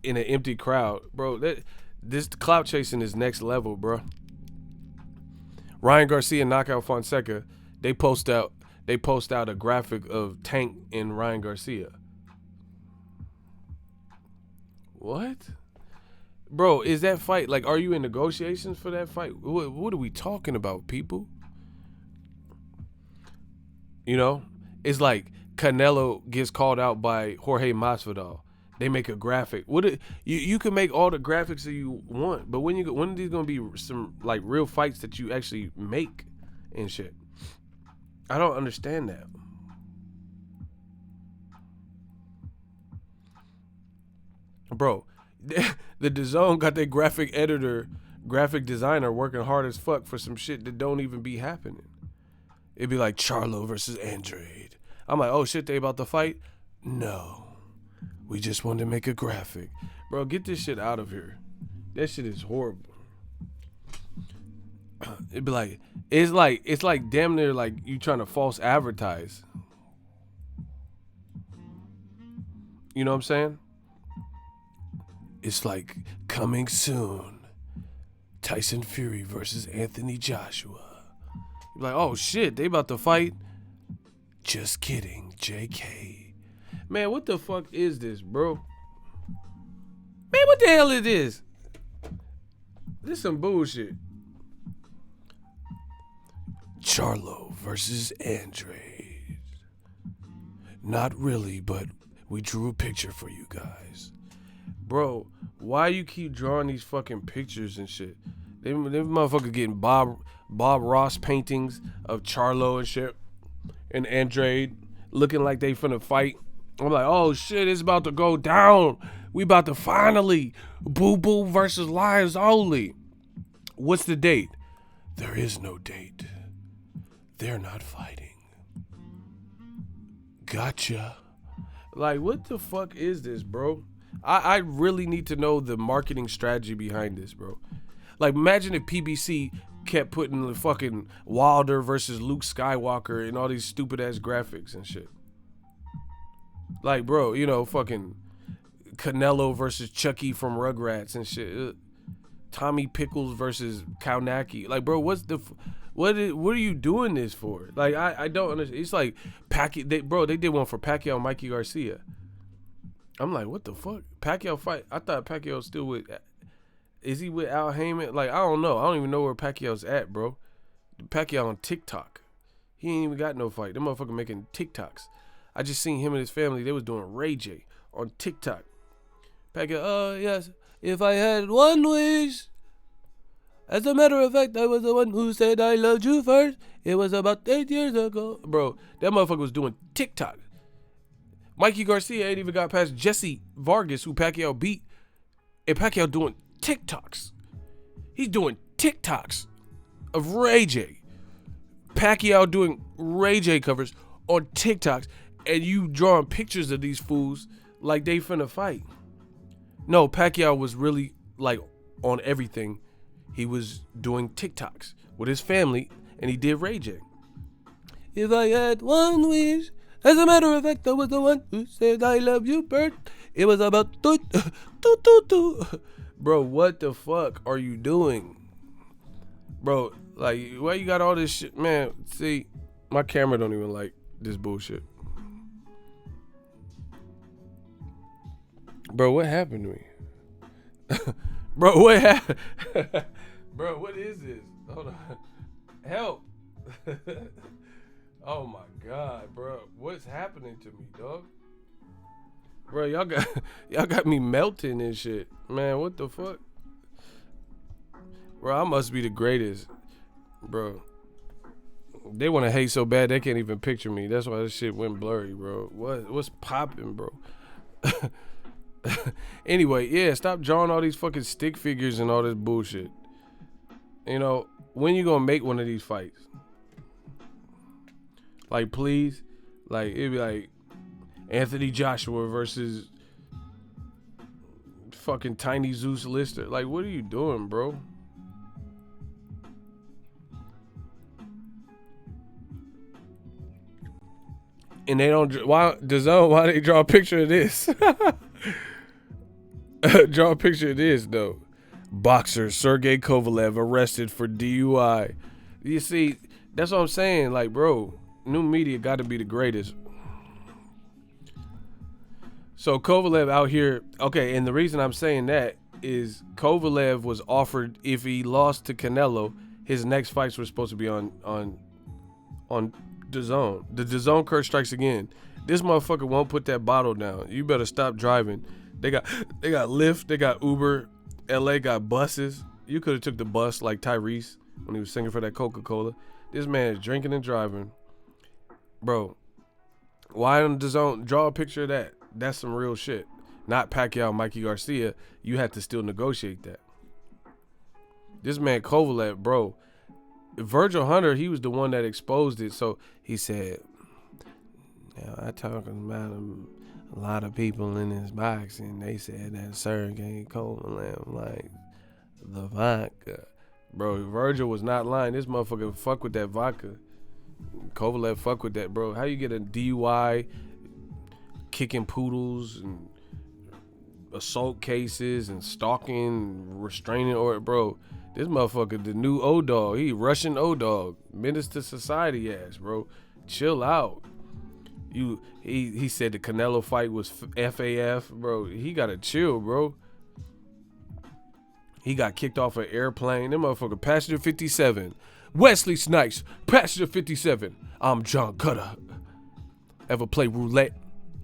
in an empty crowd. Bro, this clout chasing is next level, bro. Ryan Garcia knockout Fonseca. They post out a graphic of Tank and Ryan Garcia. What? Bro, is that fight, like, are you in negotiations for that fight? What are we talking about, people? You know, it's like Canelo gets called out by Jorge Masvidal. They make a graphic. You can make all the graphics that you want, but when are these gonna be some like real fights that you actually make and shit? I don't understand that. Bro, the DAZN got their graphic designer working hard as fuck for some shit that don't even be happening. It'd be like Charlo versus Andrade. I'm like, oh shit, they about to fight? No. We just wanted to make a graphic. Bro, get this shit out of here. That shit is horrible. It'd be like, it's like damn near like you trying to false advertise. You know what I'm saying? It's like coming soon. Tyson Fury versus Anthony Joshua. You're like, oh shit, they about to fight? Just kidding, JK. Man, what the fuck is this, bro? Man, what the hell is this? This some bullshit. Charlo versus Andrade. Not really, but we drew a picture for you guys. Bro, why you keep drawing these fucking pictures and shit? Them motherfuckers getting Bob Ross paintings of Charlo and shit, and Andrade looking like they finna fight. I'm like, oh shit, it's about to go down. We about to finally Boo Boo versus Lions Only. What's the date? There is no date. They're not fighting. Gotcha. Like, what the fuck is this, bro? I really need to know the marketing strategy behind this, bro. Like, imagine if PBC kept putting the fucking Wilder versus Luke Skywalker and all these stupid ass graphics and shit. Like, bro, you know, fucking Canelo versus Chucky from Rugrats and shit. Tommy Pickles versus Kaunaki. Like, bro, what are you doing this for? Like, I don't understand. It's like Pacquiao, they did one for Pacquiao and Mikey Garcia. I'm like, what the fuck? Pacquiao fight? I thought Pacquiao was still with. Is he with Al Heyman? Like, I don't know. I don't even know where Pacquiao's at, bro. Pacquiao on TikTok. He ain't even got no fight. Them motherfucker making TikToks. I just seen him and his family. They was doing Ray J on TikTok. Pacquiao, yes. If I had one wish. As a matter of fact, I was the one who said I loved you first. It was about 8 years ago. Bro, that motherfucker was doing TikTok. Mikey Garcia ain't even got past Jesse Vargas, who Pacquiao beat. And Pacquiao doing TikToks. He's doing TikToks of Ray J. Pacquiao doing Ray J covers on TikToks. And you drawing pictures of these fools like they finna fight. No, Pacquiao was really like on everything. He was doing TikToks with his family, and he did Ray J. If I had one wish, as a matter of fact, I was the one who said I love you, Bert. It was about Bro, what the fuck are you doing? Bro, like, why you got all this shit? Man, see, my camera don't even like this bullshit. Bro, what happened to me? Bro, what happened? Bro, what is this? Hold on. Help. Oh my God, bro. What's happening to me, dog? Bro, y'all got me melting and shit. Man, what the fuck? Bro, I must be the greatest. Bro. They want to hate so bad they can't even picture me. That's why this shit went blurry, bro. What's popping, bro? Anyway, yeah, stop drawing all these fucking stick figures and all this bullshit. You know, when you gonna make one of these fights? Like, please. Like, it'd be like Anthony Joshua versus fucking Tiny Zeus Lister. Like, what are you doing, bro? And they don't. Why they draw a picture of this? Draw a picture of this, though. Boxer Sergey Kovalev arrested for DUI. You see, that's what I'm saying. Like, bro, new media got to be the greatest. So Kovalev out here. Okay, and the reason I'm saying that is Kovalev was offered, if he lost to Canelo, his next fights were supposed to be on DAZN. The DAZN curse strikes again. This motherfucker won't put that bottle down. You better stop driving. They got Lyft, they got Uber, LA got buses. You could have took the bus like Tyrese when he was singing for that Coca-Cola. This man is drinking and driving. Bro, why on DAZN? Draw a picture of that. That's some real shit. Not Pacquiao, Mikey Garcia. You had to still negotiate that. This man Kovalev, bro. Virgil Hunter, he was the one that exposed it. So he said, now I talking about a lot of people in this box, and they said that Sergey Kovalev like the vodka. Bro, Virgil was not lying. This motherfucker fuck with that vodka. Kovalev fuck with that, bro. How you get a DUI, kicking poodles and assault cases and stalking, restraining order, bro? This motherfucker, the new O-Dog. He Russian O-Dog. Menace to society ass, bro. Chill out. He said the Canelo fight was FAF, bro. He gotta chill, bro. He got kicked off an airplane. That motherfucker, passenger 57. Wesley Snipes, passenger 57. I'm John Cutter. Ever play roulette?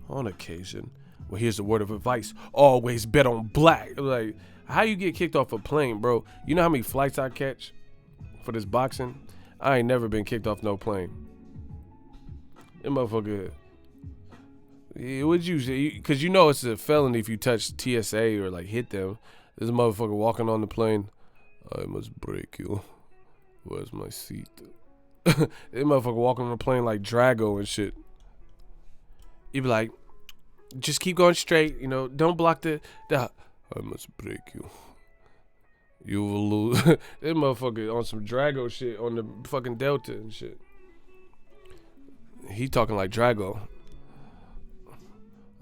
On occasion. Well, here's a word of advice: always bet on black. Like, how you get kicked off a plane, bro? You know how many flights I catch for this boxing? I ain't never been kicked off no plane. That motherfucker. Would you? Because you know it's a felony if you touch TSA or like hit them. This motherfucker walking on the plane. I must break you. Where's my seat? This motherfucker walking on the plane like Drago and shit. You be like, just keep going straight. You know, don't block the. I must break you. You will lose. This motherfucker on some Drago shit on the fucking Delta and shit. He talking like Drago.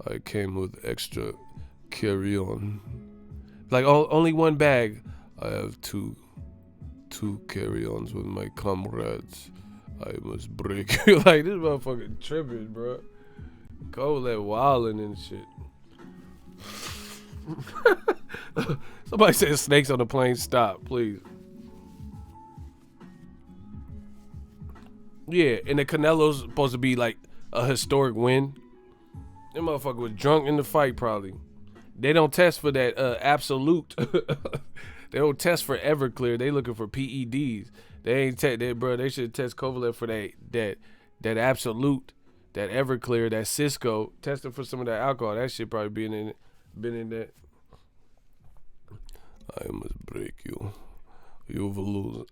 I came with extra carry-on. Like, only one bag. I have two carry-ons with my comrades. I must break you. Like, this motherfucker tripping, bro. Go that wildin' and shit. Somebody said snakes on the plane. Stop, please. Yeah, and the Canelo's supposed to be like a historic win. That motherfucker was drunk in the fight, probably. They don't test for that absolute. They don't test for Everclear. They looking for PEDs. They ain't that, bro. They should test Kovalev for that absolute, that Everclear, that Cisco. Testing for some of that alcohol. That shit probably been in that. I must break you. You will lose.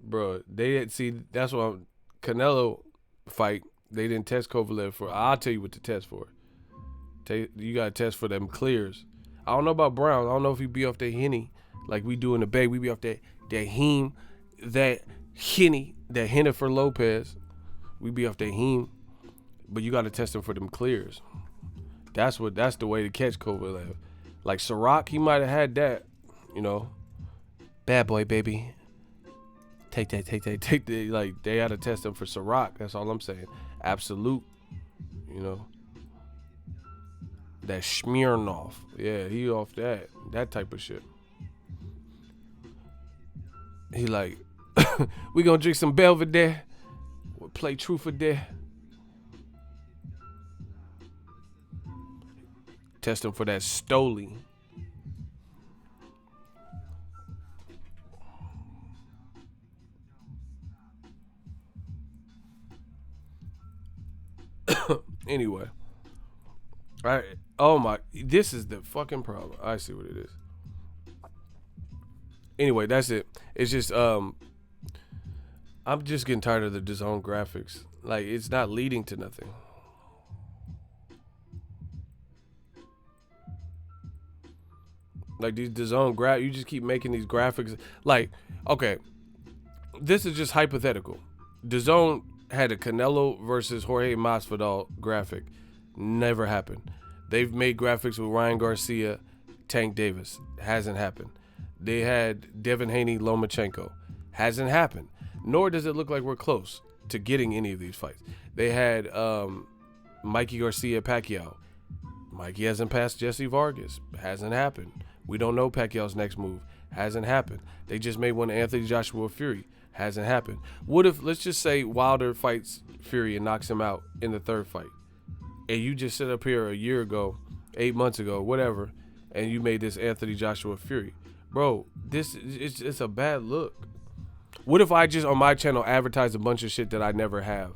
Bro, they didn't see. That's why Canelo fight. They didn't test Kovalev for. I'll tell you what to test for. You gotta test for them clears. I don't know about Brown. I don't know if he be off that Henny like we do in the Bay. We be off that Henny, that Henny for Lopez. We be off that Heem, but you gotta test him for them clears. That's the way to catch Kovalev. Like Ciroc, he might have had that. You know, bad boy baby. Take that. Like, they had to test him for Ciroc. That's all I'm saying. Absolute. You know. That Smirnoff. Yeah, he off that. That type of shit. He like, we gonna drink some Belvedere. We'll play Truth or Dare. Test him for that Stoli. Anyway, this is the fucking problem. I see what it is. Anyway, that's it. It's just I'm just getting tired of the DAZN graphics. Like, it's not leading to nothing. Like, these DAZN you just keep making these graphics. Like, okay, this is just hypothetical. DAZN had a Canelo versus Jorge Masvidal graphic. Never happened. They've made graphics with Ryan Garcia, Tank Davis. Hasn't happened. They had Devin Haney, Lomachenko. Hasn't happened. Nor does it look like we're close to getting any of these fights. They had Mikey Garcia, Pacquiao. Mikey hasn't passed Jesse Vargas. Hasn't happened. We don't know Pacquiao's next move. Hasn't happened. They just made one Anthony Joshua Fury. Hasn't happened. What if, let's just say Wilder fights Fury and knocks him out in the third fight, and you just sit up here a year ago, 8 months ago, whatever, and you made this Anthony Joshua Fury. Bro, it's a bad look. What if I just on my channel advertise a bunch of shit that I never have,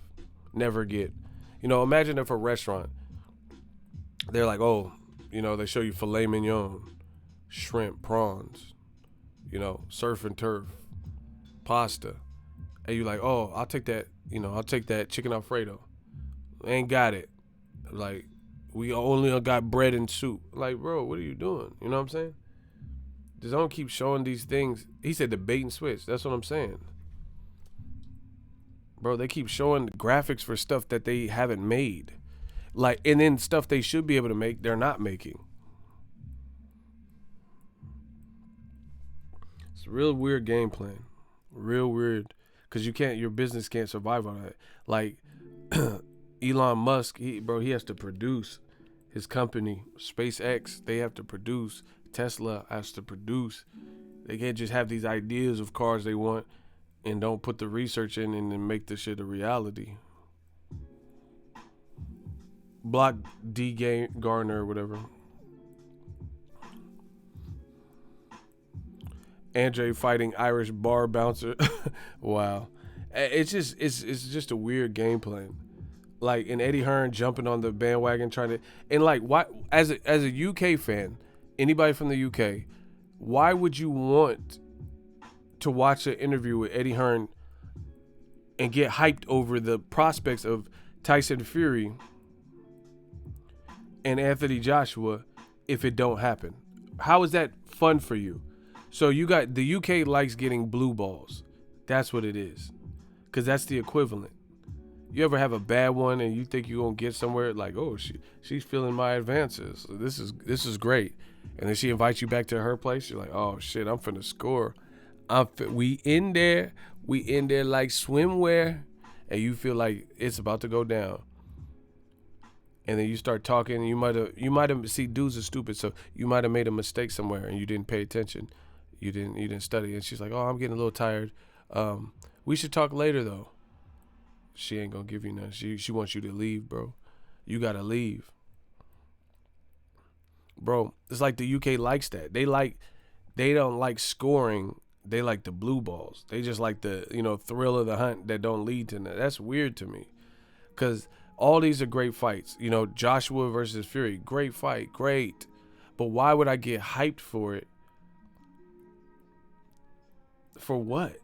never get? You know, imagine if a restaurant, they're like, oh, you know, they show you filet mignon, shrimp, prawns, you know, surf and turf, pasta, and you're like, oh, I'll take that, you know, I'll take that chicken Alfredo. Ain't got it. Like, we only got bread and soup. Like, bro, what are you doing? You know what I'm saying? Just don't keep showing these things. He said the bait and switch. That's what I'm saying. Bro, they keep showing graphics for stuff that they haven't made. Like, and then stuff they should be able to make, they're not making. It's a real weird game plan. Real weird. Because your business can't survive on that. Like, Elon Musk, he has to produce his company. SpaceX, they have to produce. Tesla has to produce. They can't just have these ideas of cars they want and don't put the research in and then make the shit a reality. Block D Garner or whatever. Andre fighting Irish bar bouncer. Wow. It's just a weird game plan. Like, and Eddie Hearn jumping on the bandwagon trying to, and like, why, as a UK fan, anybody from the UK, why would you want to watch an interview with Eddie Hearn and get hyped over the prospects of Tyson Fury and Anthony Joshua if it don't happen? How is that fun for you? So you got, the UK likes getting blue balls. That's what it is. Because that's the equivalent. You ever have a bad one and you think you're going to get somewhere, like, oh, she's feeling my advances. This is great. And then she invites you back to her place. You're like, oh, shit, I'm finna score. We in there like swimwear. And you feel like it's about to go down. And then you start talking, and you might have see, dudes are stupid, so you might have made a mistake somewhere and you didn't pay attention. You didn't study. And she's like, oh, I'm getting a little tired. We should talk later though. She ain't gonna give you none. She wants you to leave, bro. You gotta leave. Bro, it's like the UK likes that. They don't like scoring. They like the blue balls. They just like the, thrill of the hunt that don't lead to that. That's weird to me. Cause all these are great fights. Joshua versus Fury, great fight, great. But why would I get hyped for it? For what?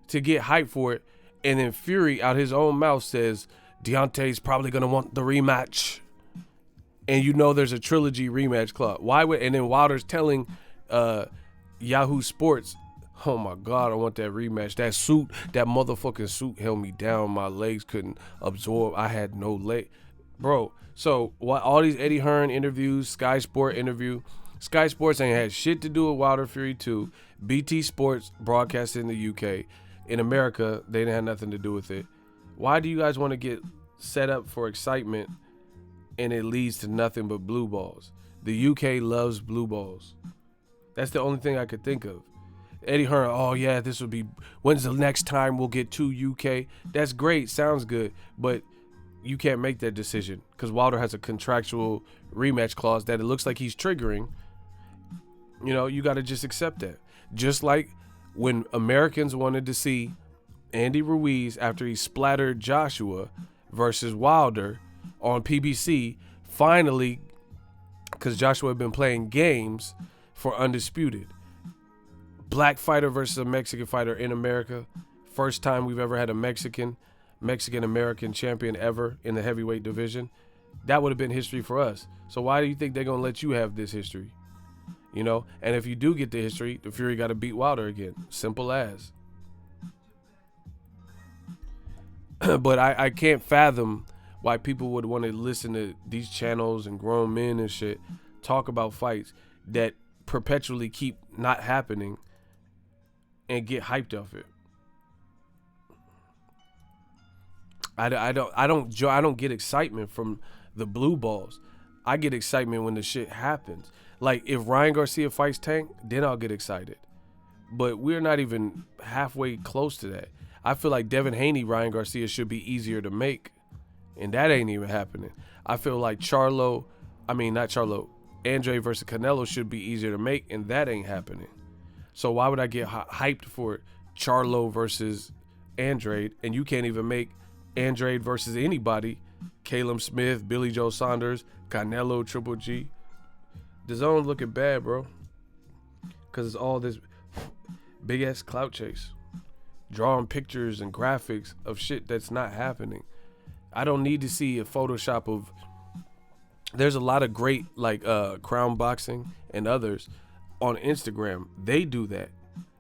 To get hyped for it, and then Fury out his own mouth says Deontay's probably gonna want the rematch, and there's a trilogy rematch clause. Why would? And then Wilder's telling Yahoo Sports, oh my God, I want that rematch. That suit, that motherfucking suit held me down. My legs couldn't absorb. I had no leg, bro. So all these Eddie Hearn interviews, Sky Sports ain't had shit to do with Wilder Fury 2. BT Sports broadcast in the UK. In America, they didn't have nothing to do with it. Why do you guys want to get set up for excitement and it leads to nothing but blue balls? The UK loves blue balls. That's the only thing I could think of. Eddie Hearn, oh yeah, this will be, when's the next time we'll get to UK? That's great, sounds good, but you can't make that decision because Wilder has a contractual rematch clause that it looks like he's triggering. You got to just accept that. Just like when Americans wanted to see Andy Ruiz after he splattered Joshua versus Wilder on PBC, finally, because Joshua had been playing games for Undisputed. Black fighter versus a Mexican fighter in America. First time we've ever had a Mexican-American champion ever in the heavyweight division. That would have been history for us. So why do you think they're going to let you have this history? And if you do get the history, the Fury got to beat Wilder again. Simple as. But I can't fathom why people would want to listen to these channels and grown men and shit talk about fights that perpetually keep not happening and get hyped off it. I don't get excitement from the blue balls. I get excitement when the shit happens. Like, if Ryan Garcia fights Tank, then I'll get excited. But we're not even halfway close to that. I feel like Devin Haney, Ryan Garcia should be easier to make, and that ain't even happening. I feel like Andre versus Canelo should be easier to make, and that ain't happening. So why would I get hyped for Charlo versus Andre, and you can't even make Andre versus anybody? Caleb Smith, Billy Joe Saunders, Canelo, Triple G. The zone looking bad, bro. Because it's all this big-ass clout chase. Drawing pictures and graphics of shit that's not happening. I don't need to see a Photoshop of... There's a lot of great, like, Crown Boxing and others on Instagram. They do that.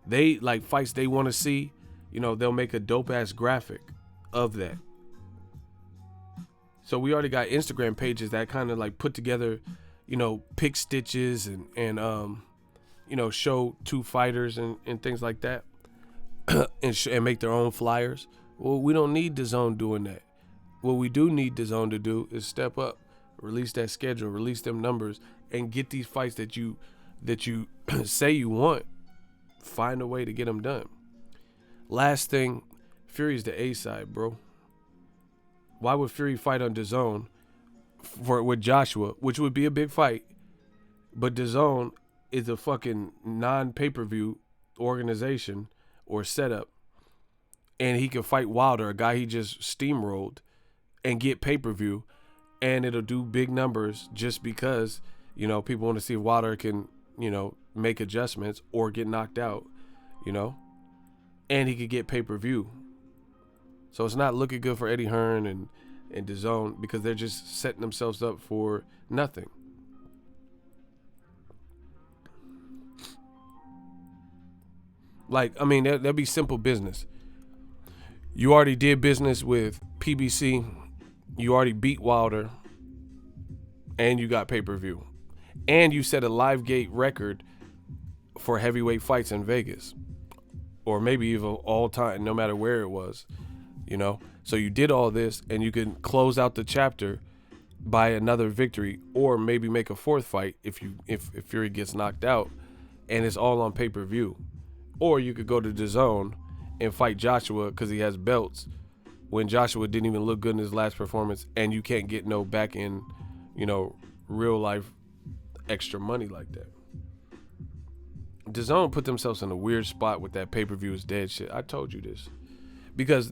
They, like, fights they want to see, they'll make a dope-ass graphic of that. So we already got Instagram pages that kind of, like, put together... pick stitches and show two fighters and things like that and make their own flyers. Well, we don't need DAZN doing that. What we do need DAZN to do is step up, release that schedule, release them numbers, and get these fights that you say you want, find a way to get them done. Last thing, Fury's the A side, bro. Why would Fury fight on DAZN with Joshua, which would be a big fight, but DAZN is a fucking non-pay-per-view organization or setup, and he can fight Wilder, a guy he just steamrolled, and get pay-per-view, and it'll do big numbers just because, you know, people want to see if Wilder can, you know, make adjustments or get knocked out, you know, and he could get pay-per-view. So it's not looking good for Eddie Hearn and DAZN because they're just setting themselves up for nothing. Like, I mean, that'd be simple business. You already did business with PBC. You already beat Wilder. And you got pay-per-view. And you set a live gate record for heavyweight fights in Vegas. Or maybe even all time, no matter where it was. You know? So you did all this, and you can close out the chapter by another victory, or maybe make a fourth fight if Fury gets knocked out, and it's all on pay-per-view. Or you could go to DAZN and fight Joshua because he has belts when Joshua didn't even look good in his last performance, and you can't get no back in, you know, real life extra money like that. DAZN put themselves in a weird spot with that pay-per-view is dead shit. I told you this. Because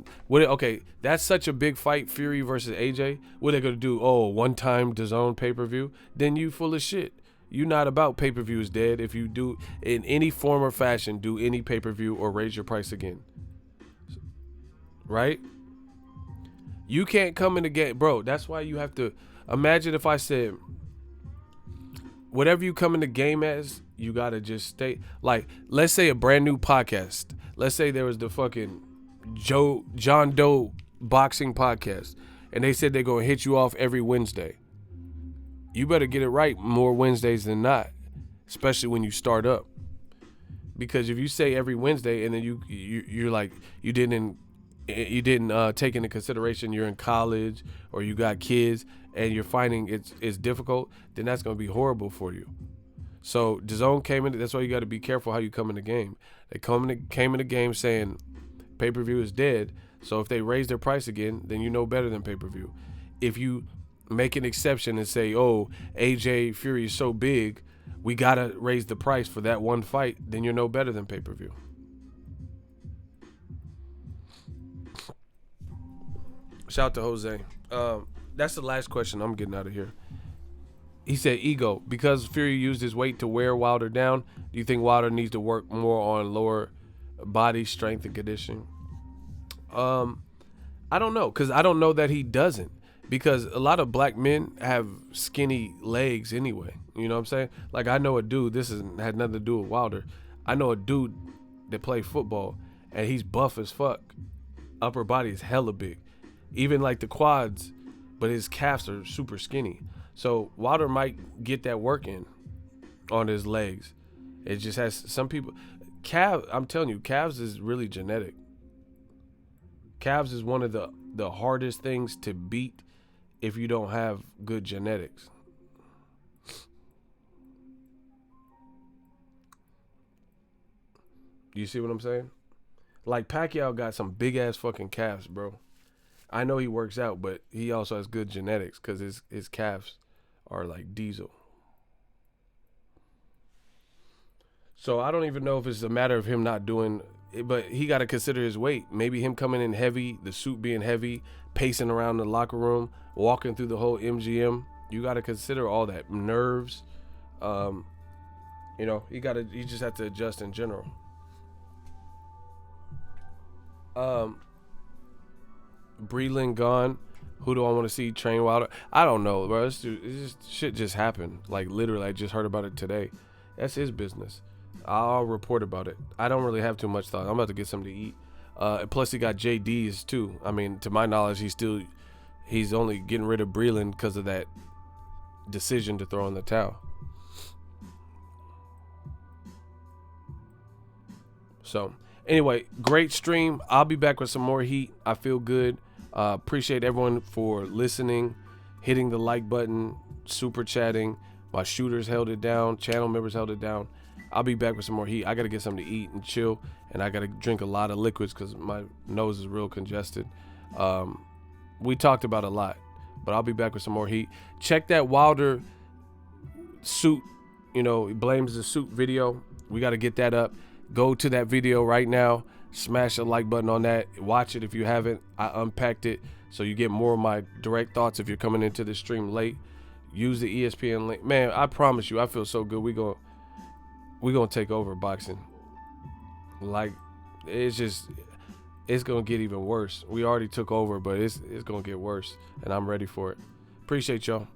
that's such a big fight, Fury versus AJ. What are they gonna do? Oh, one-time DAZN pay-per-view? Then you full of shit. You not about pay-per-view is dead. If you do in any form or fashion, do any pay-per-view or raise your price again. Right? You can't come in the game, bro. That's why you have to imagine if I said, whatever you come in the game as, you gotta just stay. Like, let's say a brand new podcast. Let's say there was the fucking John Doe boxing podcast, and they said they're gonna hit you off every Wednesday. You better get it right more Wednesdays than not, especially when you start up. Because if you say every Wednesday and then you're like you didn't take into consideration you're in college or you got kids and you're finding it's difficult, then that's gonna be horrible for you. So DAZN came in. That's why you got to be careful how you come in the game. They came in the game saying pay-per-view is dead. So if they raise their price again, then you know better than pay-per-view. If you make an exception and say, oh, AJ Fury is so big, we got to raise the price for that one fight, then you're no better than pay-per-view. Shout out to Jose. That's the last question. I'm getting out of here. He said, ego. Because Fury used his weight to wear Wilder down, do you think Wilder needs to work more on lower body strength and conditioning? I don't know, because I don't know that he doesn't. Because a lot of black men have skinny legs anyway. You know what I'm saying? Like, I know a dude, had nothing to do with Wilder. I know a dude that played football, and he's buff as fuck. Upper body is hella big. Even like the quads, but his calves are super skinny. So Wilder might get that work in on his legs. It just has some people. I'm telling you, calves is really genetic. Calves is one of the hardest things to beat if you don't have good genetics. You see what I'm saying? Like Pacquiao got some big ass fucking calves, bro. I know he works out, but he also has good genetics because his calves are like diesel. So I don't even know if it's a matter of him not doing it, but he got to consider his weight. Maybe him coming in heavy, the suit being heavy, pacing around the locker room, walking through the whole MGM. You got to consider all that. Nerves. You just have to adjust in general. Breland gone. Who do I want to see train Wilder? I don't know, bro. Shit just happened. Like, literally, I just heard about it today. That's his business. I'll report about it. I don't really have too much thought. I'm about to get something to eat. Plus, he got JD's, too. I mean, to my knowledge, he's only getting rid of Breland because of that decision to throw in the towel. So, anyway, great stream. I'll be back with some more heat. I feel good. Appreciate everyone for listening, hitting the like button, super chatting. My shooters held it down. Channel members held it down. I'll be back with some more heat. I got to get something to eat and chill, and I got to drink a lot of liquids because my nose is real congested. We talked about a lot, but I'll be back with some more heat. Check that Wilder suit, he blames the suit video. We got to get that up. Go to that video right now. Smash the like button on that. Watch it if you haven't. I unpacked it so you get more of my direct thoughts if you're coming into this stream late. Use the ESPN link. Man, I promise you, I feel so good. We gonna take over boxing. Like, it's gonna get even worse. We already took over, but it's gonna get worse, and I'm ready for it. Appreciate y'all.